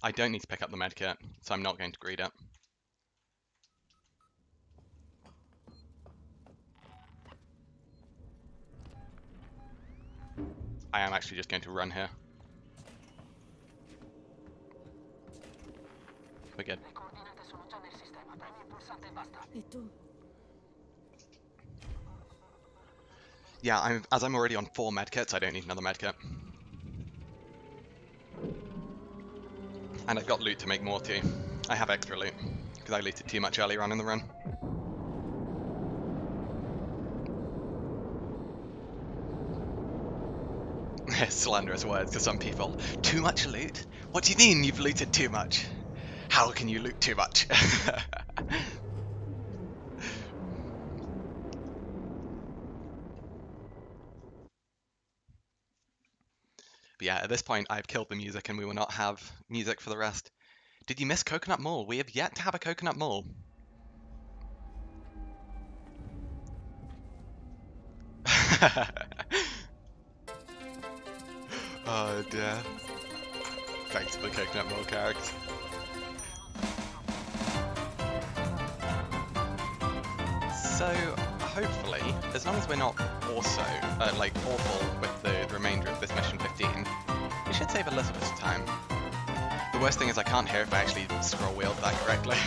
I don't need to pick up the medkit, so I'm not going to greed it. I am actually just going to run here. We're good. Yeah, as I'm already on 4 medkits, I don't need another medkit. And I've got loot to make more too. I have extra loot, because I looted too much earlier on in the run. Slanderous words to some people. Too much loot? What do you mean you've looted too much? How can you loot too much? But yeah, at this point I've killed the music and we will not have music for the rest. Did you miss Coconut Mall? We have yet to have a Coconut Mall. Oh dear. Thanks for the Coconut Mall characters. So, hopefully, as long as we're not also, like, awful with the remainder of this mission 15, we should save a little bit of time. The worst thing is I can't hear if I actually scroll wheeled that correctly.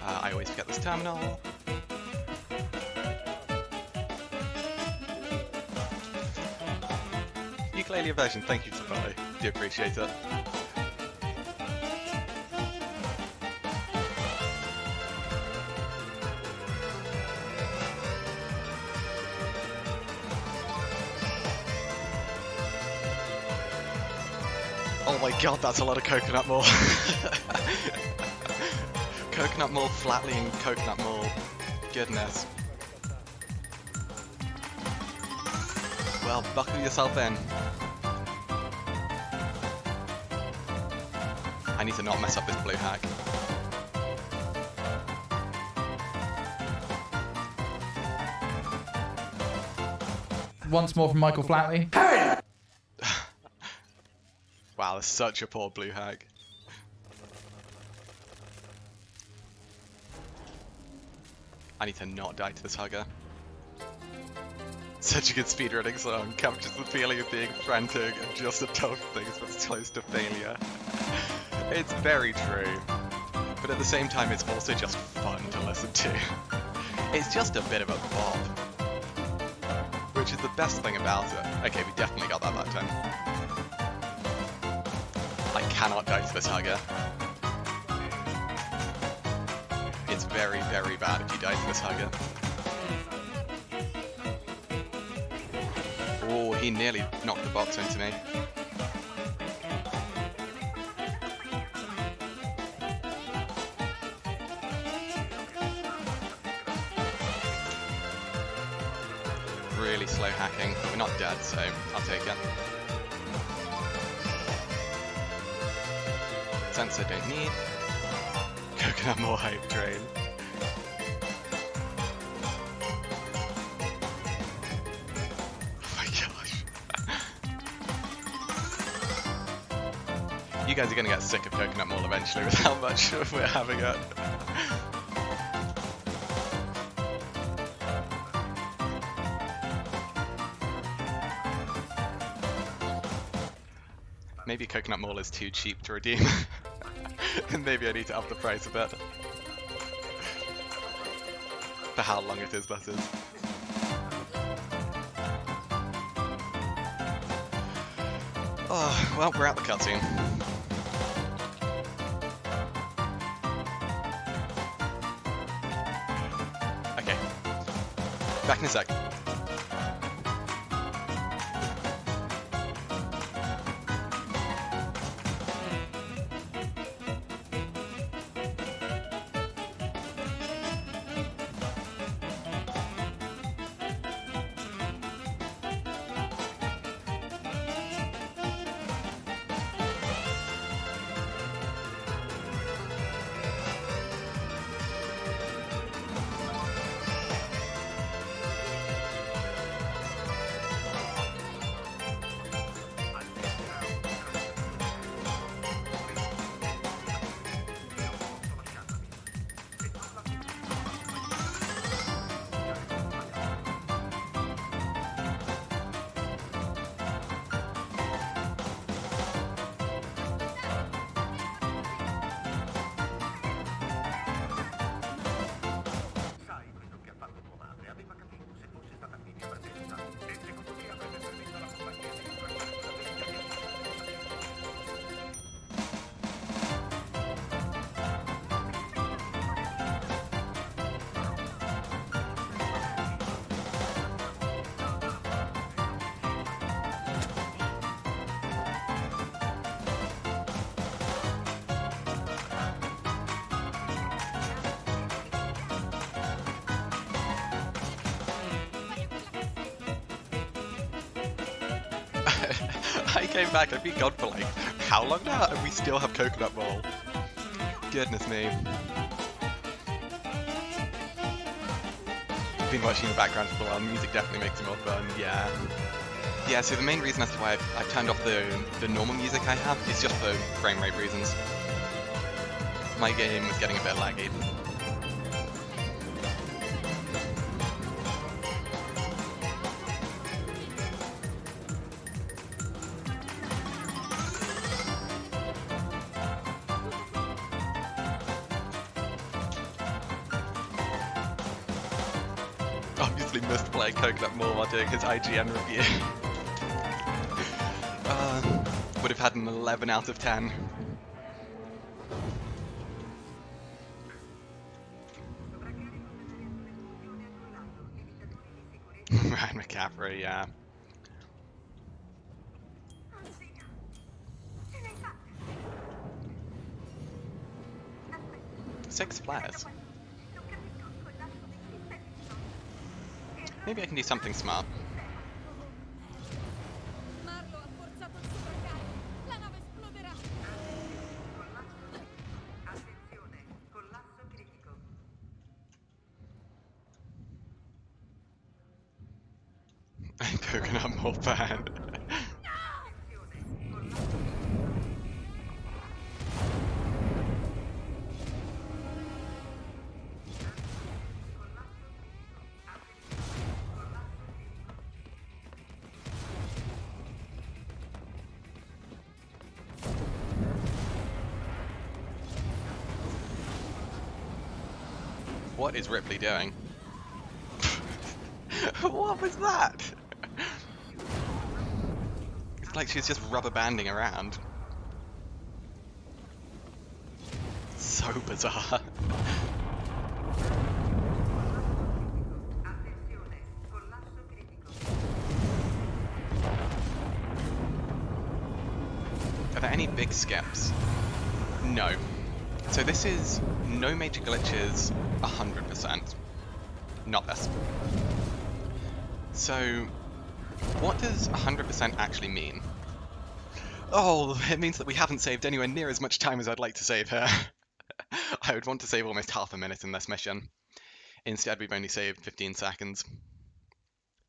I always forget this terminal. Ukulele version, thank you for the follow. Do appreciate it. Oh my god, that's a lot of Coconut Mall. Coconut Mall, Flatley and Coconut Mall. Goodness. Well, buckle yourself in. I need to not mess up this blue hack. Once more from Michael Flatley. Wow, that's such a poor blue hack. I need to not die to this hugger. Such a good speedrunning song, captures the feeling of being frantic and just a tough things but close to failure. It's very true, but at the same time it's also just fun to listen to. It's just a bit of a bop, which is the best thing about it. Okay, we definitely got that time. I cannot die to this hugger. It's very, very bad if you die to this hugger. Oh, he nearly knocked the box into me. Really slow hacking, but we're not dead, so I'll take it. Sensor don't need. Coconut more hype train. Oh my gosh. You guys are gonna get sick of Coconut Mall eventually with how much we're having it. Maybe Coconut Mall is too cheap to redeem. And maybe I need to up the price a bit. For how long it is, that is. Oh, well, we're at the cutscene. Okay. Back in a sec. I came back, I've been gone for like, how long now? And we still have Coconut Mall. Goodness me. Been watching in the background for a while, music definitely makes it more fun, yeah. Yeah, so the main reason as to why I've turned off the normal music I have is just for frame rate reasons. My game was getting a bit laggy. Obviously missed playing Coconut Mall while doing his IGN review. Would have had an 11 out of 10. Ryan McCaffrey, yeah. Six flares. Maybe I can do something smart. Coconut Mall fan. What is Ripley doing? What was that? It's like she's just rubber banding around. So bizarre. Were there any big skips? No. So this is no major glitches 100%. Not this. So what does 100% actually mean? Oh, it means that we haven't saved anywhere near as much time as I'd like to save here. I would want to save almost half a minute in this mission. Instead, we've only saved 15 seconds.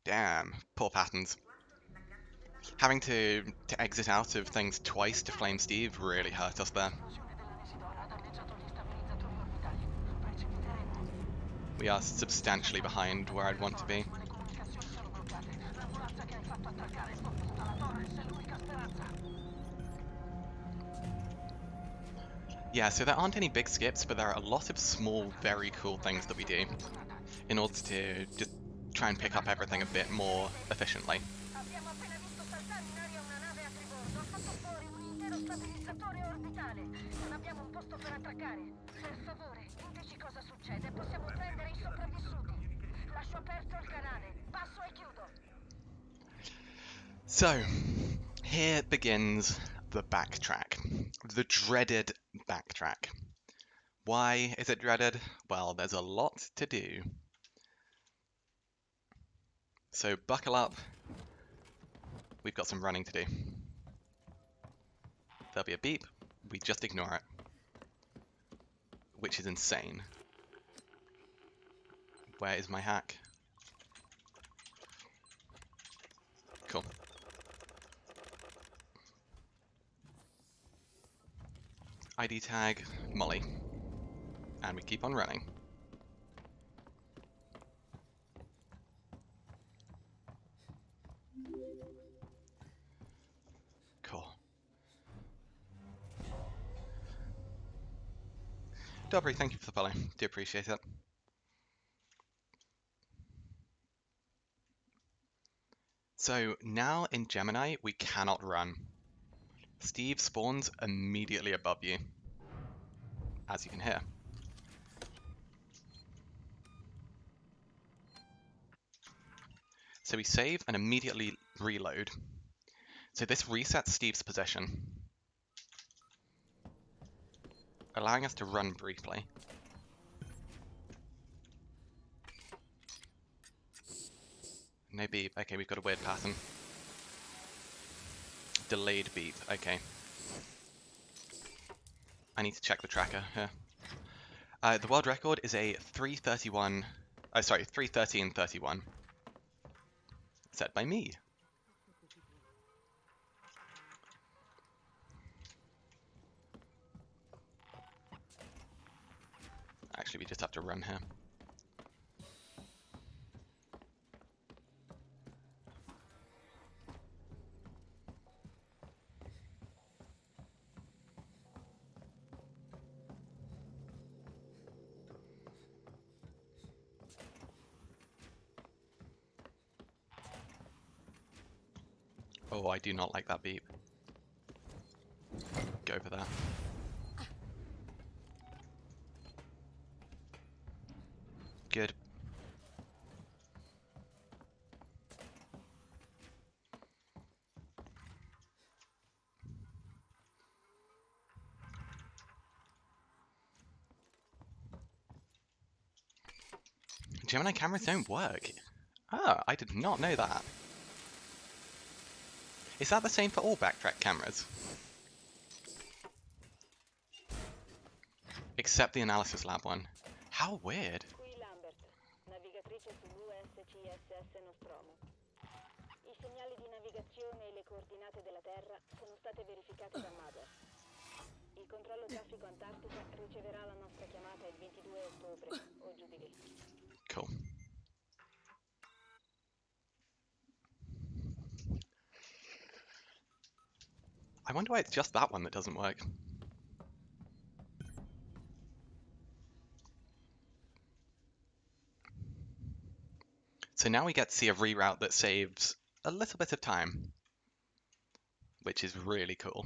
Damn, poor patterns. Having to exit out of things twice to flame Steve really hurt us there. We are substantially behind where I'd want to be. Yeah, so there aren't any big skips, but there are a lot of small, very cool things that we do in order to just try and pick up everything a bit more efficiently. So, here begins the backtrack. The dreaded backtrack. Why is it dreaded? Well, there's a lot to do. So buckle up. We've got some running to do. There'll be a beep. We just ignore it. Which is insane. Where is my hack? Cool. ID tag, Molly. And we keep on running. Cool. Dobry, thank you for the follow. Do appreciate it. So now in Gemini, we cannot run. Steve spawns immediately above you, as you can hear. So we save and immediately reload. So this resets Steve's position, allowing us to run briefly. No beep. Okay, we've got a weird pattern. Delayed beep. Okay. I need to check the tracker here. The world record is a 3:13:31. Set by me. Actually, we just have to run here. Oh, I do not like that beep. Go for that. Good. Gemini cameras don't work. Ah, I did not know that. Is that the same for all backtrack cameras? Except the analysis lab one. How weird. Qui Lambert, navigatrice sull'USCSS Nostromo. I segnali di navigazione e le coordinate della Terra sono state verificate da Mother. Il controllo traffico Antartica riceverà la nostra chiamata il 22 ottobre o giù di lì. Cool. I wonder why it's just that one that doesn't work. So now we get to see a reroute that saves a little bit of time, which is really cool.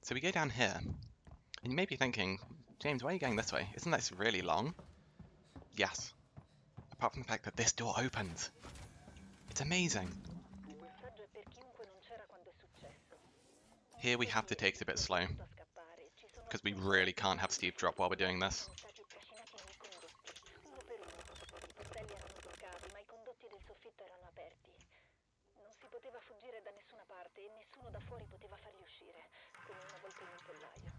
So we go down here, and you may be thinking, James, why are you going this way? Isn't this really long? Yes. apart from the fact that this door opens. It's amazing. Il messaggio è per chiunque non c'era quando è successo. Here we have to take it a bit slow, because we really can't have Steve drop while we're doing this. Stati trascinati nei condotti, uno per uno. I portelli erano bloccati, ma i condotti del soffitto erano aperti. Non si poteva fuggire da nessuna parte e nessuno da fuori poteva farli uscire, come una volta in un pollaio.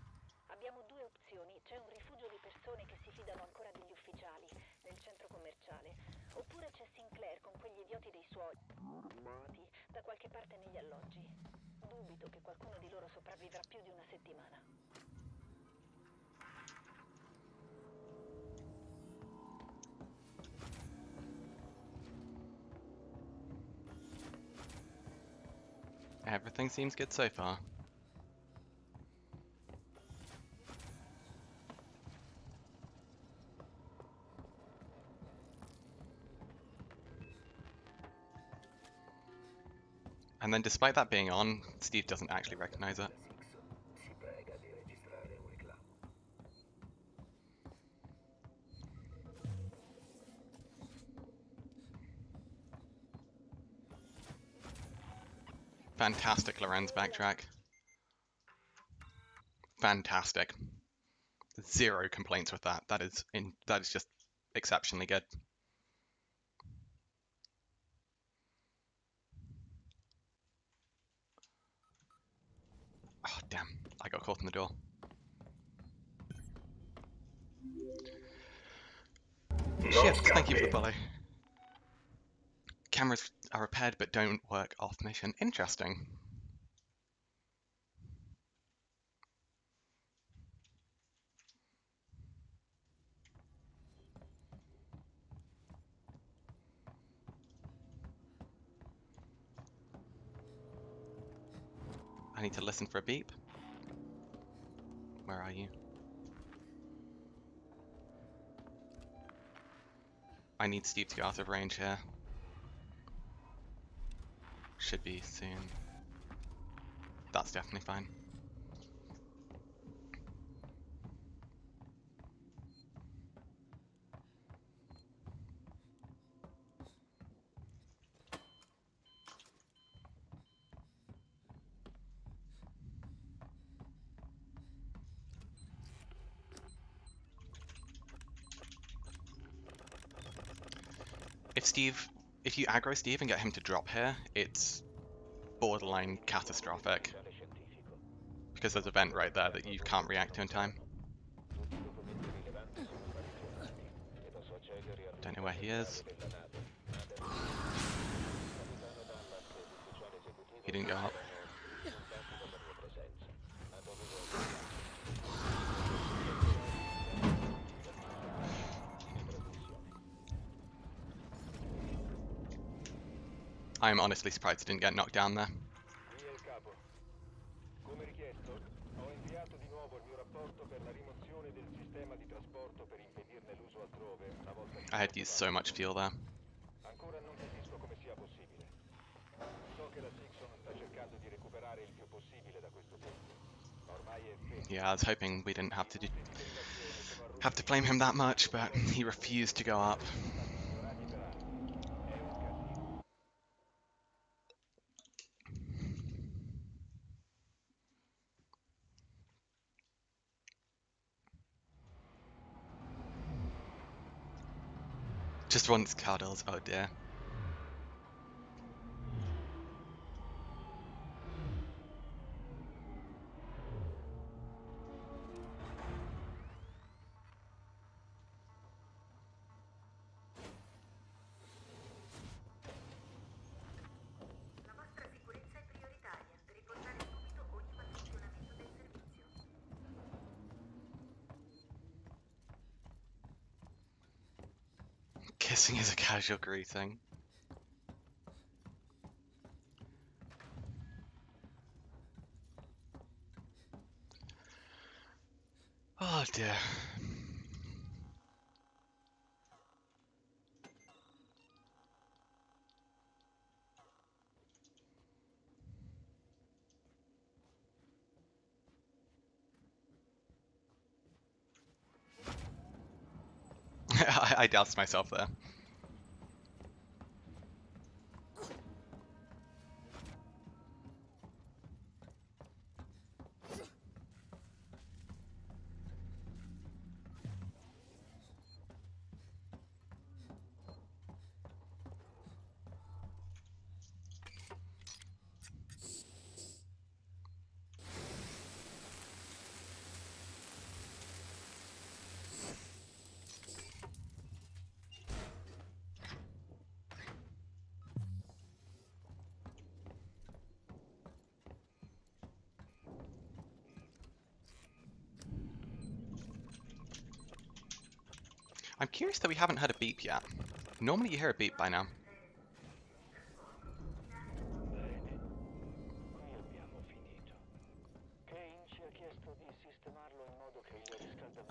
Abbiamo due opzioni: c'è un rifugio di persone che si fidano ancora degli ufficiali nel centro commerciale, oppure c'è Sinclair con quegli idioti dei suoi da qualche parte negli alloggi. Dubito che qualcuno di loro sopravvivrà più di una settimana. Everything seems good so far. And then despite that being on, Steve doesn't actually recognize it. Fantastic Lorenz backtrack. Fantastic. Zero complaints with that. That is just exceptionally good. Oh damn, I got caught in the door. Shit, thank you for the follow. Cameras are repaired but don't work off mission. Interesting. I need to listen for a beep. Where are you? I need Steve to go out of range here. Should be soon. That's definitely fine. If you aggro Steve and get him to drop here, it's borderline catastrophic. Because there's a vent right there that you can't react to in time. Don't know where he is. He didn't go up. I'm honestly surprised he didn't get knocked down there. I had used so much fuel there. Yeah, I was hoping we didn't have to blame him that much, but he refused to go up. Just once Cardinals, oh dear. La vostra sicurezza è prioritaria. Riportare subito ogni malfunzionamento del servizio. Kissing is a casual greeting. Oh dear. I doused myself there. I'm curious that we haven't heard a beep yet. Normally you hear a beep by now.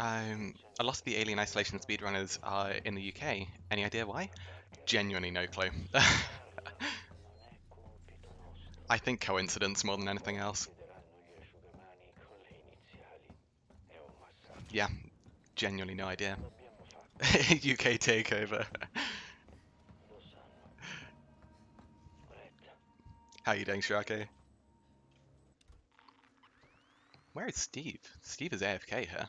A lot of the Alien Isolation speedrunners are in the UK. Any idea why? Genuinely no clue. I think coincidence more than anything else. Yeah, genuinely no idea. UK takeover. How you doing, Shrake? Where is Steve? Steve is AFK here.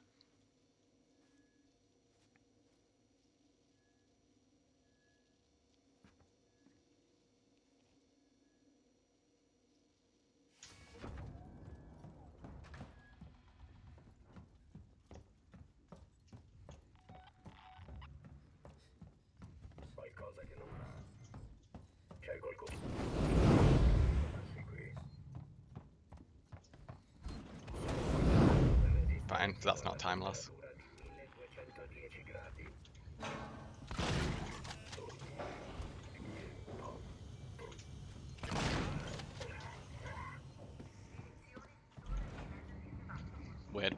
Qualcosa che non va. C'è qualcosa. Fine, that's not time loss. Weird.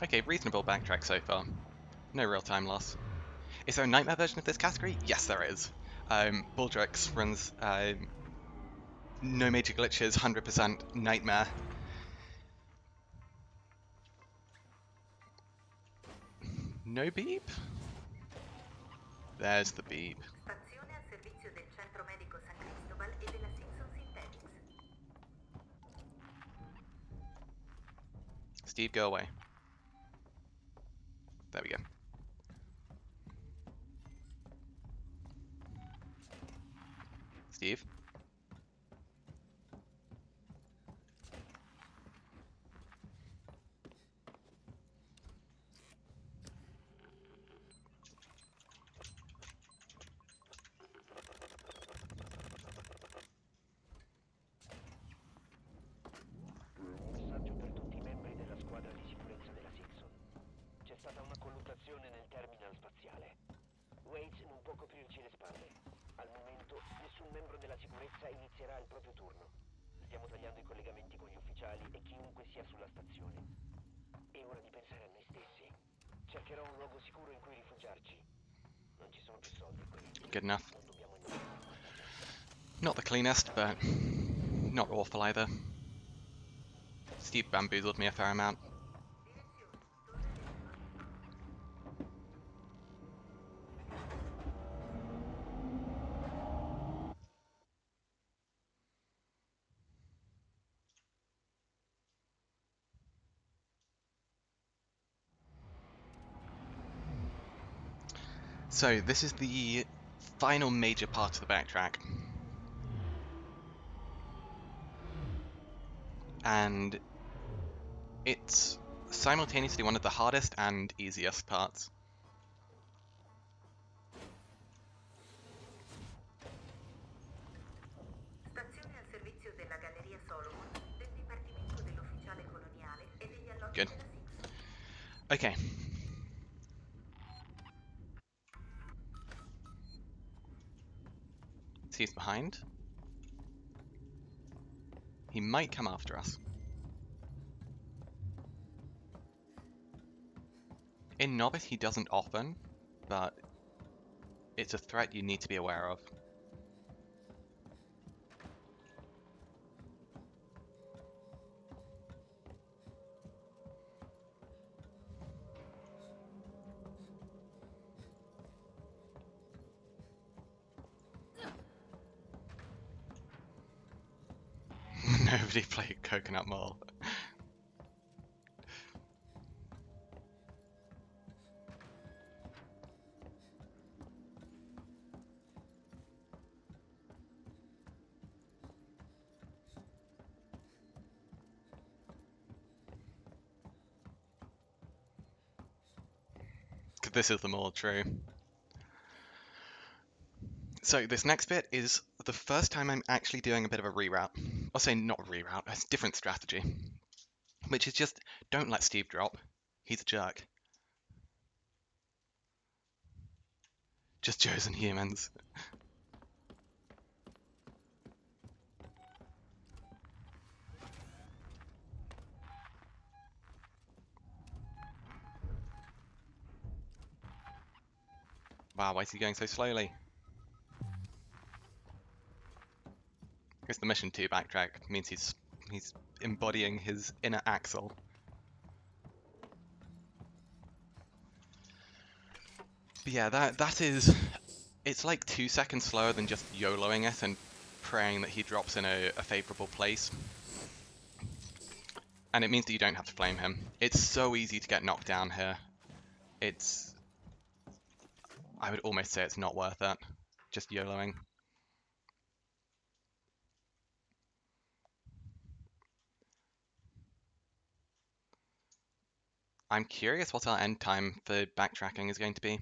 Okay, reasonable backtrack so far. No real time loss. Is there a nightmare version of this category? Yes, there is. Buldrix runs no major glitches, 100% nightmare. No beep? There's the beep. Stazione al servizio del Centro Medico San Cristobal e della Simpson Synthetics. Steve, go away. There we go. Steve? Messaggio per tutti i membri della squadra di sicurezza della Simpson. C'è stata una colluttazione nel terminal spaziale. Waits non può coprirci le spalle. Al momento nessun membro della sicurezza inizierà il proprio turno. Stiamo tagliando i collegamenti con gli ufficiali e chiunque sia sulla stazione. È ora di pensare a noi stessi. Cercherò un luogo sicuro in cui rifugiarci. Non ci sono più soldi qui. Good enough. Not the cleanest, but not awful either. Steve bamboozled me a fair amount. So this is the final major part of the backtrack. And it's simultaneously one of the hardest and easiest parts. Stazione al servizio della Galleria Solomon, del Dipartimento dell'Ufficiale Coloniale e degli alloggi Good. della Simpson. Okay. He's behind. He might come after us. In Novice, he doesn't often, but it's a threat you need to be aware of. Nobody played Coconut Mall. This is the more true. So this next bit is the first time I'm actually doing a bit of a reroute. I'll say not reroute, a different strategy. Which is just, don't let Steve drop. He's a jerk. Just chosen humans. Wow, why is he going so slowly? I guess the mission 2 backtrack means he's embodying his inner Axel. But yeah, that is... It's like 2 seconds slower than just YOLOing it and praying that he drops in a favourable place. And it means that you don't have to flame him. It's so easy to get knocked down here. It's... I would almost say it's not worth it. Just YOLOing. I'm curious what our end time for backtracking is going to be.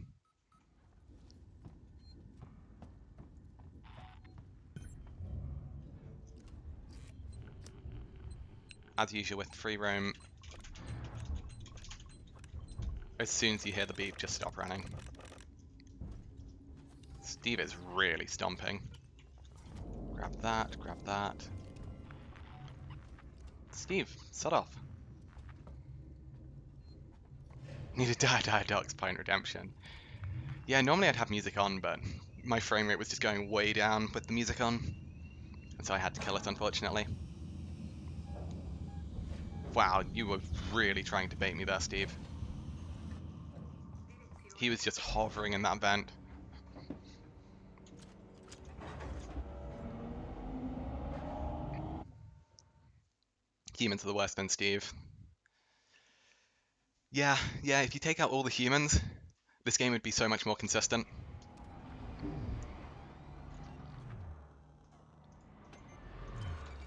As usual with free roam, as soon as you hear the beep, just stop running. Steve is really stomping. Grab that, grab that. Steve, sod off. Need a Dire Dogs Point Redemption. Yeah, normally I'd have music on, but my frame rate was just going way down with the music on. And so I had to kill it, unfortunately. Wow, you were really trying to bait me there, Steve. He was just hovering in that vent. Humans are the worst than Steve. Yeah, if you take out all the humans, this game would be so much more consistent.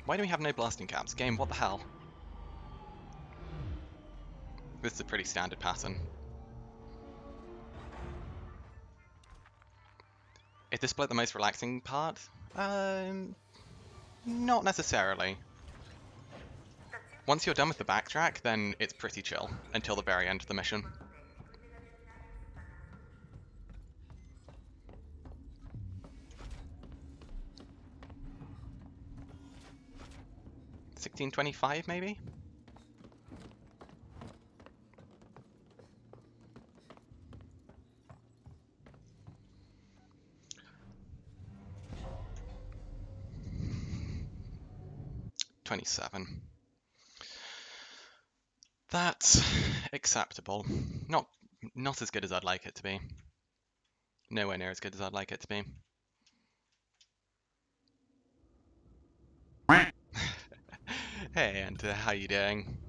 Why do we have no blasting caps? Game, what the hell? This is a pretty standard pattern. Is this split the most relaxing part? Not necessarily. Once you're done with the backtrack, then it's pretty chill until the very end of the mission. $16.25 maybe? $27. That's acceptable. Not as good as I'd like it to be. Nowhere near as good as I'd like it to be. Hey, and how you doing?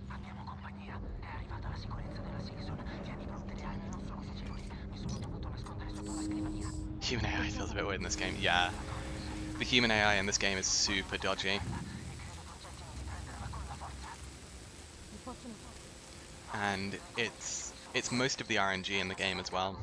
Abbiamo compagnia. È arrivata la sicurezza della Sixon. Gli anni fronte reali non sono facevoli. Mi sono dovuto nascondere sotto la scrivania. Human AI feels a bit weird in this game. Yeah. The human AI in this game is super dodgy. And it's most of the RNG in the game as well.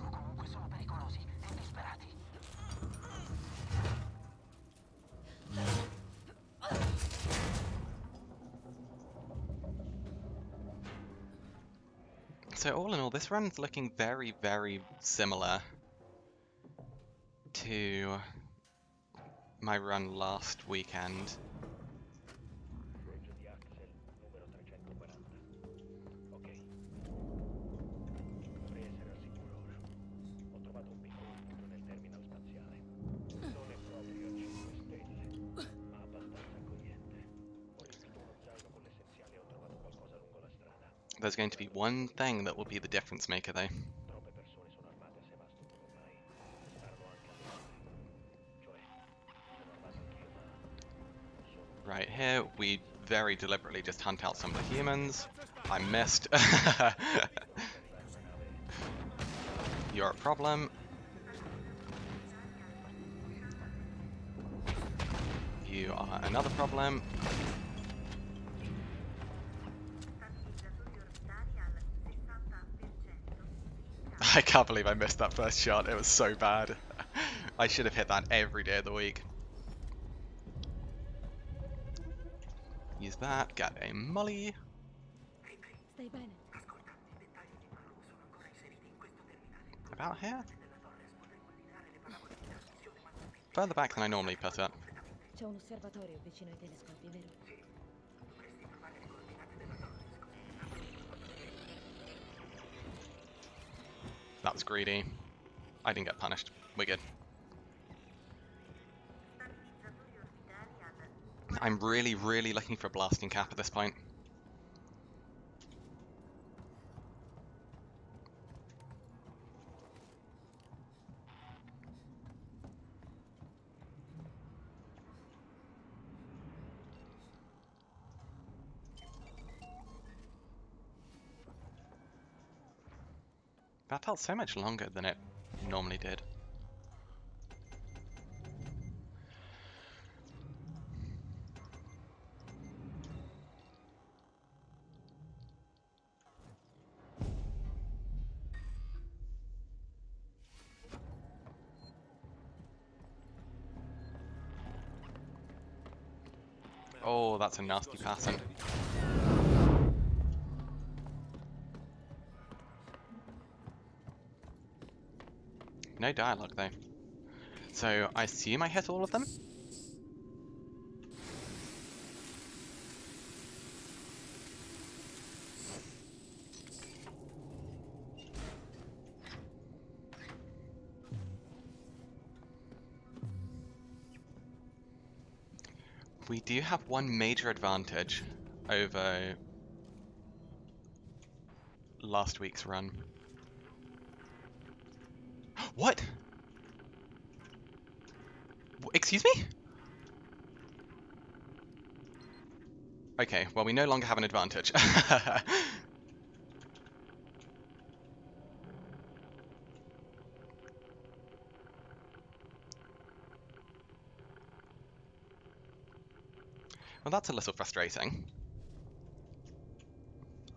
So all in all, this run's looking very, very similar to my run last weekend. There's going to be one thing that will be the difference maker though. Right here, we very deliberately just hunt out some of the humans. I missed. You're a problem. You are another problem. I can't believe I missed that first shot. It was so bad. I should have hit that every day of the week. Use that. Got a molly. Stai bene? About here? Further back than I normally put it. C'è un osservatorio vicino ai telescopi, vero? That was greedy. I didn't get punished. We're good. I'm really, really looking for a blasting cap at this point. That felt so much longer than it normally did. Oh, that's a nasty passing. No dialogue though. So I assume I hit all of them? We do have one major advantage over last week's run. What? Excuse me? Okay, well we no longer have an advantage. Well, that's a little frustrating.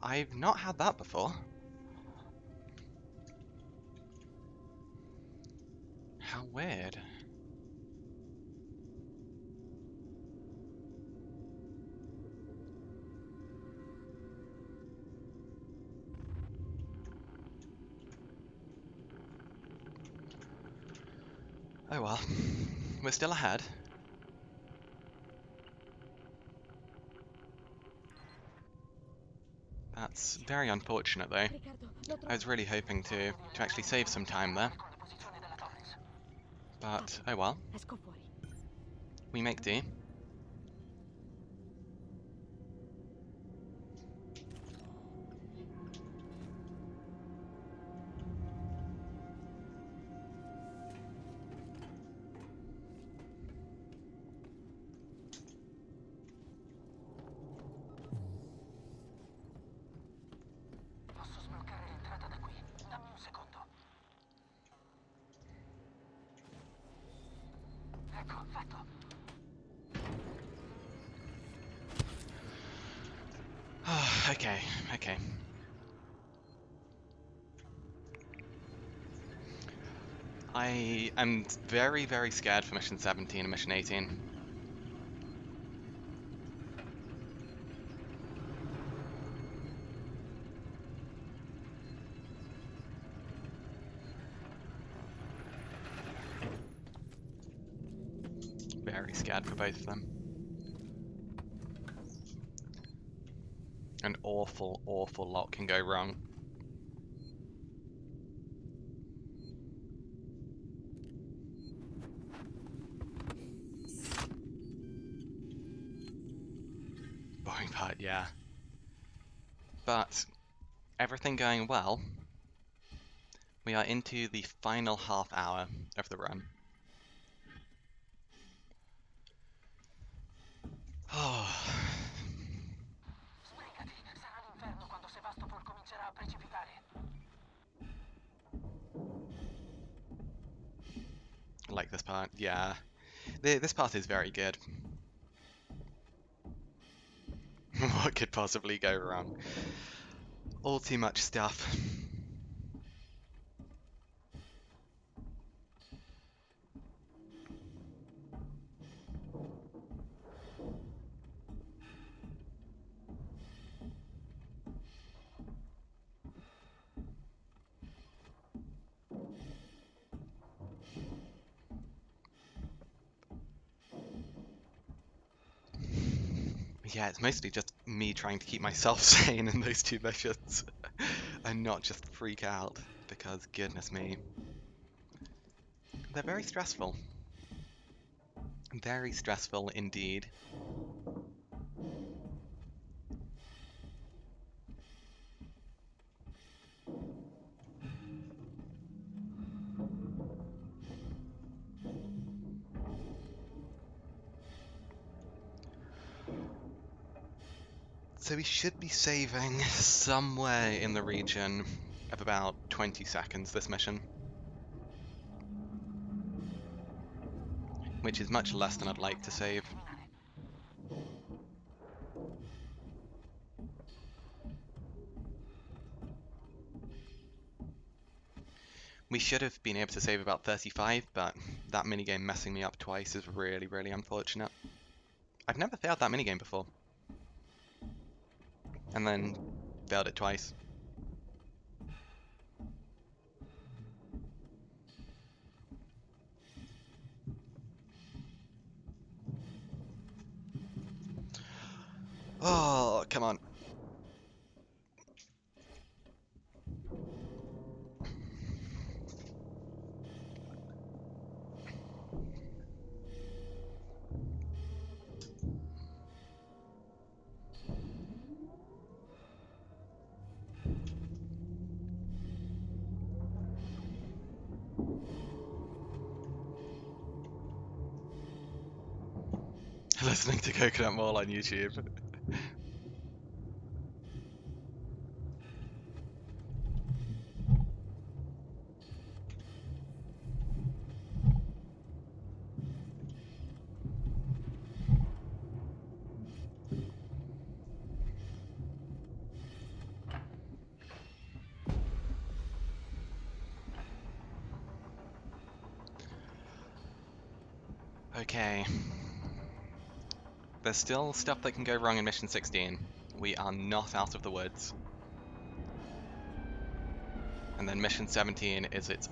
I've not had that before. How weird. Oh well, we're still ahead. That's very unfortunate though. I was really hoping to actually save some time there. But, oh well. We make do. Posso sbloccare l'entrata da qui. Dammi un secondo. Ecco, fatto. Okay, okay. I am very, very scared for mission 17 and mission 18. Very scared for both of them. An awful, awful lot can go wrong. Boring part, yeah. But everything going well, we are into the final half hour of the run. Oh. Sbrigati, sarà l'inferno quando Sebastopol comincerà a precipitare. I like this part, yeah. This part is very good. What could possibly go wrong? All too much stuff. Yeah, it's mostly just me trying to keep myself sane in those two missions and not just freak out, because goodness me. They're very stressful. Very stressful indeed. So we should be saving somewhere in the region of about 20 seconds this mission. Which is much less than I'd like to save. We should have been able to save about 35, but that minigame messing me up twice is really, really unfortunate. I've never failed that minigame before. And then failed it twice. Oh, come on. Listening to Coconut Mall on YouTube. Okay. There's still stuff that can go wrong in Mission 16. We are not out of the woods. And then Mission 17 is its...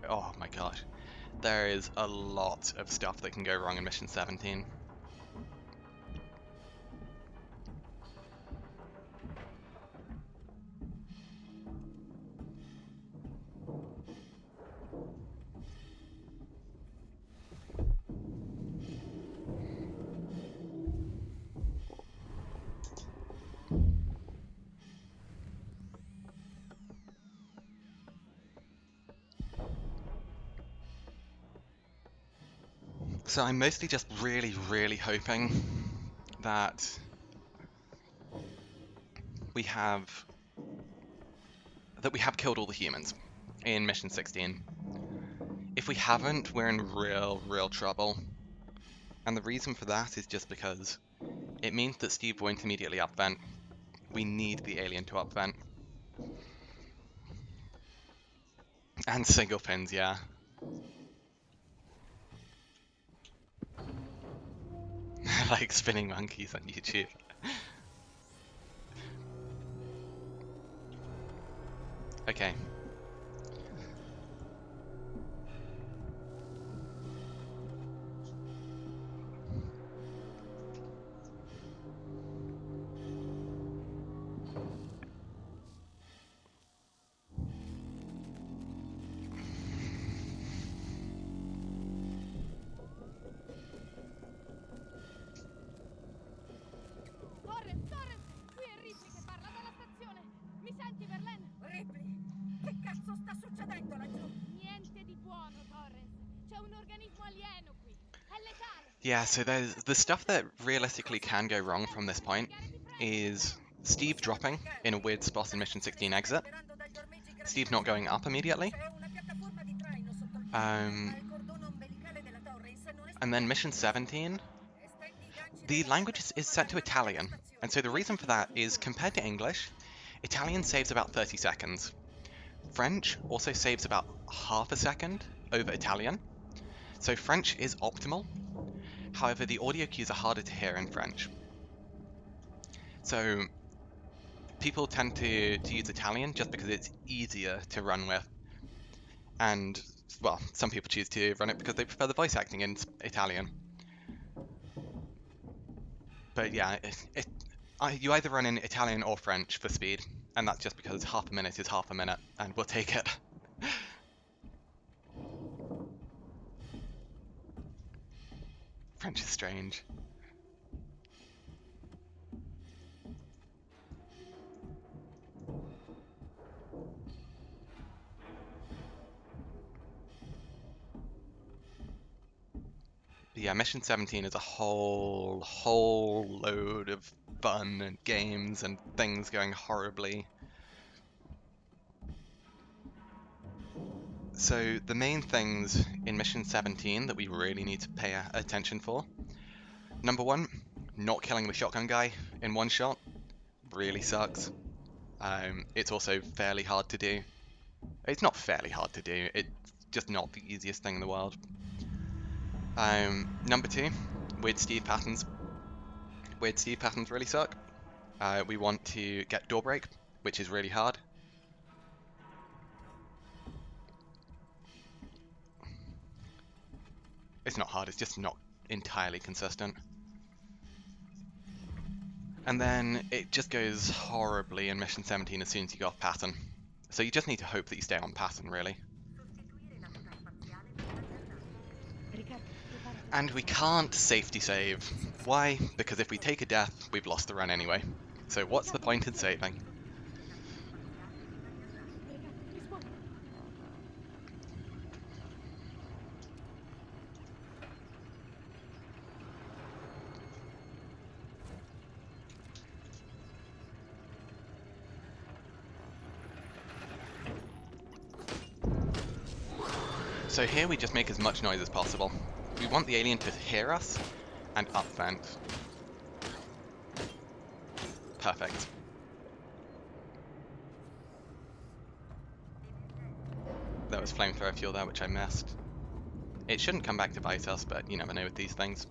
Oh my gosh. There is a lot of stuff that can go wrong in Mission 17. So I'm mostly just really, really hoping that we have killed all the humans in Mission 16. If we haven't, we're in real trouble. And the reason for that is just because it means that Steve won't immediately upvent. We need the alien to upvent. And single pins, yeah. Like spinning monkeys on YouTube. Okay. Yeah, so the stuff that realistically can go wrong from this point is Steve dropping in a weird spot in Mission 16 exit, Steve not going up immediately, and then Mission 17, the language is set to Italian, and so the reason for that is compared to English, Italian saves about 30 seconds. French also saves about half a second over Italian, so French is optimal. However, the audio cues are harder to hear in French. So people tend to use Italian just because it's easier to run with. And, well, some people choose to run it because they prefer the voice acting in Italian. But yeah, you either run in Italian or French for speed, and that's just because half a minute is half a minute, and we'll take it. French is strange. But yeah, Mission 17 is a whole load of fun and games and things going horribly. So the main things in Mission 17 that we really need to pay attention for. Number 1, not killing the shotgun guy in one shot. Really sucks. It's also fairly hard to do. It's not fairly hard to do, it's just not the easiest thing in the world. Number 2, weird Steve patterns. Weird Steve patterns really suck. We want to get door break, which is really hard. It's not hard, it's just not entirely consistent. And then it just goes horribly in Mission 17 as soon as you go off pattern. So you just need to hope that you stay on pattern, really. And we can't safety save. Why? Because if we take a death, we've lost the run anyway. So what's the point in saving? So here we just make as much noise as possible. We want the alien to hear us and up vent. Perfect. There was flamethrower fuel there, which I missed. It shouldn't come back to bite us, but you never know with these things.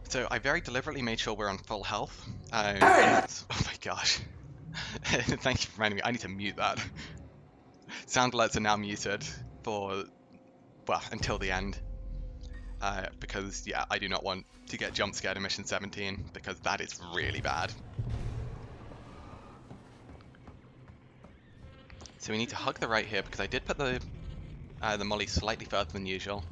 So I very deliberately made sure we're on full health. Oh my gosh. Thank you for reminding me. I need to mute that. Sound alerts are now muted for, well, until the end. Because, yeah, I do not want to get jump scared in Mission 17, because that is really bad. So we need to hug the right here, because I did put the molly slightly further than usual.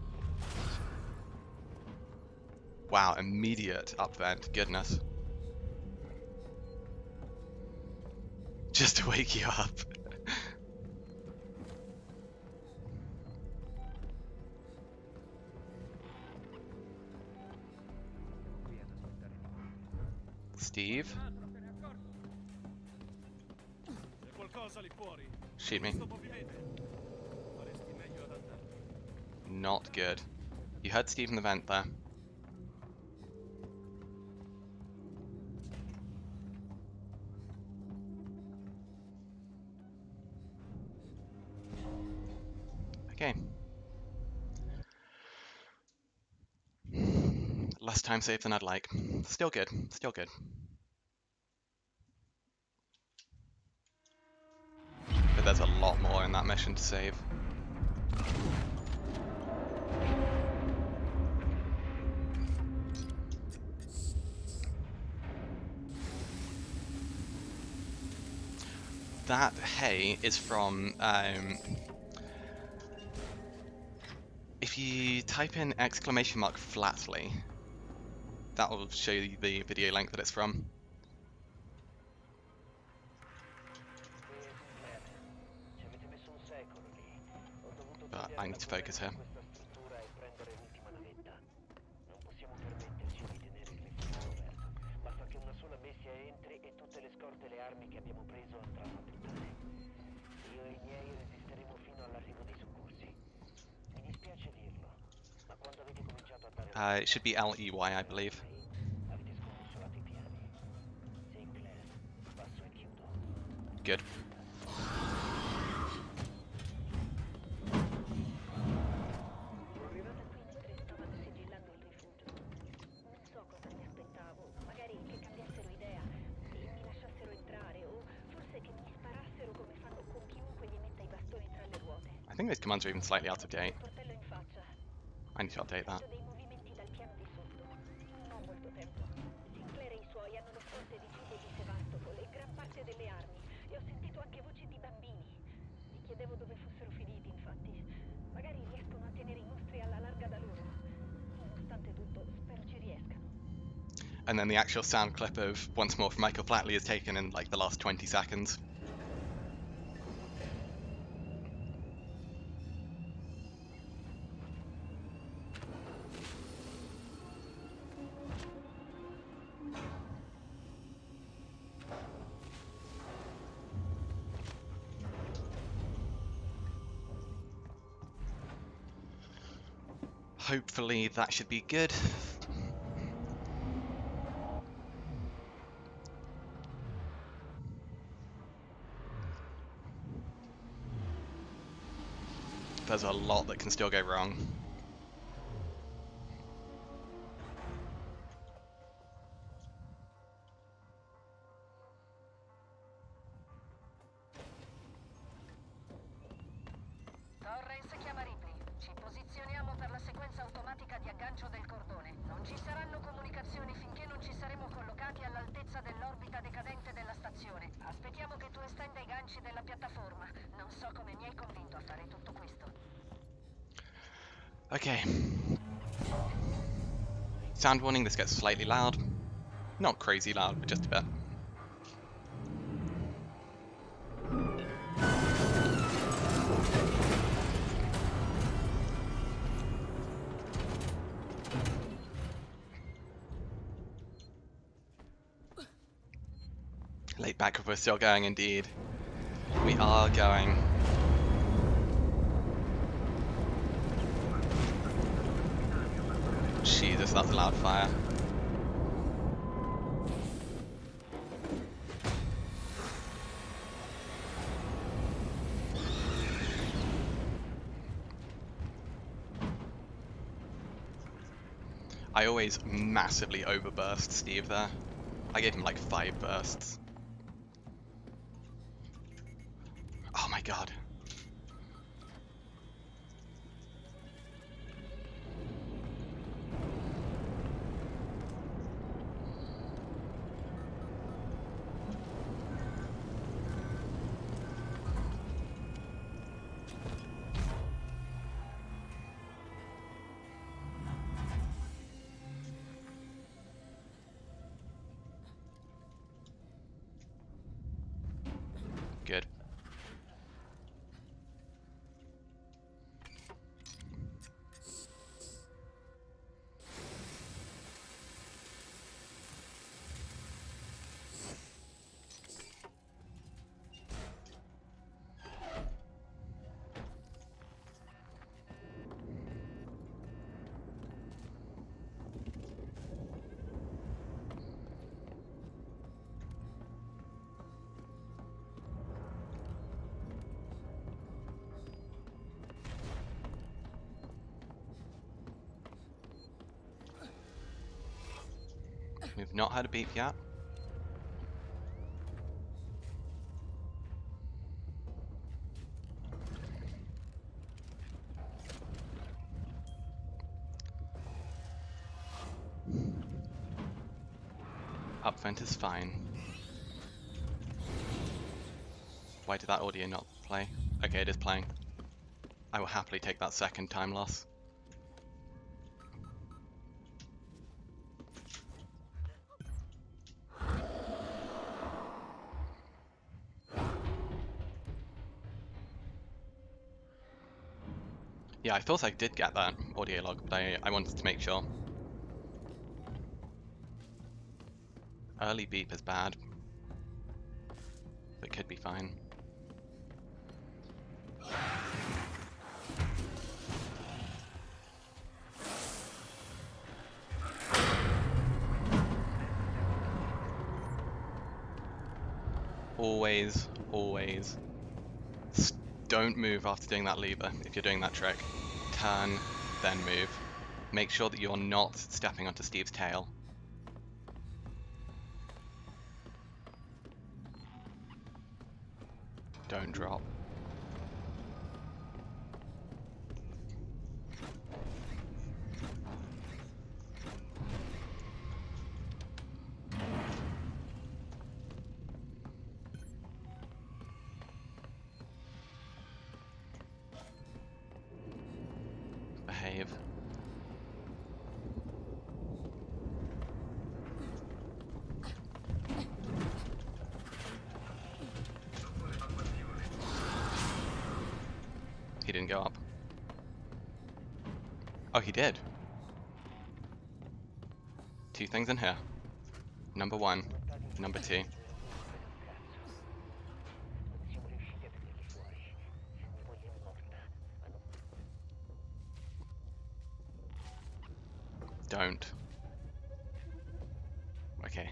Wow, immediate up vent, goodness. Just to wake you up. Steve? Shoot me. Not good. You heard Steve in the vent there. Okay. Less time saved than I'd like. Still good, still good. But there's a lot more in that mission to save. That hay is from, if you type in !flatly, that will show you the video link that it's from. But I need to focus here. It should be L-E-Y, I believe. Good. I think those commands are even slightly out of date. Sportello in faccia. I need to update that. Sento dei movimenti dal piano di sotto. Non ho molto tempo. Sinclair e i suoi hanno lo scorte di cibo di Sevastopol e gran parte delle armi. E ho sentito anche voci di bambini. Mi chiedevo dove fossero finiti, infatti. Magari riescono a tenere i mostri alla larga da loro. Nonostante tutto, spero ci riescano. And then the actual sound clip of Once More from Michael Flatley is taken in like the last 20 seconds. Hopefully that should be good. There's a lot that can still go wrong. Torrens chiama Ripley. Ci posizioniamo per la sequenza automatica di aggancio del cordone. Non ci saranno comunicazioni finché non ci saremo collocati all'altezza dell'orbita decadente della stazione. Aspettiamo che tu estenda i ganci della piattaforma. Non so come mi hai convinto a fare tutto questo. Okay. Sound warning, this gets slightly loud. Not crazy loud, but just a bit. Late backup, we're still going indeed. We are going. Jesus, that's a loud fire. I always massively overburst Steve there. I gave him like 5 bursts. Oh my god. Good. We've not had a beep yet. Up vent is fine. Why did that audio not play? Okay, it is playing. I will happily take that second time loss. Yeah, I thought I did get that audio log, but I wanted to make sure. Early beep is bad. But could be fine. Always, always. Don't move after doing that lever if you're doing that trick. Turn, then move. Make sure that you're not stepping onto Steve's tail. Don't drop. didn't go up. Oh, he did. 2 things in here. Number 1, number 2. Don't. Okay.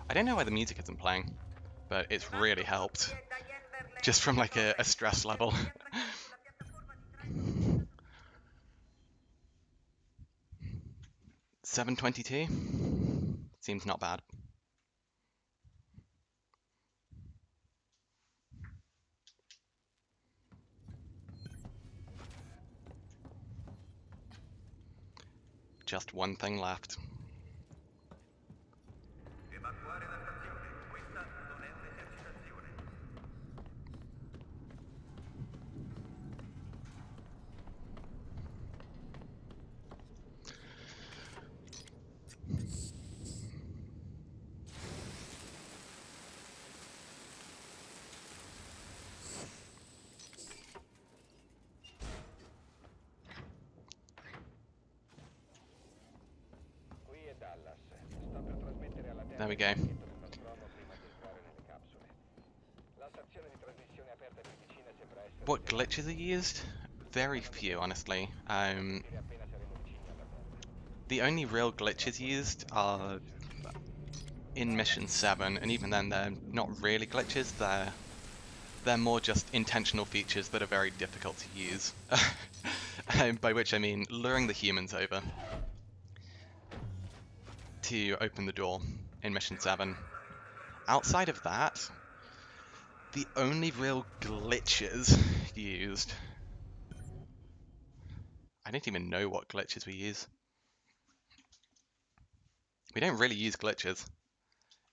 I don't know why the music isn't playing, but it's really helped. Just from like a stress level. 722 seems not bad. Just one thing left. There we go. What glitches are used? Very few, honestly. The only real glitches used are in Mission 7, and even then they're not really glitches, they're more just intentional features that are very difficult to use. By which I mean luring the humans over to open the door in Mission 7. Outside of that, the only real glitches used... I don't even know what glitches we use. We don't really use glitches.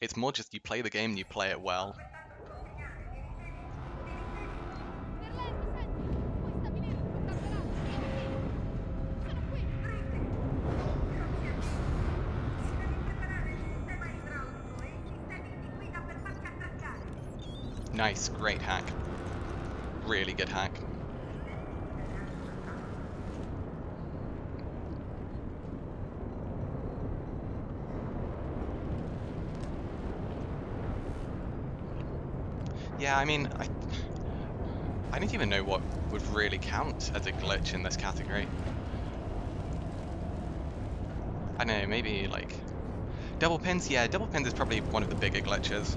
It's more just you play the game and you play it well. Nice, great hack. Really good hack. Yeah, I mean, I don't even know what would really count as a glitch in this category. I don't know, maybe like... Double pins? Yeah, double pins is probably one of the bigger glitches.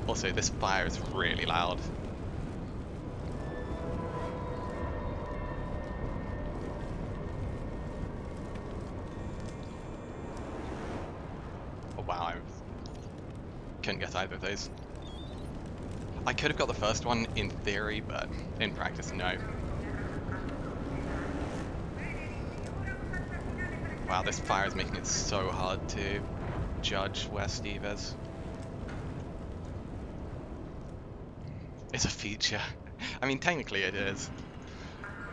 Also, this fire is really loud. Oh wow, I couldn't get either of those. I could have got the first one in theory, but in practice, no. Wow, this fire is making it so hard to judge where Steve is. It's a feature. I mean, technically it is,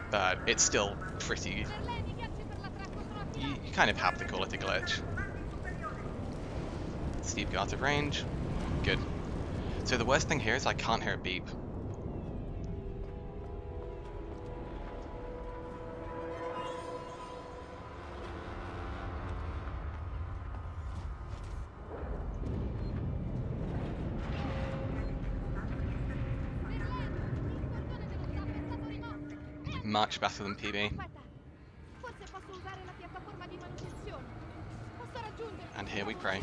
but it's still pretty... You kind of have to call it a glitch. Steve got out of range. Good. So the worst thing here is I can't hear a beep. Much better than PB. And here we pray.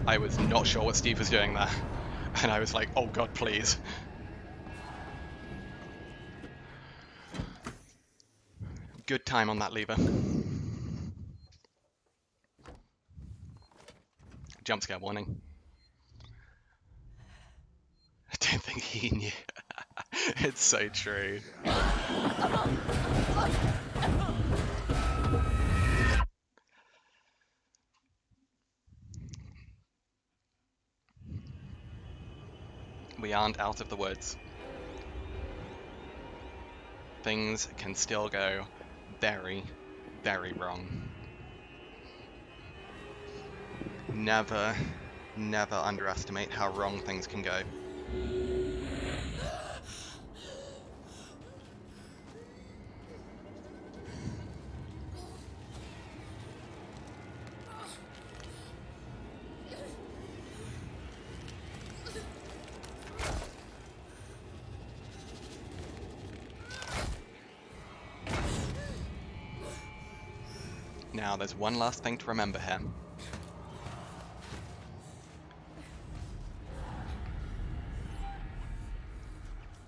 I was not sure what Steve was doing there, and I was like, oh god, please. Good time on that lever. Jump scare warning. I don't think he knew. It's so true. We aren't out of the woods. Things can still go very, very wrong. Never, never underestimate how wrong things can go. Now, there's one last thing to remember here.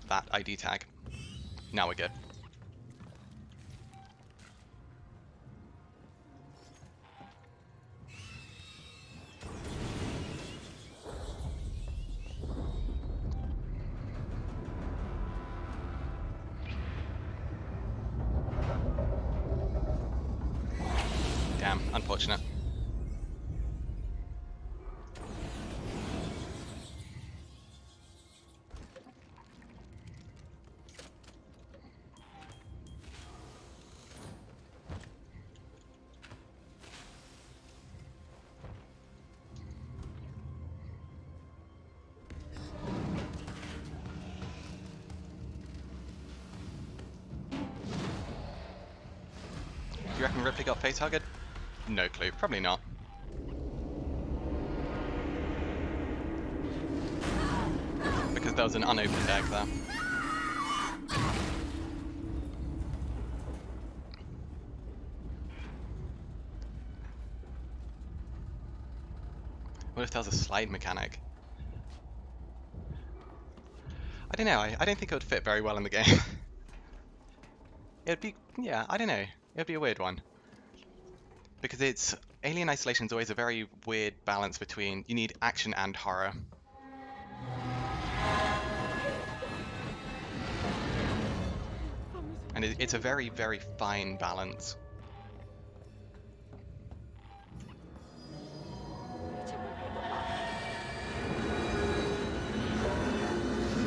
That ID tag. Now we're good. Damn, unfortunate. Do you reckon Ripley got facehugged? No clue, probably not. Because there was an unopened egg there. What if there was a slide mechanic? I don't know, I don't think it would fit very well in the game. It'd be, yeah, I don't know. It'd be a weird one. Because it's, Alien Isolation is always a very weird balance between, you need action and horror. And it's a very, very fine balance.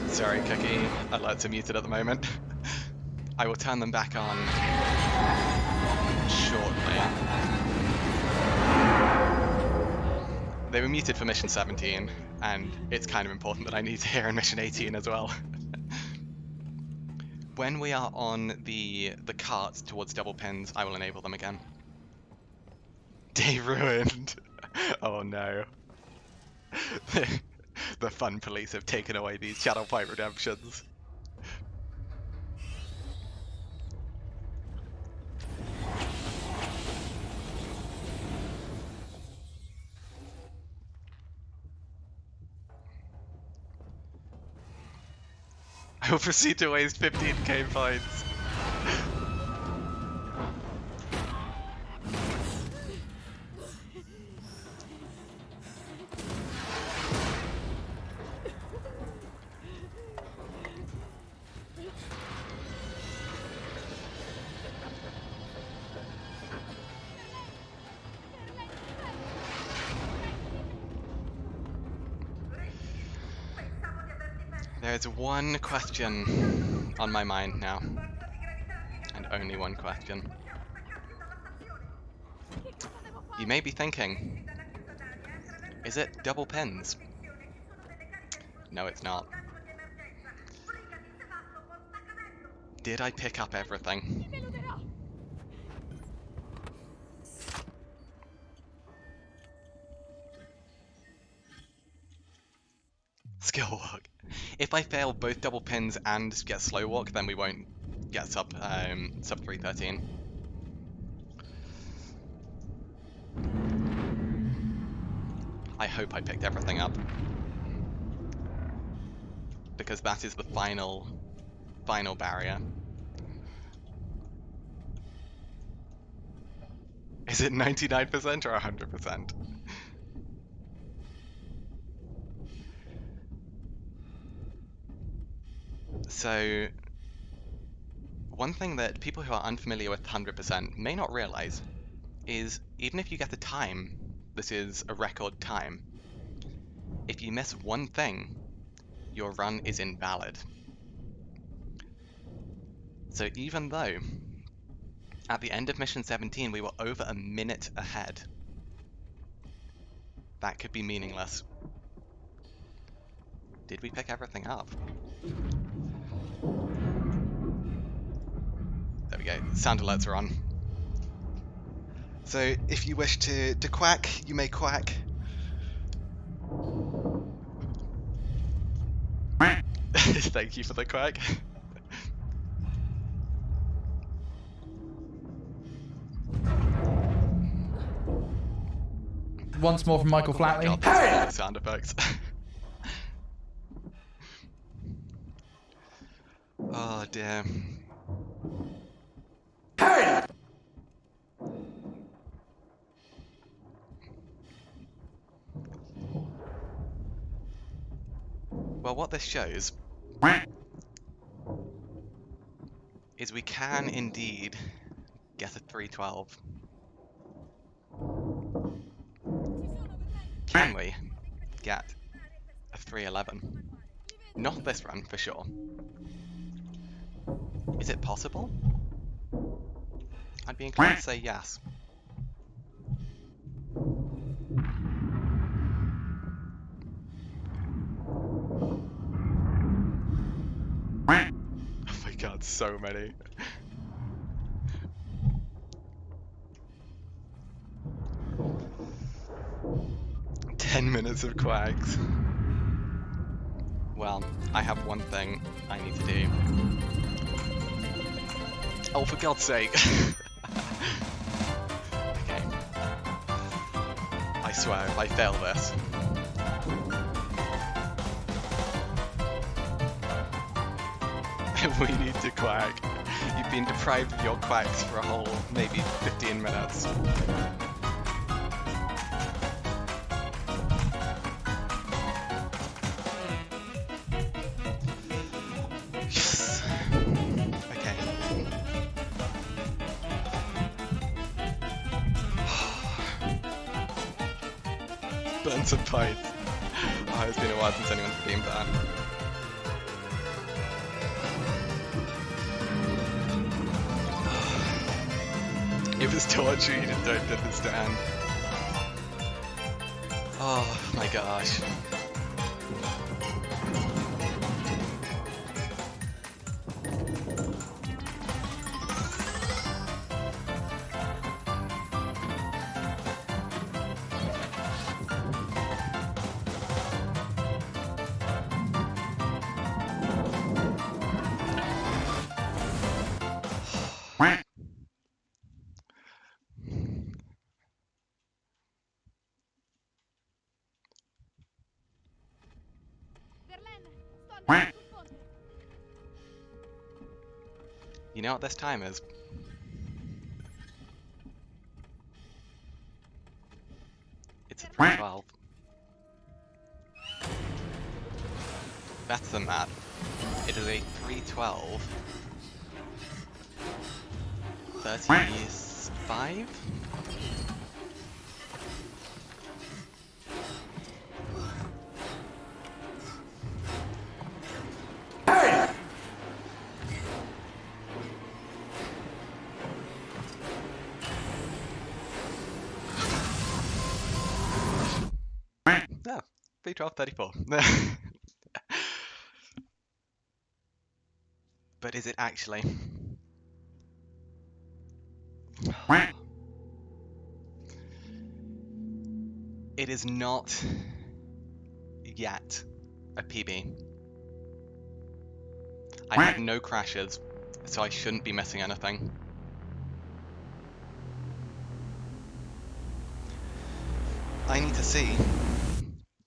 Sorry, Cookie. Alerts are muted at the moment. I will turn them back on shortly. They were muted for Mission 17, and it's kind of important that I need to hear in Mission 18 as well. When we are on the cart towards double pins, I will enable them again. Day ruined! Oh no. The fun police have taken away these Channel 5 redemptions. I will proceed to waste 15k points. There's one question on my mind now, and only one question. You may be thinking, is it double pins? No, it's not. Did I pick up everything? Skill walk. If I fail both double pins and get slow walk, then we won't get sub 313. I hope I picked everything up, because that is the final barrier. Is it 99% or 100%? So, one thing that people who are unfamiliar with 100% may not realize is even if you get a time, this is a record time, if you miss one thing, your run is invalid. So even though at the end of mission 17 we were over a minute ahead, that could be meaningless. Did we pick everything up? There we go, sound alerts are on. So if you wish to quack, you may quack. Thank you for the quack. Once more from Michael Flatley. God, hey! Sound effects. Oh dear. Hey! Well, what this shows is we can indeed get a 312. Can we get a 311? Not this run, for sure. Is it possible? I'd be inclined to say yes. Oh my god, so many. Minutes of quacks. Well, I have one thing I need to do. Oh, for God's sake! Okay. I swear, if I fail this... we need to quack. You've been deprived of your quacks for a whole, maybe 15 minutes. Burn some pints. Oh, it's been a while since anyone's redeemed that. It was torture, you just don't understand. Oh my gosh. You know what this time is? It's a 312. Better than that. It is a 312. 35? No, 312.34. But is it actually? It is not yet a PB. I have no crashes, so I shouldn't be missing anything. I need to see,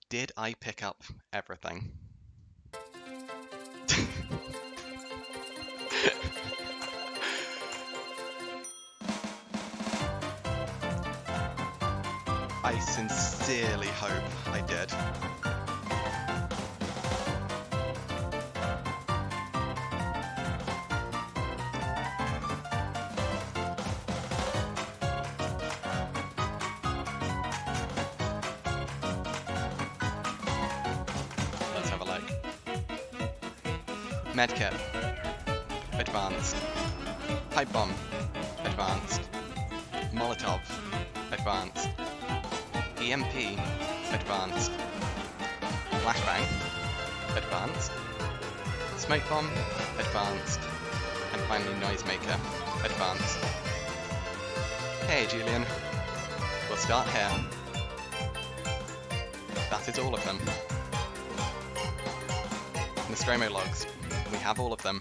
did I pick up everything? I sincerely hope I did. Let's have a look. Medkit, advanced. Pipe bomb, advanced. Molotov, advanced. EMP, advanced. Flashbang, advanced. Smoke bomb, advanced. And finally Noisemaker, advanced. Hey Julian, we'll start here. That is all of them. Nostromo logs, we have all of them.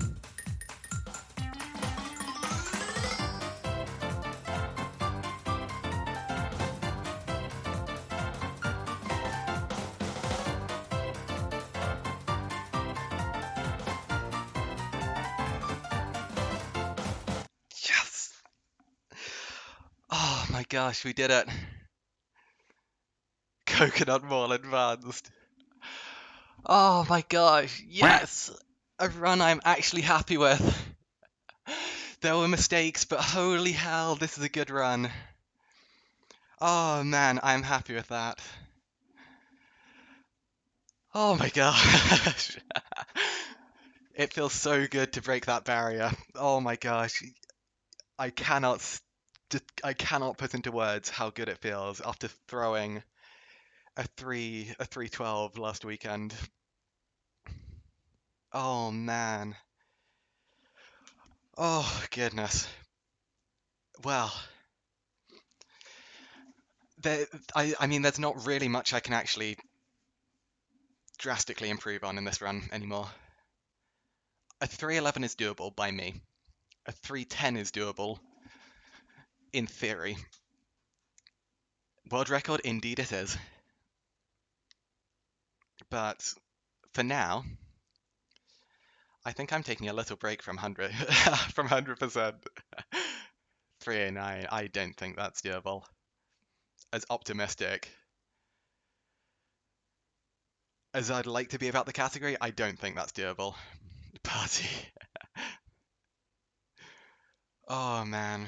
Yes! Oh my gosh, we did it. Coconut Mall advanced. Oh my gosh, yes! A run I'm actually happy with. There were mistakes, but holy hell, this is a good run. Oh man, I'm happy with that. Oh my gosh. It feels so good to break that barrier. Oh my gosh. I cannot put into words how good it feels after throwing a 312 last weekend. Oh man. Oh goodness. Well, I mean, there's not really much I can actually drastically improve on in this run anymore. A 311 is doable by me. A 310 is doable in theory. World record, indeed it is. But for now, I think I'm taking a little break from 100, from 100%. 309, I don't think that's doable. As optimistic as I'd like to be about the category, I don't think that's doable. Party. Oh man.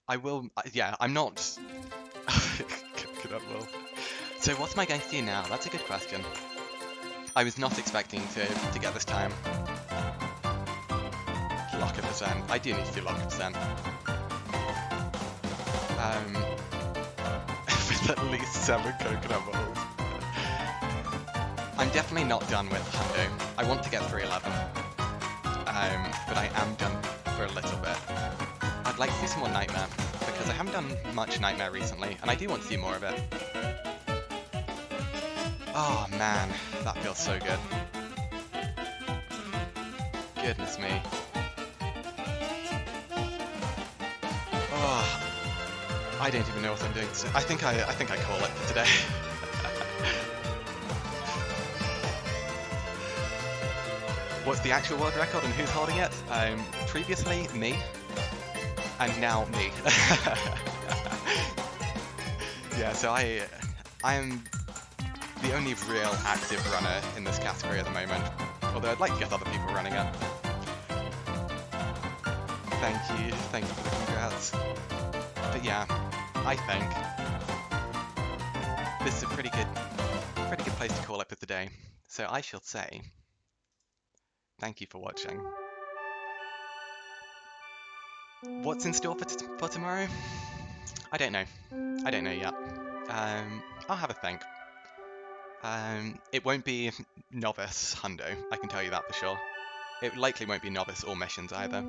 I will, yeah, I'm not... So what am I going to do now? That's a good question. I was not expecting to get this time. Lock a percent. I do need to do lock a percent. With at least 7 coconut balls. I'm definitely not done with Hundo. I want to get 311. But I am done for a little bit. I'd like to do some more Nightmare, because I haven't done much Nightmare recently, and I do want to do more of it. Oh man, that feels so good. Goodness me. Oh, I don't even know what I'm doing. So I think I call it for today. What's the actual world record and who's holding it? Previously me, and now me. Yeah, so I am the only real active runner in this category at the moment. Although I'd like to get other people running it. Thank you for the congrats. But yeah, I think this is a pretty good place to call it for today. So I shall say, thank you for watching. What's in store for tomorrow? I don't know. I don't know yet. I'll have a think. It won't be Novice Hundo, I can tell you that for sure. It likely won't be Novice or Missions either.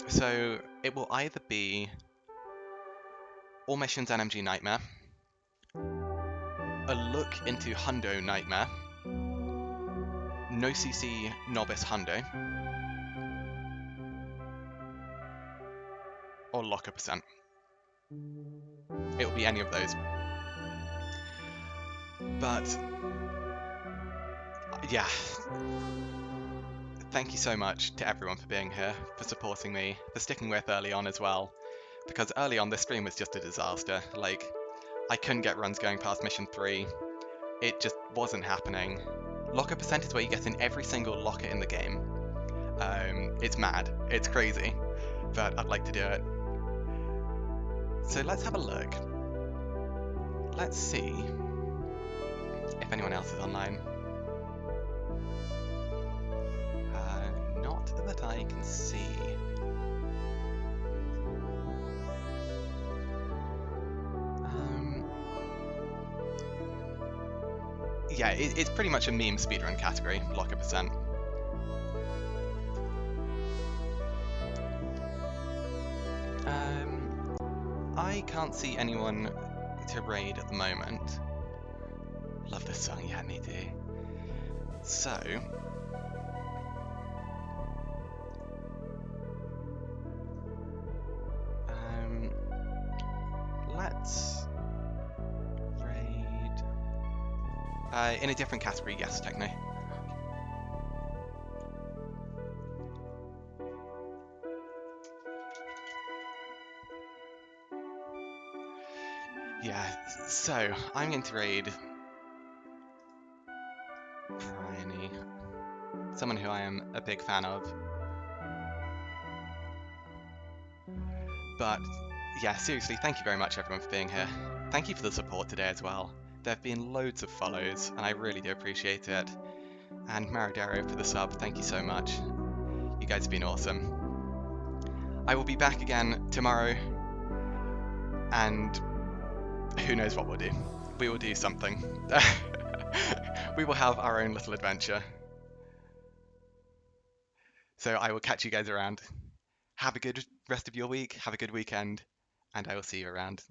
So it will either be All Missions NMG Nightmare, a look into Hundo Nightmare, No CC Novice Hundo, or Lock a percent. It will be any of those. But yeah, thank you so much to everyone for being here, for supporting me, for sticking with early on as well. Because early on this stream was just a disaster. Like, I couldn't get runs going past mission 3. It just wasn't happening. Locker percent is where you get in every single locker in the game. It's mad. It's crazy. But I'd like to do it. So let's have a look. Let's see if anyone else is online. Not that I can see. Yeah, it's pretty much a meme speedrun category, lock a percent. I can't see anyone to raid at the moment. Love this song, yeah, me too. So, let's raid in a different category, yes, Techno. Yeah, so I'm going to raid Bryony, someone who I am a big fan of. But yeah, seriously, thank you very much everyone for being here. Thank you for the support today as well. There have been loads of follows, and I really do appreciate it. And Maradero for the sub, thank you so much. You guys have been awesome. I will be back again tomorrow, and who knows what we'll do. We will do something. We will have our own little adventure. So I will catch you guys around. Have a good rest of your week, have a good weekend, and I will see you around.